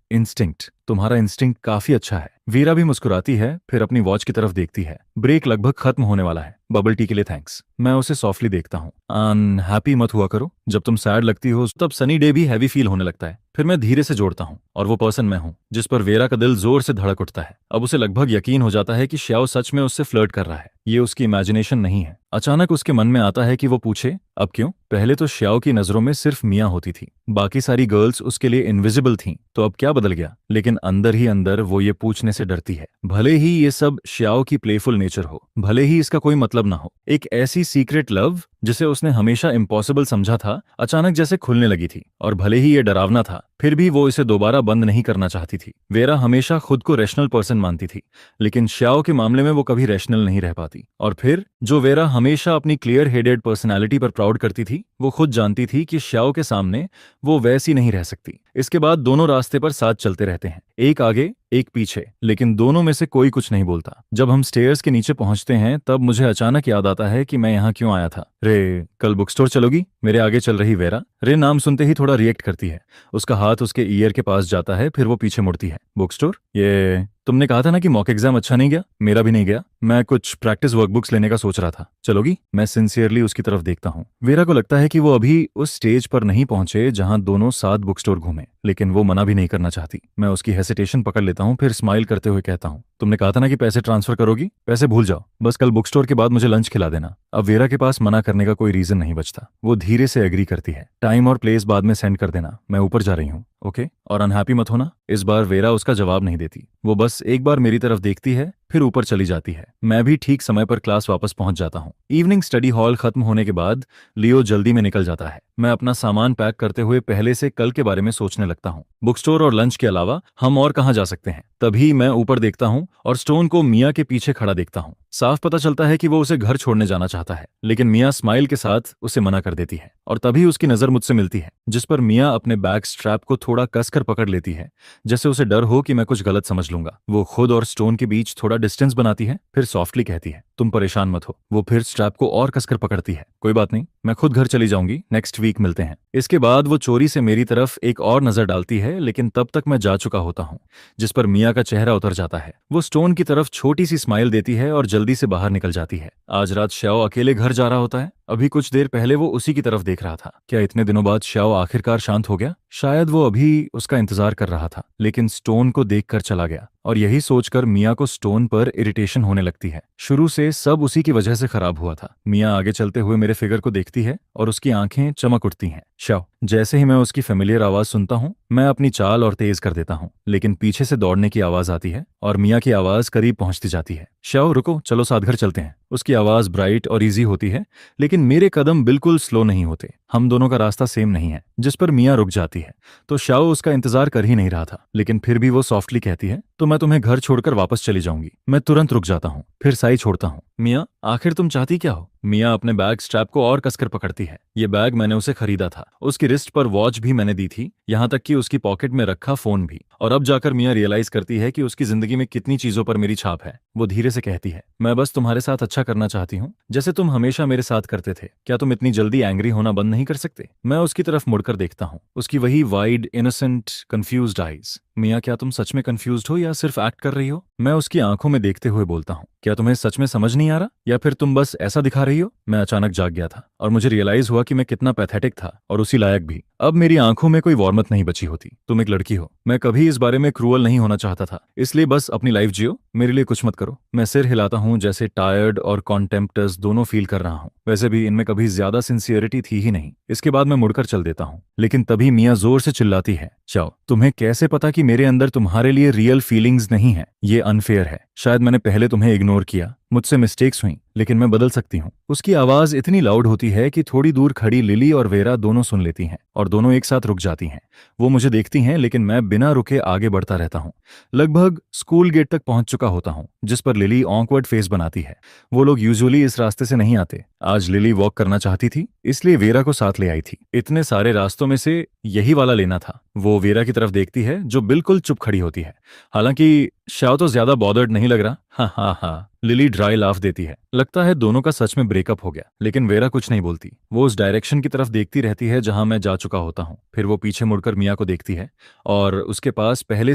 इंस्टिंक्ट। तुम्हारा इंस्टिंक्ट काफी अच्छा है। वीरा भी मुस्कुराती है, फिर अपनी वॉच की तरफ देखती है। ब्रेक लगभग खत्म होने वाला है। बबल टी के लिए थैंक्स। मैं उसे सॉफ्टली देखता हूँ। अनहैप्पी मत हुआ करो। जब तुम सैड लगती हो तब सनी डे भी हैवी फील होने लगता है। फिर मैं धीरे से जोड़ता हूँ, और वो पर्सन मैं हूँ। जिस पर वेरा का दिल जोर से धड़क उठता है। अब उसे लगभग यकीन हो जाता है कि श्याओ सच में उससे फ्लर्ट कर रहा है। ये उसकी इमेजिनेशन नहीं है। अचानक उसके मन में आता है कि वो पूछे, अब क्यों? पहले तो श्याओ की नजरों में सिर्फ मिया होती थी, बाकी सारी गर्ल्स उसके लिए इनविजिबल थीं। तो अब क्या बदल गया? लेकिन अंदर ही अंदर वो ये पूछने से डरती है। भले ही ये सब श्याओ की प्लेफुल नेचर हो, भले ही इसका कोई मतलब ना हो, एक ऐसी सीक्रेट लव जिसे उसने हमेशा इम्पॉसिबल समझा था, अचानक जैसे खुलने लगी थी। और भले ही ये डरावना था, फिर भी वो इसे दोबारा बंद नहीं करना चाहती थी। वेरा हमेशा खुद को रैशनल पर्सन मानती थी, लेकिन श्याओ के मामले में वो कभी रैशनल नहीं रह पाती। और फिर जो वेरा हमेशा अपनी क्लियर हेडेड पर्सनैलिटी पर प्राउड करती थी, वो खुद जानती थी कि श्याओ के सामने वो वैसी नहीं रह सकती। इसके बाद दोनों रास्ते पर साथ चलते रहते हैं, एक आगे एक पीछे, लेकिन दोनों में से कोई कुछ नहीं बोलता। जब हम स्टेयर्स के नीचे पहुंचते हैं तब मुझे अचानक याद आता है कि मैं यहाँ क्यों आया था। रे, कल बुक स्टोर चलोगी? मेरे आगे चल रही वेरा रे नाम सुनते ही थोड़ा रिएक्ट करती है। उसका हाथ उसके ईयर के पास जाता है, फिर वो पीछे मुड़ती है। Book store? ये तुमने कहा था ना कि मॉक एग्जाम अच्छा नहीं गया। मेरा भी नहीं गया। मैं कुछ प्रैक्टिस वर्कबुक्स लेने का सोच रहा था। चलोगी? मैं सिंसियरली उसकी तरफ देखता हूँ। वेरा को लगता है कि वो अभी उस स्टेज पर नहीं पहुंचे जहां दोनों साथ बुक स्टोर घूमे, लेकिन वो मना भी नहीं करना चाहती। मैं उसकी हेसिटेशन पकड़ लेता हूँ, फिर स्माइल करते हुए कहता हूँ, तुमने कहा था ना कि पैसे ट्रांसफर करोगी। पैसे भूल जाओ, बस कल बुक स्टोर के बाद मुझे लंच खिला देना। अब वेरा के पास मना करने का कोई रीजन नहीं बचता। वो धीरे से एग्री करती है। टाइम और प्लेस बाद में सेंड कर देना, मैं ऊपर जा रही हूँ। ओके? और अनहैप्पी मत होना। इस बार वेरा उसका जवाब नहीं देती। वो बस एक बार मेरी तरफ देखती है, फिर ऊपर चली जाती है। मैं भी ठीक समय पर क्लास वापस पहुंच जाता हूँ। इवनिंग स्टडी हॉल खत्म होने के बाद लियो जल्दी में निकल जाता है। मैं अपना सामान पैक करते हुए पहले से कल के बारे में सोचने लगता हूँ। बुक स्टोर और लंच के अलावा हम और कहाँ जा सकते हैं। तभी मैं ऊपर देखता हूँ और स्टोन को मिया के पीछे खड़ा देखता हूँ। साफ पता चलता है कि वो उसे घर छोड़ने जाना चाहता है, लेकिन मिया स्माइल के साथ उसे मना कर देती है। और तभी उसकी नजर मुझसे मिलती है, जिस पर मिया अपने बैग स्ट्रैप को थोड़ा कसकर पकड़ लेती है, जैसे उसे डर हो कि मैं कुछ गलत समझ लूंगा। वो खुद और स्टोन के बीच थोड़ा डिस्टेंस बनाती है, फिर सॉफ्टली कहती है, तुम परेशान मत हो। वो फिर स्ट्रैप को और कसकर पकड़ती है। कोई बात नहीं, मैं खुद घर चली जाऊंगी, नेक्स्ट वीक मिलते हैं। इसके बाद वो चोरी से मेरी तरफ एक और नजर डालती है, लेकिन तब तक मैं जा चुका होता हूँ, जिस पर मिया का चेहरा उतर जाता है। वो स्टोन की तरफ छोटी सी स्माइल देती है और जल्दी से बाहर निकल जाती है। आज रात श्याओ अकेले घर जा रहा होता है। अभी कुछ देर पहले वो उसी की तरफ देख रहा था। क्या इतने दिनों बाद श्याओ आखिरकार शांत हो गया? शायद वो अभी उसका इंतजार कर रहा था, लेकिन स्टोन को देखकर चला गया। और यही सोचकर मिया को स्टोन पर इरिटेशन होने लगती है। शुरू से सब उसी की वजह से खराब हुआ था। मिया आगे चलते हुए मेरे फिगर को देखती है और उसकी आंखें चमक उठती हैं। श्याओ। जैसे ही मैं उसकी फेमिलियर आवाज सुनता हूँ, मैं अपनी चाल और तेज कर देता हूँ, लेकिन पीछे से दौड़ने की आवाज आती है और मिया की आवाज करीब पहुंचती जाती है। श्याओ रुको, चलो साथ घर चलते हैं। उसकी आवाज ब्राइट और इजी होती है, लेकिन मेरे कदम बिल्कुल स्लो नहीं होते। हम दोनों का रास्ता सेम नहीं है, जिस पर मिया रुक जाती है। तो श्याओ उसका इंतजार कर ही नहीं रहा था, लेकिन फिर भी वो सॉफ्टली कहती है, तो मैं तुम्हें घर छोड़कर वापस चली जाऊंगी। मैं तुरंत रुक जाता हूँ, फिर साई छोड़ता हूँ। मिया, आखिर तुम चाहती क्या हो? मिया अपने बैग स्ट्रैप को और कसकर पकड़ती है। ये बैग मैंने उसे खरीदा था। उसकी रिस्ट पर वॉच भी मैंने दी थी, यहाँ तक कि उसकी पॉकेट में रखा फोन भी। और अब जाकर मिया रियलाइज करती है कि उसकी जिंदगी में कितनी चीजों पर मेरी छाप है। वो धीरे से कहती है, मैं बस तुम्हारे साथ अच्छा करना चाहती हूँ, जैसे तुम हमेशा मेरे साथ करते थे। क्या तुम इतनी जल्दी एंग्री होना बंद नहीं कर सकते? मैं उसकी तरफ मुड़कर देखता हूँ, उसकी वही वाइड इनोसेंट कंफ्यूज्ड आईज। मिया, क्या तुम सच में कंफ्यूज्ड हो या सिर्फ एक्ट कर रही हो? मैं उसकी आंखों में देखते हुए बोलता हूँ, क्या तुम्हें सच में समझ नहीं आ रहा, या फिर तुम बस ऐसा दिखा रही हो? मैं अचानक जाग गया था और मुझे रियलाइज हुआ कि मैं कितना पैथेटिक था और उसी लायक भी। अब मेरी आंखों में कोई वार्मथ नहीं बची होती। तुम एक लड़की हो, मैं कभी इस बारे में क्रूअल नहीं होना चाहता था, इसलिए बस अपनी लाइफ जियो, मेरे लिए कुछ मत करो। मैं सिर हिलाता हूँ, जैसे टायर्ड और कॉन्टेम्प्टस दोनों फील कर रहा हूँ। वैसे भी इनमें कभी ज्यादा सिंसियरिटी थी ही नहीं। इसके बाद मैं मुड़कर चल देता हूँ, लेकिन तभी मिया जोर से चिल्लाती है, चाओ, तुम्हें कैसे पता कि मेरे अंदर तुम्हारे लिए रियल फीलिंग्स नहीं है? ये अनफेयर है। शायद मैंने पहले तुम्हें इग्नोर किया, मुझसे मिस्टेक्स हुई, लेकिन मैं बदल सकती हूँ। उसकी आवाज इतनी लाउड होती है कि थोड़ी दूर खड़ी लिली और वेरा दोनों सुन लेती हैं और दोनों एक साथ रुक जाती हैं। वो मुझे देखती हैं, लेकिन मैं बिना रुके आगे बढ़ता रहता हूँ। लगभग स्कूल गेट तक पहुंच चुका होता हूँ, जिस पर लिली ऑकवर्ड फेस बनाती है। वो लोग यूजुअली इस रास्ते से नहीं आते। आज लिली वॉक करना चाहती थी, इसलिए वेरा को साथ ले आई थी। इतने सारे रास्तों में से यही वाला लेना था। वो वेरा की तरफ देखती है, जो बिल्कुल चुप खड़ी होती है। हालांकि शायद तो ज्यादा बॉदर्ड नहीं लग रहा। हाँ हाँ हाँ, लिली ड्राई लाफ देती है। लगता है दोनों का सच में ब्रेकअप हो गया, लेकिन वेरा कुछ नहीं बोलती। वो उस डायरेक्शन की तरफ देखती रहती है जहां मैं जा चुका होता हूँ। फिर वो पीछे मुड़कर मिया को देखती है और उसके पास पहले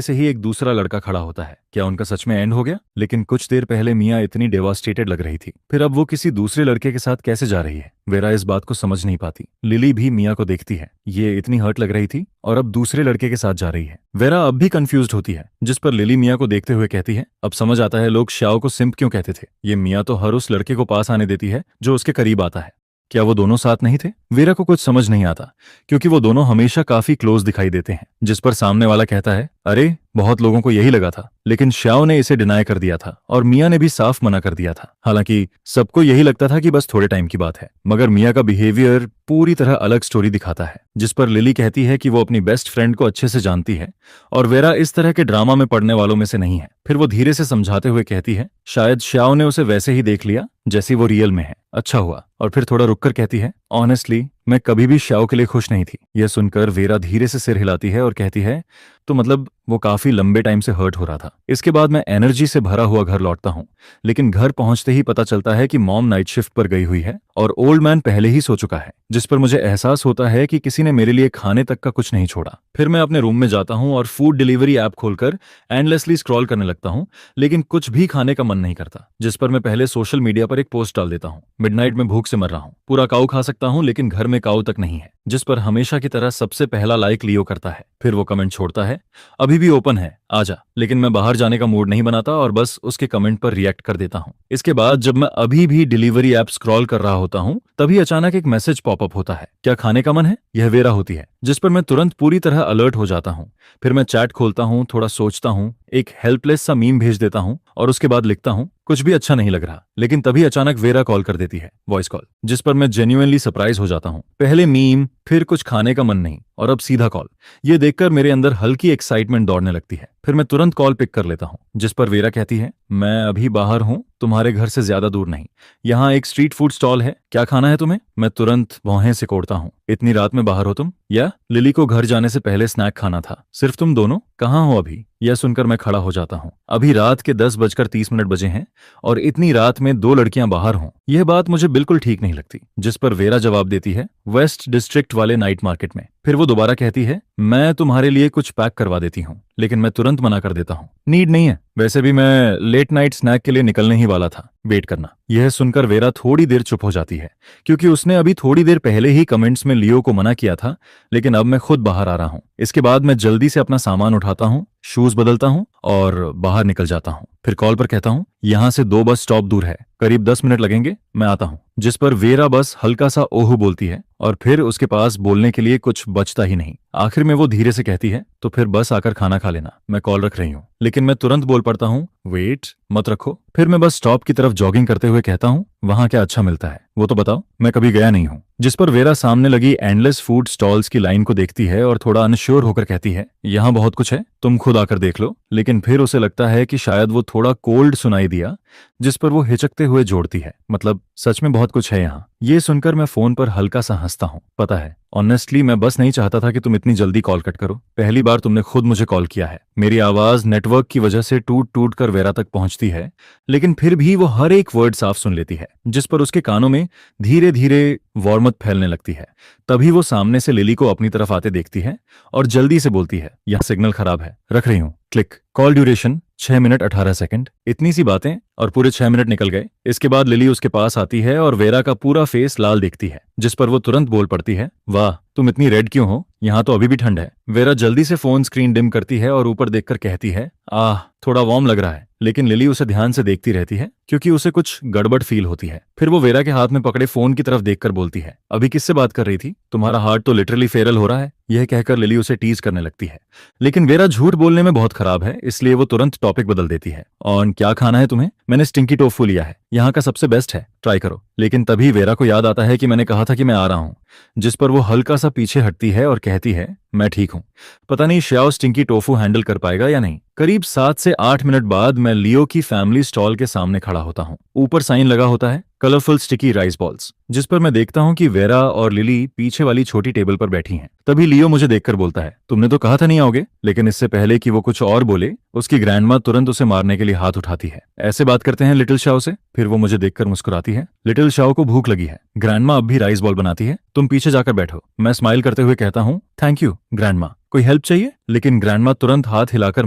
से ही एक दूसरा लड़का खड़ा होता है। क्या उनका सच में एंड हो गया? लेकिन कुछ देर पहले मिया इतनी डेवास्टेटेड लग रही थी, फिर अब वो किसी दूसरे लड़के के साथ कैसे जा रही है? वेरा इस बात को समझ नहीं पाती। लिली भी मिया को देखती है, ये इतनी हर्ट लग रही थी और अब दूसरे लड़के के साथ जा रही है। वेरा अब भी कंफ्यूज्ड होती है, जिस पर लिली मिया को देखते हुए कहती है, अब समझ आता है लोग श्याओ को सिंप क्यों कहते थे। ये मिया तो हर उस लड़के को पास आने देती है जो उसके करीब आता है। क्या वो दोनों साथ नहीं थे? वेरा को कुछ समझ नहीं आता, क्योंकि वो दोनों हमेशा काफी क्लोज दिखाई देते हैं। जिस पर सामने वाला कहता है, अरे बहुत लोगों को यही लगा था, लेकिन श्याओ ने इसे डिनाई कर दिया था और मिया ने भी साफ मना कर दिया था। हालांकि सबको यही लगता था कि बस थोड़े टाइम की बात है, मगर मिया का बिहेवियर पूरी तरह अलग स्टोरी दिखाता है। जिस पर लिली कहती है कि वो अपनी बेस्ट फ्रेंड को अच्छे से जानती है और वेरा इस तरह के ड्रामा में पड़ने वालों में से नहीं है। फिर वो धीरे से समझाते हुए कहती है, शायद श्याओ ने उसे वैसे ही देख लिया जैसी वो रियल में है। अच्छा हुआ। और फिर थोड़ा रुककर कहती है, ऑनेस्टली मैं कभी भी श्याओ के लिए खुश नहीं थी। यह सुनकर वेरा धीरे से सिर हिलाती है और कहती है, तो मतलब वो काफी लंबे टाइम से हर्ट हो रहा था। इसके बाद मैं एनर्जी से भरा हुआ घर लौटता हूँ, लेकिन घर पहुंचते ही पता चलता है कि मॉम नाइट शिफ्ट पर गई हुई है और ओल्ड मैन पहले ही सो चुका है, जिस पर मुझे एहसास होता है कि किसी ने मेरे लिए खाने तक का कुछ नहीं छोड़ा। फिर मैं अपने रूम में जाता हूँ और फूड डिलीवरी ऐप खोलकर एंडलेसली स्क्रॉल करने लगता हूँ, लेकिन कुछ भी खाने का मन नहीं करता। जिस पर मैं पहले सोशल मीडिया पर एक पोस्ट डाल देता हूँ, मिडनाइट में भूख से मर रहा हूँ, पूरा काऊ खा सकता हूँ लेकिन घर में काऊ तक नहीं है। जिस पर हमेशा की तरह सबसे पहला लाइक लियो करता है। फिर वो कमेंट छोड़ता है, अभी भी ओपन है, आजा। लेकिन मैं बाहर जाने का मूड नहीं बनाता और बस उसके कमेंट पर रिएक्ट कर देता हूँ। इसके बाद जब मैं अभी भी डिलीवरी ऐप स्क्रॉल कर रहा होता हूँ, तभी अचानक एक मैसेज पॉपअप होता है, क्या खाने का मन है? यह वेरा होती है, जिस पर मैं तुरंत पूरी तरह अलर्ट हो जाता हूँ। फिर मैं चैट खोलता हूँ, थोड़ा सोचता हूँ, एक हेल्पलेस सा मीम भेज देता हूँ और उसके बाद लिखता हूँ कुछ भी अच्छा नहीं लग रहा, लेकिन तभी अचानक वेरा कॉल कर देती है, वॉइस कॉल, जिस पर मैं जेन्युइनली सरप्राइज हो जाता हूँ। पहले मीम, फिर कुछ खाने का मन नहीं, और अब सीधा कॉल। ये देखकर मेरे अंदर हल्की एक्साइटमेंट दौड़ने लगती है। फिर मैं तुरंत कॉल पिक कर लेता हूँ, जिस पर वेरा कहती है, मैं अभी बाहर हूँ, तुम्हारे घर से ज्यादा दूर नहीं। यहाँ एक स्ट्रीट फूड स्टॉल है, क्या खाना है तुम्हें? मैं तुरंत भौहें सिकोड़ता हूँ, इतनी रात में बाहर हो तुम? या लिली को घर जाने से पहले स्नैक खाना था, सिर्फ तुम दोनों? कहाँ हो अभी? यह सुनकर मैं खड़ा हो जाता हूँ। अभी रात के 10:30 बजे हैं और इतनी रात में 2 लड़कियां बाहर हों, यह बात मुझे बिल्कुल ठीक नहीं लगती। जिस पर वेरा जवाब देती है, वेस्ट डिस्ट्रिक्ट वाले नाइट मार्केट में। फिर वो दोबारा कहती है, मैं तुम्हारे लिए कुछ पैक करवा देती हूँ, लेकिन मैं तुरंत मना कर देता हूँ, नीड नहीं है, वैसे भी मैं लेट नाइट स्नैक के लिए निकलने ही वाला था, वेट करना। यह सुनकर वेरा थोड़ी देर चुप हो जाती है, क्योंकि उसने अभी थोड़ी देर पहले ही कमेंट्स में लियो को मना किया था, लेकिन अब मैं खुद बाहर आ रहा हूँ। इसके बाद मैं जल्दी से अपना सामान उठाता हूँ, शूज बदलता हूँ और बाहर निकल जाता हूँ। फिर कॉल पर कहता हूँ, यहाँ से 2 बस स्टॉप दूर है, करीब 10 मिनट लगेंगे, मैं आता हूँ। जिस पर वेरा बस हल्का सा ओह बोलती है और फिर उसके पास बोलने के लिए कुछ बचता ही नहीं। आखिर में वो धीरे से कहती है, तो फिर बस आकर खाना खा लेना, मैं कॉल रख रही हूँ। लेकिन मैं तुरंत बोल पड़ता हूँ, वेट मत रखो। फिर मैं बस स्टॉप की तरफ जॉगिंग करते हुए कहता हूँ, वहां क्या अच्छा मिलता है वो तो बताओ, मैं कभी गया नहीं हूँ। जिस पर वेरा सामने लगी एंडलेस फूड स्टॉल्स की लाइन को देखती है और थोड़ा अनश्योर होकर कहती है, यहाँ बहुत कुछ है, तुम खुद आकर देख लो। लेकिन फिर उसे लगता है कि शायद वो थोड़ा कोल्ड सुनाई दिया, जिस पर वो हिचकते हुए जोड़ती है, मतलब सच में बहुत कुछ है यहाँ। ये सुनकर मैं फोन पर हल्का सा हंसता हूँ। पता है, ऑनेस्टली मैं बस नहीं चाहता था कि तुम इतनी जल्दी कॉल कट करो। पहली बार तुमने खुद मुझे कॉल किया है। मेरी आवाज नेटवर्क की वजह से टूट टूट कर वेरा तक पहुंचती है, लेकिन फिर भी वो हर एक वर्ड साफ सुन लेती है। जिस पर उसके कानों में धीरे धीरे वार्मथ फैलने लगती है। तभी वो सामने से लिली को अपनी तरफ आते देखती है और जल्दी से बोलती है, यह सिग्नल खराब है, रख रही हूँ। Click. Call duration 6 minute 18 second. इतनी सी बातें और पूरे 6 मिनट निकल गए। इसके बाद लिली उसके पास आती है और वेरा का पूरा फेस लाल दिखती है, जिस पर वो तुरंत बोल पड़ती है, वाह तुम इतनी रेड क्यों हो, यहाँ तो अभी भी ठंड है। वेरा जल्दी से फोन स्क्रीन डिम करती है और ऊपर देखकर कहती है, आह थोड़ा वार्म लग रहा है। लेकिन लिली उसे ध्यान से देखती रहती है, क्योंकि उसे कुछ गड़बड़ फील होती है। फिर वो वेरा के हाथ में पकड़े फोन की तरफ देखकर बोलती है, अभी किससे बात कर रही थी? तुम्हारा हार्ट तो लिटरली फेरल हो रहा है। यह कहकर लिली उसे टीज करने लगती है, लेकिन वेरा झूठ बोलने में बहुत खराब है, इसलिए वो तुरंत टॉपिक बदल देती है। और क्या खाना है तुम्हें? मैंने स्टिंकी टोफू लिया है, यहाँ का सबसे बेस्ट है, ट्राई करो। लेकिन तभी वेरा को याद आता है कि मैंने कहा था कि मैं आ रहा हूँ, जिस पर वो हल्का सा पीछे हटती है और कहती है, मैं ठीक हूँ। पता नहीं श्याओ स्टिंकी टोफू हैंडल कर पाएगा या नहीं। करीब 7 से 8 मिनट बाद मैं लियो की फैमिली स्टॉल के सामने खड़ा होता हूँ। ऊपर साइन लगा होता है, कलरफुल स्टिकी राइस बॉल्स, जिस पर मैं देखता हूँ कि वेरा और लिली पीछे वाली छोटी टेबल पर बैठी हैं। तभी लियो मुझे देखकर बोलता है, तुमने तो कहा था नहीं आओगे। लेकिन इससे पहले कि वो कुछ और बोले, उसकी ग्रैंडमा तुरंत उसे मारने के लिए हाथ उठाती है। ऐसे बात करते हैं लिटिल शाओ से? फिर वो मुझे देखकर मुस्कुराती है। लिटिल शाओ को भूख लगी है, ग्रैंडमा अब भी राइस बॉल बनाती है, तुम पीछे जाकर बैठो। मैं स्माइल करते हुए कहता हूँ, थैंक यू ग्रैंडमा, कोई हेल्प चाहिए? लेकिन ग्रैंडमा तुरंत हाथ हिलाकर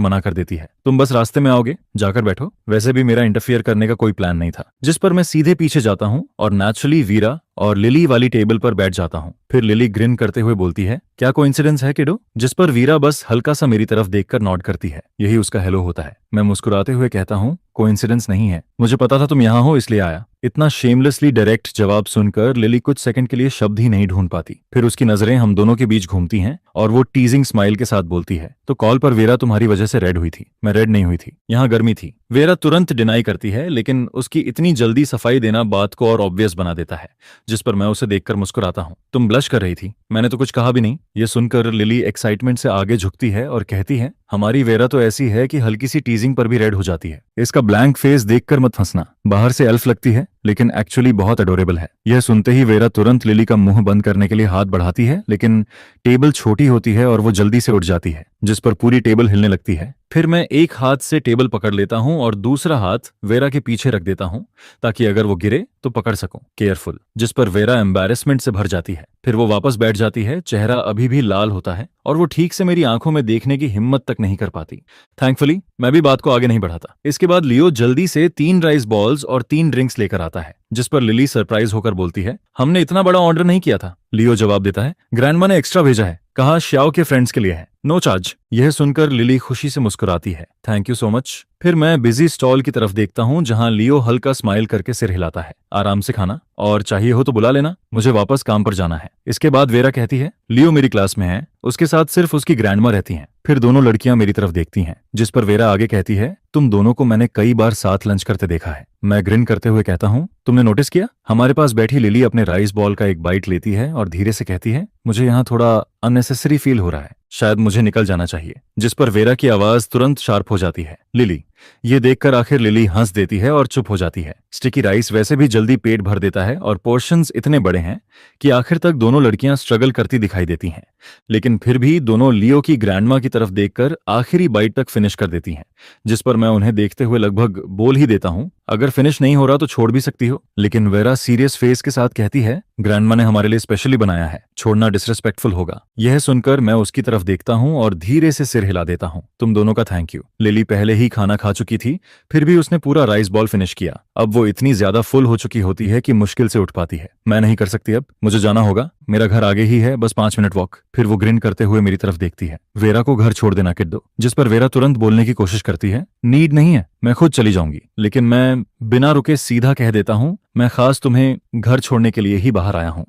मना कर देती है, तुम बस रास्ते में आओगे, जाकर बैठो। वैसे भी मेरा इंटरफियर करने का कोई प्लान नहीं था। जिस पर मैं सीधे पीछे जाता हूँ और नेचुरली वीरा और लिली वाली टेबल पर बैठ जाता हूँ। फिर लिली ग्रिन करते हुए बोलती है, क्या कोइंसिडेंस है किडो? जिस पर वीरा बस हल्का सा मेरी तरफ देखकर नॉड करती है, यही उसका हेलो होता है। मैं मुस्कुराते हुए कहता हूँ, कोइंसिडेंस नहीं है, मुझे पता था तुम यहाँ हो इसलिए आया। इतना शेमलेसली डायरेक्ट जवाब सुनकर लिली कुछ सेकंड के लिए शब्द ही नहीं ढूंढ पाती। फिर उसकी नजरें हम दोनों के बीच घूमती हैं और वो टीजिंग स्माइल के साथ बोलती है, तो कॉल पर वेरा तुम्हारी वजह से रेड हुई थी। मैं रेड नहीं हुई थी, यहाँ गर्मी थी। वेरा तुरंत डिनाई करती है, लेकिन उसकी इतनी जल्दी सफाई देना बात को और ऑब्वियस बना देता है। जिस पर मैं उसे देखकर मुस्कुराता हूँ, तुम ब्लश कर रही थी, मैंने तो कुछ कहा भी नहीं। ये सुनकर लिली एक्साइटमेंट से आगे झुकती है और कहती है, हमारी वेरा तो ऐसी है कि हल्की सी टीजिंग पर भी रेड हो जाती है। इसका ब्लैंक फेस देखकर मत हंसना, बाहर से एल्फ लगती है लेकिन एक्चुअली बहुत अडोरेबल है। यह सुनते ही वेरा तुरंत लिली का मुंह बंद करने के लिए हाथ बढ़ाती है, लेकिन टेबल छोटी होती है और वो जल्दी से उठ जाती है, जिस पर पूरी टेबल हिलने लगती है। फिर मैं एक हाथ से टेबल पकड़ लेता हूं और दूसरा हाथ वेरा के पीछे रख देता हूं, ताकि अगर वो गिरे तो पकड़ सकूं, केयरफुल। जिस पर वेरा एम्बैरेसमेंट से भर जाती है। फिर वो वापस बैठ जाती है, चेहरा अभी भी लाल होता है और वो ठीक से मेरी आंखों में देखने की हिम्मत तक नहीं कर पाती। थैंकफुली मैं भी बात को आगे नहीं बढ़ाता। इसके बाद लियो जल्दी से 3 राइस बॉल्स और 3 ड्रिंक्स लेकर आता है, जिस पर लिली सरप्राइज होकर बोलती है, हमने इतना बड़ा ऑर्डर नहीं किया था। लियो जवाब देता है, ग्रैंडमा ने एक्स्ट्रा भेजा है, कहा श्याओ के फ्रेंड्स के लिए है, नो चार्ज। यह सुनकर लिली खुशी से मुस्कुराती है, थैंक यू सो मच। फिर मैं बिजी स्टॉल की तरफ देखता हूँ जहाँ लियो हल्का स्माइल करके सिर हिलाता है, आराम से खाना, और चाहिए हो तो बुला लेना, मुझे वापस काम पर जाना है। इसके बाद वेरा कहती है, लियो मेरी क्लास में है, उसके साथ सिर्फ उसकी ग्रैंडमा रहती हैं। फिर दोनों लड़कियां मेरी तरफ देखती हैं, जिस पर वेरा आगे कहती है, तुम दोनों को मैंने कई बार साथ लंच करते देखा है। मैं ग्रिन करते हुए कहता हूँ, तुमने नोटिस किया? हमारे पास बैठी लिली अपने राइस बॉल का एक बाइट लेती है और धीरे से कहती है, मुझे यहाँ थोड़ा अननेसेसरी फील हो रहा है, शायद मुझे निकल जाना चाहिए। जिस पर वेरा की आवाज तुरंत शार्प हो जाती है, लिली। ये देखकर आखिर लिली हंस देती है और चुप हो जाती है। स्टिकी राइस वैसे भी जल्दी पेट भर देता है और पोर्शंस इतने बड़े हैं कि आखिर तक दोनों लड़कियां स्ट्रगल करती दिखाई देती हैं, लेकिन फिर भी दोनों लियो की ग्रैंडमा की तरफ देखकर आखिरी बाइट तक फिनिश कर देती हैं। जिस पर मैं उन्हें देखते हुए लगभग बोल ही देता हूं, अगर फिनिश नहीं हो रहा तो छोड़ भी सकती हो। लेकिन वेरा सीरियस फेस के साथ कहती है, ग्रैंडमा ने हमारे लिए स्पेशली बनाया है, छोड़ना डिसरिस्पेक्टफुल होगा। यह सुनकर मैं उसकी तरफ देखता हूं और धीरे से सिर हिला देता हूं, तुम दोनों का थैंक यू। लिली पहले ही खाना खा चुकी थी, फिर भी उसने पूरा राइस बॉल फिनिश किया। अब वो इतनी ज्यादा फुल हो चुकी होती है कि मुश्किल से उठ पाती है। मैं नहीं कर सकती, अब मुझे जाना होगा, मेरा घर आगे ही है, बस 5 मिनट वॉक। फिर वो ग्रिन करते हुए मेरी तरफ देखती है, वेरा को घर छोड़ देना किड्डो। जिस पर वेरा तुरंत बोलने की कोशिश करती है, नीड नहीं है, मैं खुद चली जाऊंगी। लेकिन मैं बिना रुके सीधा कह देता हूं, मैं खास तुम्हें घर छोड़ने के लिए ही बाहर आया हूं।